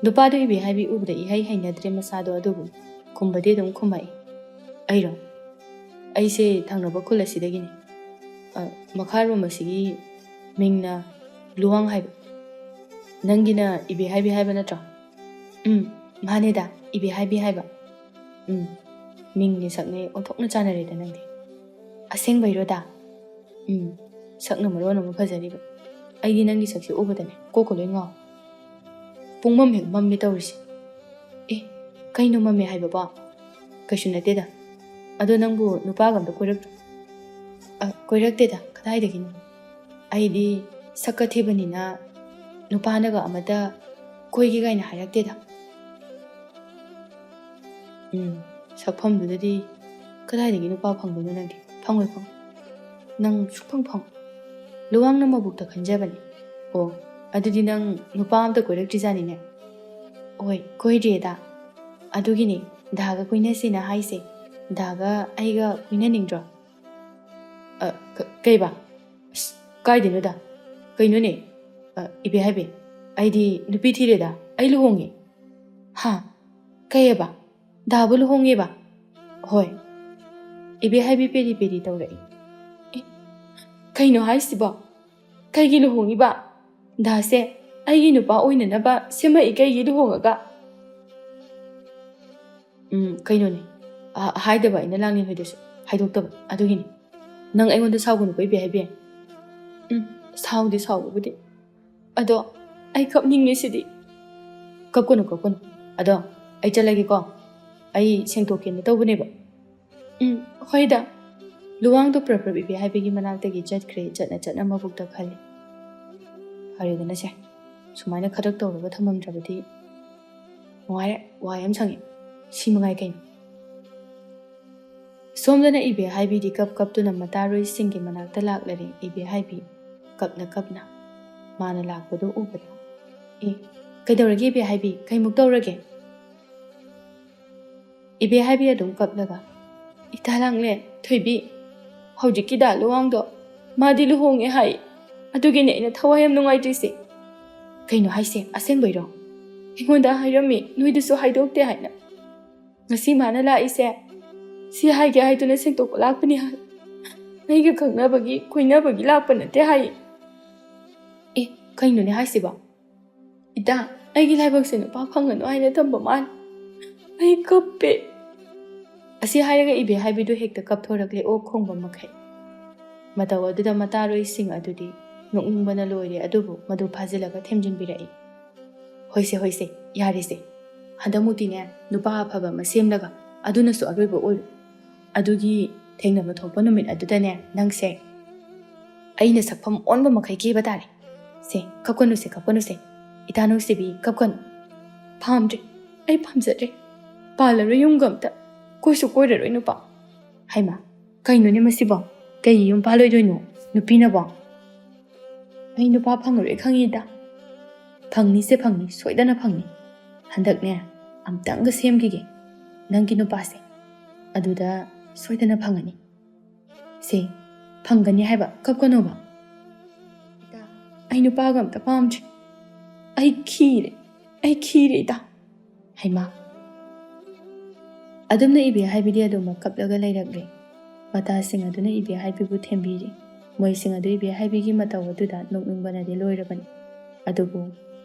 B: Nupa do ibe haibi ubda ihai hainadre masado adubu kumbade dum kumai. Airo. Aise thangnaba khulasidagini. Makharwa masigi mingna luwang haiba. Nangina ibe haibi haiba natra. Maneda ibe haibi haiba. Mingni sakne onthokna chanare da nangdi. Aseng bairo da. Sakna marona ma phajariba. Aigi nangi sakse ubadane koko loi ngao. Pungmam hek mammi tawrisi. Kaino mammi haiba ba. Kashu nateda. Ado nangbu nupa gamda koirakte da kadaidagino. Aidi sakka thebanina nupa naga amada koigi gaina hairakte da. Sakpham dudadi kadaidagi nupa phangduna nangdi. Phangoi. Nang sukphang. Luwang na mabukta khanjabani. O, adudi nang nupa amta koirak trizani ne. Oi, koidre da. Adugini, daga kuina sina haise. Daga aiga kuina ningdra. Kaiba. Kaidino da. Kaino ne. Ibe haibe. Aidi nupi thire da. Ai luhongi. Ha. Kaiba. Dabu luhongi ba. Hoi. Ibe haibe peri taurai. Kaino haisi ba. Kaigi luhongi ba. Dase. Aigi nupa oina na ba. Sema ikaigi luhongaga. Kaino ne. Haidaba ina langin hoidasu. Haidoktaba. Adugini. Nang aingonda saugunu ko ibe haibe. Saudi budi. Ado. Ai kapningi sidi. Kapkono. Ado. Ai chalagi ko. Ai sengtokin na tawbune ba. Hoida. Luwang do prapra ibe haibegi manaktagi chatna mabukta khali. Haridana se. Sumaina khadak tawraga thamamdrabadi. Wayam changi. Simangai kain. Somdana ibe haibi di kap tuna mataroi singi manakta laklari ibe haibi kapna. Mana lakbado ubada. Kaidawrage ibe haibi kaimuk tawrage. Ibe haibi adum kaplaga. Italangle thoibi. Hojikida luwangdo. Madi luhonge hai. Adugine ina thawayam nungaitrise. Kaino haise aseng bairo. ꯑꯩꯉꯣꯟꯗ ꯍꯥꯏꯔꯝꯃꯤ ꯅꯣꯏꯗꯁꯨ ꯍꯥꯏꯗꯣꯛꯇꯦ ꯍꯥꯏꯅ. ꯉꯁꯤ ꯃꯥꯅ ꯂꯥꯛꯏꯁꯦ ꯁꯤ ꯍꯥꯏꯒꯦ ꯍꯥꯏꯗꯨꯅ ꯁꯦꯡꯗꯣꯛꯄ ꯂꯥꯛꯄꯅꯤ ꯍꯥꯏ. ꯑꯩꯒ ꯈꯪꯅꯕꯒꯤ ꯀꯣꯏꯅꯕꯒꯤ ꯂꯥꯛꯄ ꯅꯠꯇꯦ ꯍꯥꯏ. ꯑꯦ ꯀꯩꯅꯣꯅꯦ ꯍꯥꯏꯁꯤꯕꯣ? ꯏꯇꯥ ꯑꯩꯒꯤ ꯂꯥꯏꯕꯛꯁꯦ ꯅꯨꯄꯥ ꯐꯪꯒꯅꯨ ꯍꯥꯏꯅ ꯊꯝꯕ ꯃꯥꯜꯂꯦ. ꯑꯩ ꯀꯞꯄꯦ. ꯑꯁꯤ ꯍꯥꯏꯔꯒ ꯏꯕꯦ ꯍꯥꯏꯕꯤꯗꯨ ꯍꯦꯛꯇ ꯀꯞꯊꯣꯔꯛꯂꯦ ꯑꯣꯛ ꯈꯣꯡꯕ ꯃꯈꯩ. ꯃꯇꯧ ꯑꯗꯨꯗ ꯃꯇꯥꯔꯣꯏꯁꯤꯡ ꯑꯗꯨꯗꯤ ꯅꯣꯛꯅꯤꯡꯕꯅ ꯂꯣꯏꯔꯦ ꯑꯗꯨꯕꯨ ꯃꯗꯨ ꯐꯥꯖꯤꯜꯂꯒ ꯊꯦꯝꯖꯤꯟꯕꯤꯔꯛꯏ. ꯍꯣꯏꯁꯦ ꯍꯣꯏꯁꯦ ꯌꯥꯔꯦꯁꯦ. ꯍꯟꯗꯛꯃꯨꯛꯇꯤꯅꯦ ꯅꯨꯄꯥ ꯑꯐꯕ ꯑꯃ ꯁꯦꯝꯂꯒ ꯑꯗꯨꯅꯁꯨ ꯑꯔꯣꯏꯕ ꯑꯣꯏꯔꯣ. ꯑꯗꯨꯒꯤ ꯊꯦꯡꯅꯕ ꯊꯣꯛꯄ ꯅꯨꯃꯤꯠ ꯑꯗꯨꯗꯅꯦ ꯅꯪꯁꯦ ꯑꯩꯅ ꯁꯛꯐꯝ ꯑꯣꯟꯕ ꯃꯈꯩ ꯀꯦꯕ ꯇꯥꯔꯦ. ꯁꯦ ꯀꯞꯀꯅꯨꯁꯦ ꯀꯞꯀꯅꯨꯁꯦ. ꯏꯇꯥ ꯅꯨꯡꯁꯤꯕꯤ ꯀꯞꯀꯅꯨ. ꯄꯥꯝꯗ꯭ꯔꯦ. ꯑꯩ ꯄꯥꯝꯖꯗ꯭ꯔꯦ. ꯄꯥꯜꯂꯔꯣꯏ ꯌꯨꯝꯒ ꯑꯝꯇ. ꯀꯣꯏꯁꯨ ꯀꯣꯏꯔꯔꯣꯏ ꯅꯨꯄꯥ. ꯍꯩꯃꯥ ꯀꯩꯅꯣꯅꯦ ꯃꯁꯤꯕꯣ? ꯀꯩ ꯌꯨꯝ ꯄꯥꯜꯂꯣꯏꯗꯣꯏꯅꯣ? ꯅꯨꯄꯤꯅꯕꯣ? ꯑꯩ ꯅꯨꯄꯥ ꯐꯪꯉꯔꯣꯏ ꯈꯪꯉꯤꯗ. ꯐꯪꯅꯤꯁꯦ ꯐꯪꯅꯤ ꯁꯣꯏꯗꯅ ꯐꯪꯅꯤ. ꯍꯟꯗꯛꯅꯦ ꯑꯝꯇꯪꯒ ꯁꯦꯝꯈꯤꯒꯦ ꯅꯪꯒꯤ ꯅꯨꯄꯥꯁꯦ. ꯑꯗꯨꯗ ꯁꯣꯏꯗꯅ ꯐꯪꯒꯅꯤ. ꯁꯦ ꯐꯪꯒꯅꯤ ꯍꯥꯏꯕ ꯀꯞꯀꯅꯣꯕ. ꯏꯇꯥ ꯑꯩ ꯅꯨꯄꯥꯒ ꯑꯝꯇ ꯄꯥꯝꯗ꯭ꯔꯦ. ꯑꯩ ꯈꯤꯔꯦ ꯏꯇꯥ. ꯍꯩꯃꯥ. ꯑꯗꯨꯝꯅ ꯏꯕꯦ ꯍꯥꯏꯕꯤꯗꯤ ꯑꯗꯨꯃꯛ ꯀꯞꯂꯒ ꯂꯩꯔꯛꯂꯦ. ꯃꯇꯥꯁꯤꯡ ꯑꯗꯨꯅ ꯏꯕꯦ ꯍꯥꯏꯕꯤꯕꯨ ꯊꯦꯝꯕꯤꯔꯤ. ꯃꯣꯏꯁꯤꯡ ꯑꯗꯨ ꯏꯕꯦ ꯍꯥꯏꯕꯤꯒꯤ ꯃꯇꯧ ꯑꯗꯨꯗ ꯅꯣꯛꯅꯤꯡꯕꯅꯗꯤ ꯂꯣꯏꯔꯕꯅꯤ. ꯑꯗꯨꯕꯨ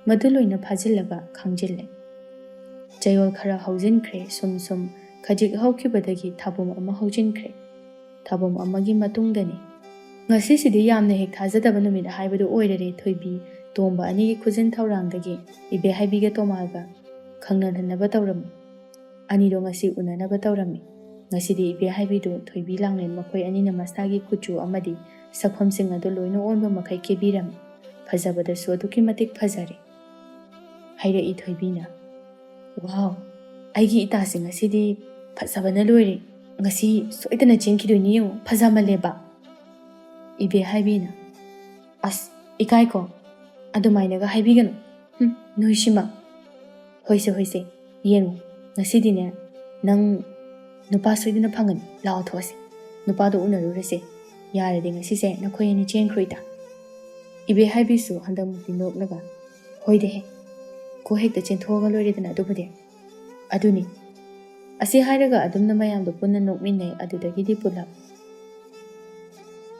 B: ꯃꯗꯨ ꯂꯣꯏꯅ ꯐꯥꯖꯤꯜꯂꯒ ꯈꯪꯖꯤꯜꯂꯦ. ꯆꯌꯣꯜ ꯈꯔ ꯍꯧꯖꯤꯟꯈ꯭ꯔꯦ. ꯁꯨꯝ ꯈꯖꯤꯛ ꯍꯧꯈꯤꯕꯗꯒꯤ ꯊꯥꯕꯨꯝ ꯑꯃ ꯍꯧꯖꯤꯟꯈ꯭ꯔꯦ. ꯊꯥꯕꯨꯝ ꯑꯃꯒꯤ ꯃꯇꯨꯡꯗꯅꯤ. ꯉꯁꯤꯁꯤꯗꯤ ꯌꯥꯝꯅ ꯍꯦꯛ ꯊꯥꯖꯗꯕ ꯅꯨꯃꯤꯠ ꯍꯥꯏꯕꯗꯨ ꯑꯣꯏꯔꯔꯦ. ꯊꯣꯏꯕꯤ ꯇꯣꯝꯕ ꯑꯅꯤꯒꯤ ꯈꯨꯖꯤꯟ ꯊꯧꯔꯥꯡꯗꯒꯤ ꯏꯕꯦ ꯍꯥꯏꯕꯤꯒ ꯇꯣꯃꯥꯜꯒ ꯈꯪꯅꯍꯟꯅꯕ ꯇꯧꯔꯝꯃꯤ. ꯑꯅꯤꯗꯣ ꯉꯁꯤ ꯎꯅꯅꯕ ꯇꯧꯔꯝꯃꯤ. ꯉꯁꯤꯗꯤ ꯏꯕꯦ ꯍꯥꯏꯕꯤꯗꯨ ꯊꯣꯏꯕꯤ ꯂꯥꯡꯂꯦꯟ ꯃꯈꯣꯏ ꯑꯅꯤꯅ ꯃꯁꯥꯒꯤ ꯀꯨꯆꯨ ꯑꯃꯗꯤ ꯁꯛꯐꯝꯁꯤꯡ ꯑꯗꯨ ꯂꯣꯏꯅ ꯑꯣꯟꯕ ꯃꯈꯩ ꯀꯦꯕꯤꯔꯝꯃꯤ. ꯐꯖꯕꯗꯁꯨ ꯑꯗꯨꯛꯀꯤ ꯃꯇꯤꯛ ꯐꯖꯔꯦ. ꯍꯥꯏꯔꯛꯏ ꯊꯣꯏꯕꯤꯅ. ꯋꯥꯎ ꯑꯩꯒꯤ ꯏꯇꯥꯁꯤ ꯉꯁꯤꯗꯤ ꯐꯖꯕꯅ ꯂꯣꯏꯔꯦ. ꯉꯁꯤ ꯁꯣꯏꯗꯅ ꯆꯦꯟꯈꯤꯗꯣꯏꯅꯤ ꯌꯦꯡꯉꯨ ꯐꯖꯃꯜꯂꯦꯕ. ꯏꯕꯦ ꯍꯥꯏꯕꯤꯅ. ꯑꯁ ꯏꯀꯥꯏꯀꯣ ꯑꯗꯨꯃꯥꯏꯅꯒ ꯍꯥꯏꯕꯤꯒꯅꯨ. ꯅꯣꯏꯁꯤꯃ. ꯍꯣꯏꯁꯦ ꯍꯣꯏꯁꯦ ꯌꯦꯡꯉꯨ ꯉꯁꯤꯗꯤꯅꯦ ꯅꯪ ꯅꯨꯄꯥ ꯁꯣꯏꯗꯅ ꯐꯪꯒꯅꯤ. ꯂꯥꯛꯑꯣ ꯊꯣꯛꯑꯁꯤ. ꯅꯨꯄꯥꯗꯣ ꯎꯅꯔꯨꯔꯁꯦ. ꯌꯥꯔꯗꯤ ꯉꯁꯤꯁꯦ ꯅꯈꯣꯏ ꯑꯅꯤ ꯆꯦꯟꯈ꯭ꯔꯣꯏꯗ. ꯏꯕꯦ ꯍꯥꯏꯕꯤꯁꯨ ꯍꯟꯗꯛꯃꯨꯛꯇꯤ ꯅꯣꯛꯂꯒ ꯍꯣꯏꯗꯦꯍꯦ ꯀꯣ ꯍꯦꯛꯇ ꯆꯦꯟꯊꯣꯛꯑꯒ ꯂꯣꯏꯔꯦꯗꯅ ꯑꯗꯨꯕꯨꯗꯤ. ꯑꯗꯨꯅꯤ. ꯑꯁꯤ ꯍꯥꯏꯔꯒ ꯑꯗꯨꯝꯅ ꯃꯌꯥꯝꯗꯣ ꯄꯨꯟꯅ ꯅꯣꯛꯃꯤꯟꯅꯩ. ꯑꯗꯨꯗꯒꯤꯗꯤ ꯄꯨꯂꯞ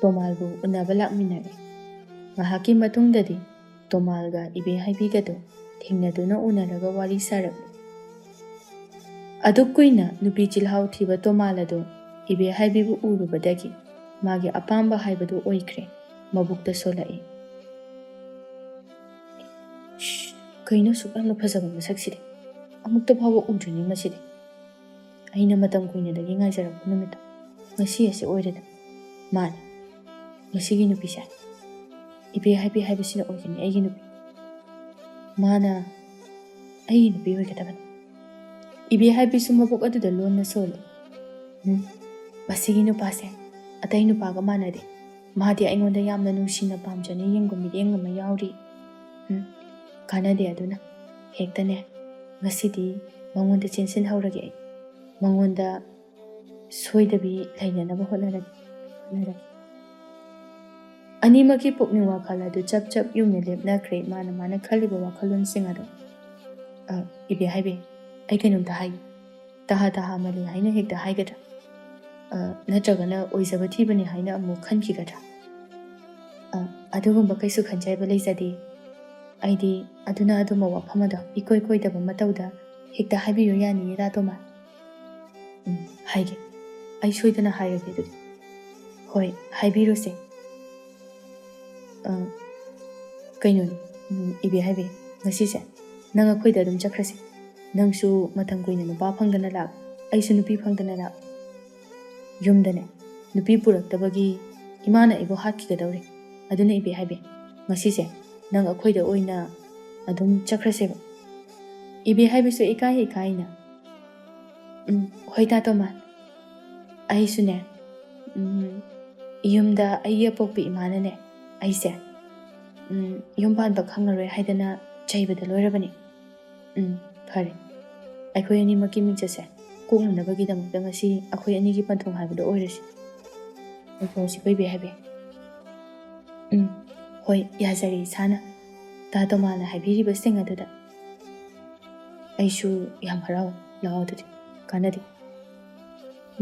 B: ꯇꯣꯃꯥꯜꯕꯨ ꯎꯅꯕ ꯂꯥꯛꯃꯤꯟꯅꯔꯦ. ꯉꯥꯏꯍꯥꯛꯀꯤ ꯃꯇꯨꯡꯗꯗꯤ ꯇꯣꯃꯥꯜꯒ ꯏꯕꯦ ꯍꯥꯏꯕꯤꯒꯗꯣ ꯊꯦꯡꯅꯗꯨꯅ ꯎꯅꯔꯒ ꯋꯥꯔꯤ ꯁꯥꯔꯛꯂꯦ. ꯑꯗꯨꯛ ꯀꯨꯏꯅ ꯅꯨꯄꯤ ꯆꯤꯜꯍꯥꯎ ꯊꯤꯕ ꯇꯣꯃꯥꯜ ꯑꯗꯨ ꯏꯕꯦ ꯍꯥꯏꯕꯤꯕꯨ ꯎꯔꯨꯕꯗꯒꯤ ꯃꯥꯒꯤ ꯑꯄꯥꯝꯕ ꯍꯥꯏꯕꯗꯨ ꯑꯣꯏꯈ꯭ꯔꯦ. ꯃꯕꯨꯛꯇ ꯁꯣꯜꯂꯛꯏ. ꯀꯩꯅꯣ ꯁꯨꯛ ꯌꯥꯝꯅ ꯐꯖꯕ ꯃꯁꯛꯁꯤꯗꯤ? ꯑꯃꯨꯛꯇ ꯐꯥꯎꯕ ꯎꯗ꯭ꯔꯤꯅꯤ ꯃꯁꯤꯗꯤ. ꯑꯩꯅ ꯃꯇꯝ ꯀꯨꯏꯅꯗꯒꯤ ꯉꯥꯏꯖꯔꯛꯄ ꯅꯨꯃꯤꯠꯇꯣ ꯉꯁꯤ ꯑꯁꯤ ꯑꯣꯏꯔꯦꯗ. ꯃꯥꯅꯤ ꯉꯁꯤꯒꯤ ꯅꯨꯄꯤꯁꯦ ꯏꯕꯦ ꯍꯥꯏꯕꯤ ꯍꯥꯏꯕꯁꯤꯅ ꯑꯣꯏꯒꯅꯤ ꯑꯩꯒꯤ ꯅꯨꯄꯤ. ꯃꯥꯅ ꯑꯩꯒꯤ ꯅꯨꯄꯤ ꯑꯣꯏꯒꯗꯕꯅꯤ. ꯏꯕꯦ ꯍꯥꯏꯕꯤꯁꯨ ꯃꯕꯨꯛ ꯑꯗꯨꯗ ꯂꯣꯟꯅ ꯁꯣꯜꯂꯤ. ꯃꯁꯤꯒꯤ ꯅꯨꯄꯥꯁꯦ ꯑꯇꯩ ꯅꯨꯄꯥꯒ ꯃꯥꯟꯅꯗꯦ. ꯃꯥꯗꯤ ꯑꯩꯉꯣꯟꯗ ꯌꯥꯝꯅ ꯅꯨꯡꯁꯤꯅ ꯄꯥꯝꯖꯅ ꯌꯦꯡꯕ ꯃꯤꯠꯌꯦꯡ ꯑꯃ ꯌꯥꯎꯔꯤ. ꯀꯥꯟꯅꯗꯦ ꯑꯗꯨꯅ ꯍꯦꯛꯇꯅꯦ ꯉꯁꯤꯗꯤ ꯃꯉꯣꯟꯗ ꯆꯦꯟꯁꯤꯟꯍꯧꯔꯒꯦ ꯑꯩ. ꯃꯉꯣꯟꯗ ꯁꯣꯏꯗꯕꯤ ꯂꯩꯅꯅꯕ ꯍꯣꯠꯅꯔꯒꯦ. ꯑꯅꯤꯃꯛꯀꯤ ꯄꯨꯛꯅꯤꯡ ꯋꯥꯈꯜ ꯑꯗꯨ ꯆꯞ ꯌꯨꯡꯅ ꯂꯦꯞꯅꯈ꯭ꯔꯦ. ꯃꯥꯅ ꯈꯜꯂꯤꯕ ꯋꯥꯈꯜꯂꯣꯟꯁꯤꯡ ꯑꯗꯨ. ꯏꯕꯦ ꯍꯥꯏꯕꯤ ꯑꯩ ꯀꯩꯅꯣꯝꯇ ꯍꯥꯏꯒꯦ. ꯇꯍꯥ ꯃꯂꯤ ꯍꯥꯏꯅ ꯍꯦꯛꯇ ꯍꯥꯏꯒꯗ꯭ꯔꯥ? ꯅꯠꯇ꯭ꯔꯒꯅ ꯑꯣꯏꯖꯕ ꯊꯤꯕꯅꯤ ꯍꯥꯏꯅ ꯑꯃꯨꯛ ꯈꯟꯈꯤꯒꯗ꯭ꯔꯥ? ꯑꯗꯨꯒꯨꯝꯕ ꯀꯩꯁꯨ ꯈꯟꯖꯕ ꯂꯩꯖꯗꯦ. ꯑꯩꯗꯤ ꯑꯗꯨꯅ ꯑꯗꯨꯝꯕ ꯋꯥꯐꯝ ꯑꯗꯣ ꯏꯀꯣꯏ ꯀꯣꯏꯗꯕ ꯃꯇꯧꯗ ꯍꯦꯛꯇ ꯍꯥꯏꯕꯤꯌꯨ ꯌꯥꯅꯤꯌꯦ ꯇꯣꯃꯥꯜ. ꯍꯥꯏꯒꯦ. ꯑꯩ ꯁꯣꯏꯗꯅ ꯍꯥꯏꯔꯒꯦ ꯑꯗꯨꯗꯤ. ꯍꯣꯏ ꯍꯥꯏꯕꯤꯔꯨꯁꯦ. ꯀꯩꯅꯣꯅꯤ ꯏꯕꯦ ꯍꯥꯏꯕꯤ ꯉꯁꯤꯁꯦ ꯅꯪ ꯑꯩꯈꯣꯏꯗ ꯑꯗꯨꯝ ꯆꯠꯈ꯭ꯔꯁꯤ. ꯅꯪꯁꯨ ꯃꯇꯝ ꯀꯨꯏꯅ ꯅꯨꯄꯥ ꯐꯪꯗꯅ ꯂꯥꯛ. ꯑꯩꯁꯨ ꯅꯨꯄꯤ ꯐꯪꯗꯅ ꯂꯥꯛ. ꯌꯨꯝꯗꯅꯦ ꯅꯨꯄꯤ ꯄꯨꯔꯛꯇꯕꯒꯤ ꯏꯃꯥꯅ ꯑꯩꯕꯨ ꯍꯥꯠꯈꯤꯒꯗꯧꯔꯦ. ꯑꯗꯨꯅ ꯏꯕꯦ ꯍꯥꯏꯕꯤ ꯉꯁꯤꯁꯦ ꯅꯪ ꯑꯩꯈꯣꯏꯗ ꯑꯣꯏꯅ ꯑꯗꯨꯝ ꯆꯠꯈ꯭ꯔꯁꯦꯕ. ꯏꯕꯦ ꯍꯥꯏꯕꯤꯁꯨ ꯏꯀꯥꯏꯅ ꯍꯣꯏ ꯇꯣꯃꯥꯜ. ꯑꯩꯁꯨꯅꯦ ꯌꯨꯝꯗ ꯑꯩꯒꯤ ꯑꯄꯣꯛꯄꯤ ꯏꯃꯥꯅꯅꯦ ꯑꯩꯁꯦ ꯌꯨꯝ ꯄꯥꯟꯕ ꯈꯪꯉꯔꯣꯏ ꯍꯥꯏꯗꯅ ꯆꯩꯕꯗ ꯂꯣꯏꯔꯕꯅꯤ. ꯐꯔꯦ. ꯑꯩꯈꯣꯏ ꯑꯅꯤꯃꯛꯀꯤ ꯃꯤꯡꯆꯠꯁꯦ ꯀꯣꯛꯅꯅꯕꯒꯤꯗꯃꯛꯇ ꯉꯁꯤ ꯑꯩꯈꯣꯏ ꯑꯅꯤꯒꯤ ꯄꯟꯊꯨꯡ ꯍꯥꯏꯕꯗꯣ ꯑꯣꯏꯔꯁꯤ. ꯑꯩꯈꯣꯏꯁꯤ ꯏꯕꯦ ꯍꯥꯏꯕꯤ. ꯍꯣꯏ ꯌꯥꯖꯔꯦ ꯏꯁꯥꯅ ꯇꯣꯃꯥꯜꯅ ꯍꯥꯏꯕꯤꯔꯤꯕꯁꯤꯡ ꯑꯗꯨꯗ. ꯑꯩꯁꯨ ꯌꯥꯝ ꯍꯔꯥꯎ ꯂꯥꯛꯑꯣ ꯑꯗꯨꯗꯤ ꯀꯥꯟꯅꯗꯦ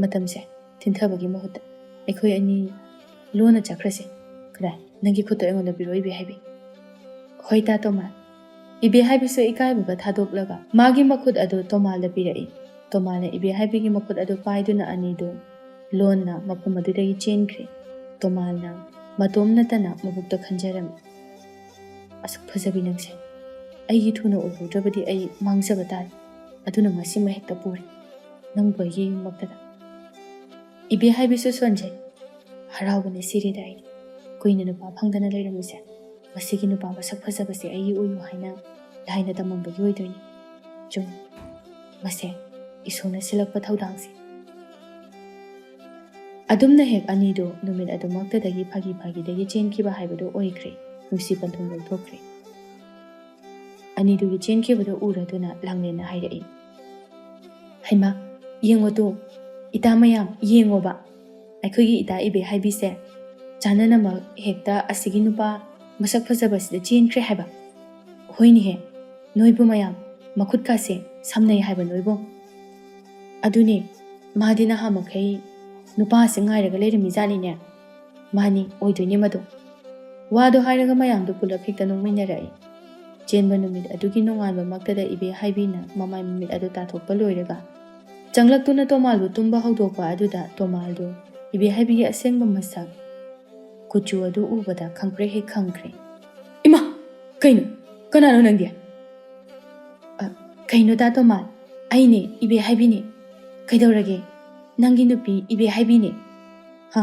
B: ꯃꯇꯝꯁꯦ ꯊꯤꯟꯊꯕꯒꯤ ꯃꯍꯨꯠꯇ ꯑꯩꯈꯣꯏ ꯑꯅꯤ ꯂꯣꯟꯅ ꯆꯠꯈ꯭ꯔꯁꯦ ꯀꯗꯥꯏ ꯅꯪꯒꯤ ꯈꯨꯠꯇꯣ ꯑꯩꯉꯣꯟꯗ ꯄꯤꯔꯣ ꯏꯕꯦ ꯍꯥꯏꯕꯤ ꯍꯣꯏ ꯇꯥ ꯇꯣꯃꯥꯜ ꯏꯕꯦ ꯍꯥꯏꯕꯤꯁꯨ ꯏꯀꯥꯏꯕꯒ ꯊꯥꯗꯣꯛꯂꯒ ꯃꯥꯒꯤ ꯃꯈꯨꯠ ꯑꯗꯨ ꯇꯣꯃꯥꯜꯗ ꯄꯤꯔꯛꯏ ꯇꯣꯃꯥꯜꯅ ꯏꯕꯦ ꯍꯥꯏꯕꯤꯒꯤ ꯃꯈꯨꯠ ꯑꯗꯨ ꯄꯥꯏꯗꯨꯅ ꯑꯅꯤꯗꯨ ꯂꯣꯟꯅ ꯃꯐꯝ ꯑꯗꯨꯗꯒꯤ ꯆꯦꯟꯈ꯭ꯔꯦ ꯇꯣꯃꯥꯜꯅ ꯃꯇꯣꯝ ꯅꯠꯇꯅ ꯃꯕꯨꯛꯇ ꯈꯟꯖꯔꯝꯃꯤ ꯑꯁꯨꯛ ꯐꯖꯕꯤ ꯅꯪꯁꯦ ꯑꯩꯒꯤ ꯊꯨꯅ ꯑꯣꯏꯍꯧꯗ꯭ꯔꯕꯗꯤ ꯑꯩ ꯃꯥꯡꯖꯕ ꯇꯥꯔꯦ ꯑꯗꯨꯅ ꯉꯁꯤꯃꯛ ꯍꯦꯛꯇ ꯄꯨꯔꯦ ꯅꯪꯕꯨ ꯑꯩꯒꯤ ꯌꯨꯝꯃꯛꯇꯗ ꯏꯕꯦ ꯍꯥꯏꯕꯤꯁꯨ ꯁꯣꯟꯖꯩ ꯍꯔꯥꯎꯕꯅ ꯁꯤꯔꯦꯗ ꯑꯩꯗꯤ ꯀꯨꯏꯅ ꯅꯨꯄꯥ ꯐꯪꯗꯅ ꯂꯩꯔꯝꯃꯤꯁꯦ ꯃꯁꯤꯒꯤ ꯅꯨꯄꯥ ꯃꯁꯛ ꯐꯖꯕꯁꯦ ꯑꯩꯒꯤ ꯑꯣꯏꯌꯨ ꯍꯥꯏꯅ ꯂꯥꯏꯅ ꯇꯝꯃꯝꯕꯒꯤ ꯑꯣꯏꯗꯣꯏꯅꯤ ꯆꯨꯝ ꯃꯁꯦ ꯏꯁꯣꯔꯅ ꯁꯤꯜꯂꯛꯄ ꯊꯧꯗꯥꯡꯁꯦ ꯑꯗꯨꯝꯅ ꯍꯦꯛ ꯑꯅꯤꯗꯨ ꯅꯨꯃꯤꯠ ꯑꯗꯨꯃꯛꯇꯗꯒꯤ ꯐꯥꯒꯤꯗꯒꯤ ꯆꯦꯟꯈꯤꯕ ꯍꯥꯏꯕꯗꯨ ꯑꯣꯏꯈ꯭ꯔꯦ ꯅꯨꯡꯁꯤ ꯄꯟꯊꯨꯡ ꯌꯧꯊꯣꯛꯈ꯭ꯔꯦ ꯑꯅꯤꯗꯨꯒꯤ ꯆꯦꯟꯈꯤꯕꯗꯨ ꯎꯔꯗꯨꯅ ꯂꯥꯡꯂꯦꯟꯅ ꯍꯥꯏꯔꯛꯏ ꯍꯩꯃꯥ ꯌꯦꯡꯉꯣꯇꯨ ꯏꯇꯥ ꯃꯌꯥꯝ ꯌꯦꯡꯉꯣꯕ ꯑꯩꯈꯣꯏꯒꯤ ꯏꯇꯥ ꯏꯕꯦ ꯍꯥꯏꯕꯤꯁꯦ ꯆꯥꯅꯅꯃꯛ ꯍꯦꯛꯇ ꯑꯁꯤꯒꯤ ꯅꯨꯄꯥ ꯃꯁꯛ ꯐꯖꯕꯁꯤꯗ ꯆꯦꯟꯈ꯭ꯔꯦ ꯍꯥꯏꯕ ꯍꯣꯏꯅꯦꯍꯦ ꯅꯣꯏꯕꯨ ꯃꯌꯥꯝ ꯃꯈꯨꯠꯀꯥꯁꯦ ꯁꯝꯅꯩ ꯍꯥꯏꯕ ꯅꯣꯏꯕꯨ ꯑꯗꯨꯅꯦ ꯃꯥꯗꯤ ꯅꯍꯥ ꯃꯈꯩ ꯅꯨꯄꯥꯁꯦ ꯉꯥꯏꯔꯒ ꯂꯩꯔꯝꯃꯤꯖꯥꯠꯅꯤꯅꯦ ꯃꯥꯅꯤ ꯑꯣꯏꯗꯣꯏꯅꯦ ꯃꯗꯣ ꯋꯥꯗꯣ ꯍꯥꯏꯔꯒ ꯃꯌꯥꯝꯗꯣ ꯄꯨꯂꯞ ꯍꯦꯛꯇ ꯅꯣꯡꯃꯤꯟꯅꯔꯛꯏ ꯆꯦꯟꯕ ꯅꯨꯃꯤꯠ ꯑꯗꯨꯒꯤ ꯅꯣꯡꯉꯥꯟꯕꯃꯛꯇꯗ ꯏꯕꯦ ꯍꯥꯏꯕꯤꯅ ꯃꯃꯥꯏ ꯃꯃꯤꯠ ꯑꯗꯨ ꯇꯥꯊꯣꯛꯄ ꯂꯣꯏꯔꯒ ꯆꯪꯂꯛꯇꯨꯅ ꯇꯣꯃꯥꯜꯕꯨ ꯇꯨꯝꯕ ꯍꯧꯗꯣꯛꯄ ꯑꯗꯨꯗ ꯇꯣꯃꯥꯜꯗꯨ ꯏꯕꯦ ꯍꯥꯏꯕꯤꯒꯤ ꯑꯁꯦꯡꯕ ꯃꯁꯛ ꯀꯨꯆꯨ ꯑꯗꯨ ꯎꯕꯗ ꯈꯪꯄ꯭ꯔꯦꯛ ꯍꯦꯛ ꯈꯪꯈ꯭ꯔꯦ ꯏꯃꯥ ꯀꯩꯅꯣ ꯀꯅꯥꯅꯣ ꯅꯪꯗꯤ ꯀꯩꯅꯣ ꯇꯥ ꯇꯣꯃꯥꯜ ꯑꯩꯅꯦ ꯏꯕꯦ ꯍꯥꯏꯕꯤꯅꯦ ꯀꯩꯗꯧꯔꯒꯦ ꯅꯪꯒꯤ ꯅꯨꯄꯤ ꯏꯕꯦ ꯍꯥꯏꯕꯤꯅꯦ ꯍꯥ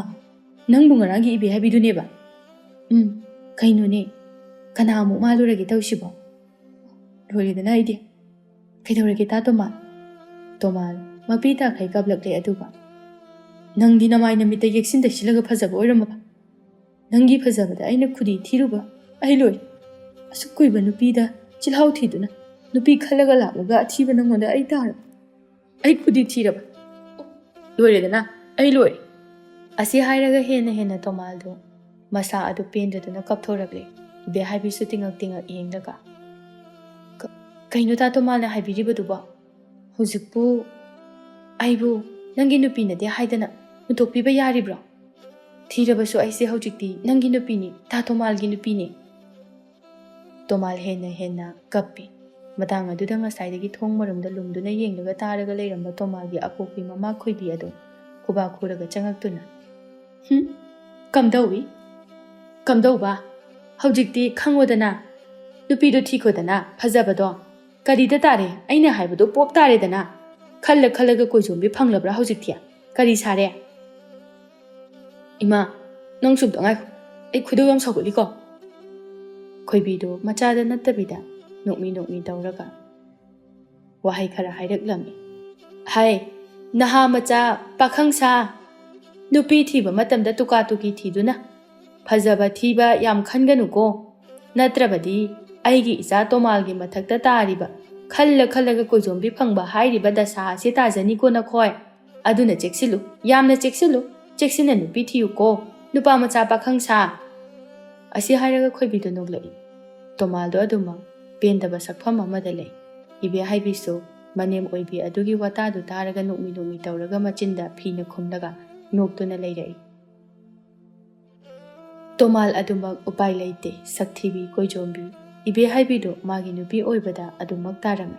B: ꯅꯪꯕꯨ ꯉꯔꯥꯡꯒꯤ ꯏꯕꯦ ꯍꯥꯏꯕꯤꯗꯨꯅꯦꯕ ꯀꯩꯅꯣꯅꯦ ꯀꯅꯥ ꯑꯃꯨꯛ ꯃꯥꯜꯂꯨꯔꯒꯦ ꯇꯧꯁꯤꯕꯣ ꯂꯣꯏꯔꯦꯗꯅ ꯑꯩꯗꯤ ꯀꯩꯗꯧꯔꯒꯦ ꯇꯥ ꯇꯣꯃꯥꯜ ꯃꯄꯤ ꯇꯥꯈꯩ ꯀꯞꯂꯛꯂꯦ ꯑꯗꯨꯒ ꯅꯪꯗꯤ ꯅꯃꯥꯏ ꯅꯃꯤꯠꯇ ꯌꯦꯛꯁꯤꯟ ꯇꯩꯁꯤꯜꯂꯒ ꯐꯖꯕ ꯑꯣꯏꯔꯝꯃꯕ ꯅꯪꯒꯤ ꯐꯖꯕꯗ ꯑꯩꯅ ꯈꯨꯗꯤ ꯊꯤꯔꯨꯕ ꯑꯩ ꯂꯣꯏꯔꯦ ꯑꯁꯨꯛ ꯀꯨꯏꯕ ꯅꯨꯄꯤꯗ ꯆꯤꯜꯍꯥꯎ ꯊꯤꯗꯨꯅ ꯅꯨꯄꯤ ꯈꯜꯂꯒ ꯂꯥꯛꯂꯒ ꯑꯊꯤꯕ ꯅꯪꯉꯣꯟꯗ ꯑꯩ ꯇꯥꯔꯕ ꯑꯩ ꯈꯨꯗꯤ ꯊꯤꯔꯕ ꯂꯣꯏꯔꯦꯗꯅ ꯑꯩ ꯂꯣꯏꯔꯦ ꯑꯁꯤ ꯍꯥꯏꯔꯒ ꯍꯦꯟꯅ ꯇꯣꯃꯥꯜꯗꯨ ꯃꯁꯥ ꯑꯗꯨ ꯄꯦꯟꯗꯗꯨꯅ ꯀꯞꯊꯣꯔꯛꯂꯦ ꯏꯕꯦ ꯍꯥꯏꯕꯤꯁꯨ ꯇꯤꯡꯉꯛ ꯌꯦꯡꯂꯒ ꯀꯩꯅꯣ ꯇꯥ ꯇꯣꯃꯥꯜꯅ ꯍꯥꯏꯕꯤꯔꯤꯕꯗꯨꯕꯣ ꯍꯧꯖꯤꯛꯄꯨ ꯑꯩꯕꯨ ꯅꯪꯒꯤ ꯅꯨꯄꯤꯅꯗꯤ ꯍꯥꯏꯗꯅ ꯍꯨꯟꯗꯣꯛꯄꯤꯕ ꯌꯥꯔꯤꯕ꯭ꯔꯣ ꯊꯤꯔꯕꯁꯨ ꯑꯩꯁꯦ ꯍꯧꯖꯤꯛꯇꯤ ꯅꯪꯒꯤ ꯅꯨꯄꯤꯅꯤ ꯇꯥ ꯇꯣꯃꯥꯜꯒꯤ ꯅꯨꯄꯤꯅꯤ ꯇꯣꯃꯥꯜ ꯍꯦꯟꯅ ꯀꯞꯄꯤ ꯃꯇꯥꯡ ꯑꯗꯨꯗ ꯉꯁꯥꯏꯗꯒꯤ ꯊꯣꯡ ꯃꯔꯨꯝꯗ ꯂꯨꯝꯗꯨꯅ ꯌꯦꯡꯂꯒ ꯇꯥꯔꯒ ꯂꯩꯔꯝꯕ ꯇꯣꯃꯥꯜꯒꯤ ꯑꯄꯣꯛꯄꯤ ꯃꯃꯥ ꯈꯣꯏꯕꯤ ꯑꯗꯨ ꯈꯨꯕꯥꯛ ꯈꯨꯔꯒ ꯆꯪꯉꯛꯇꯨꯅ ꯀꯝꯗꯧꯕ ꯍꯧꯖꯤꯛꯇꯤ ꯈꯪꯉꯣꯗꯅ ꯅꯨꯄꯤꯗꯣ ꯊꯤꯈꯣꯗꯅ ꯐꯖꯕꯗꯣ ꯀꯔꯤꯗ ꯇꯥꯔꯦ ꯑꯩꯅ ꯍꯥꯏꯕꯗꯣ ꯄꯣꯞ ꯇꯥꯔꯦꯗꯅ ꯈꯜꯂꯒ ꯀꯣꯏꯖꯣꯝꯕꯤ ꯐꯪꯂꯕ꯭ꯔꯥ ꯍꯧꯖꯤꯛꯇꯤ ꯀꯔꯤ ꯁꯥꯔꯦ ꯏꯃꯥ ꯅꯪ ꯁꯨꯝꯇ ꯉꯥꯏꯈꯣ ꯑꯩ ꯈꯣꯏꯗꯧ ꯌꯥꯝ ꯁꯥꯎꯒꯠꯂꯤꯀꯣ ꯈꯣꯏꯕꯤꯗꯨ ꯃꯆꯥꯗ ꯅꯠꯇꯕꯤꯗ ꯅꯣꯛꯃꯤ ꯇꯧꯔꯒ ꯋꯥꯍꯩ ꯈꯔ ꯍꯥꯏꯔꯛꯂꯝꯃꯤ ꯍꯥꯏ ꯅꯍꯥ ꯃꯆꯥ ꯄꯥꯈꯪ ꯁꯥ ꯅꯨꯄꯤ ꯊꯤꯕ ꯃꯇꯝꯗ ꯇꯨꯀꯥ ꯇꯨꯀꯤ ꯊꯤꯗꯨꯅ ꯐꯖꯕ ꯊꯤꯕ ꯌꯥꯝ ꯈꯟꯒꯅꯨꯀꯣ ꯅꯠꯇ꯭ꯔꯕꯗꯤ ꯑꯩꯒꯤ ꯏꯆꯥ ꯇꯣꯃꯥꯜꯒꯤ ꯃꯊꯛꯇ ꯇꯥꯔꯤꯕ ꯈꯜꯂꯒ ꯀꯣꯏꯖꯣꯝꯕꯤ ꯐꯪꯕ ꯍꯥꯏꯔꯤꯕ ꯗꯁꯥ ꯑꯁꯤ ꯇꯥꯖꯅꯤꯀꯣ ꯅꯈꯣꯏ ꯑꯗꯨꯅ ꯆꯦꯛꯁꯤꯜꯂꯨ ꯌꯥꯝꯅ ꯆꯦꯛꯁꯤꯜꯂꯨ ꯆꯦꯛꯁꯤꯟꯅ ꯅꯨꯄꯤ ꯊꯤꯌꯨꯀꯣ ꯅꯨꯄꯥ ꯃꯆꯥ ꯄꯥꯈꯪ ꯁꯥ ꯑꯁꯤ ꯍꯥꯏꯔꯒ ꯈꯣꯏꯕꯤꯗꯨ ꯅꯣꯛꯂꯛꯏ ꯇꯣꯃꯥꯜꯗꯣ ꯑꯗꯨꯃꯛ ꯄꯦꯟꯗꯕ ꯁꯛꯐꯝ ꯑꯃꯗ ꯂꯩ ꯏꯕꯦ ꯍꯥꯏꯕꯤꯁꯨ ꯃꯅꯦꯝ ꯑꯣꯏꯕꯤ ꯑꯗꯨꯒꯤ ꯋꯥꯇꯥꯗꯨ ꯇꯥꯔꯒ ꯅꯣꯛꯃꯤ ꯇꯧꯔꯒ ꯃꯆꯤꯟꯗ ꯐꯤꯅ ꯈꯨꯝꯂꯒ ꯅꯣꯛꯇꯨꯅ ꯂꯩꯔꯛꯏ ꯇꯣꯃꯥꯜ ꯑꯗꯨꯃꯛ ꯎꯄꯥꯏ ꯂꯩꯇꯦ ꯁꯛꯊꯤꯕꯤ ꯀꯣꯏꯖꯣꯝꯕꯤ ꯏꯕꯦ ꯍꯥꯏꯕꯤꯗꯨ ꯃꯥꯒꯤ ꯅꯨꯄꯤ ꯑꯣꯏꯕꯗ ꯑꯗꯨꯃꯛ ꯇꯥꯔꯝꯃꯤ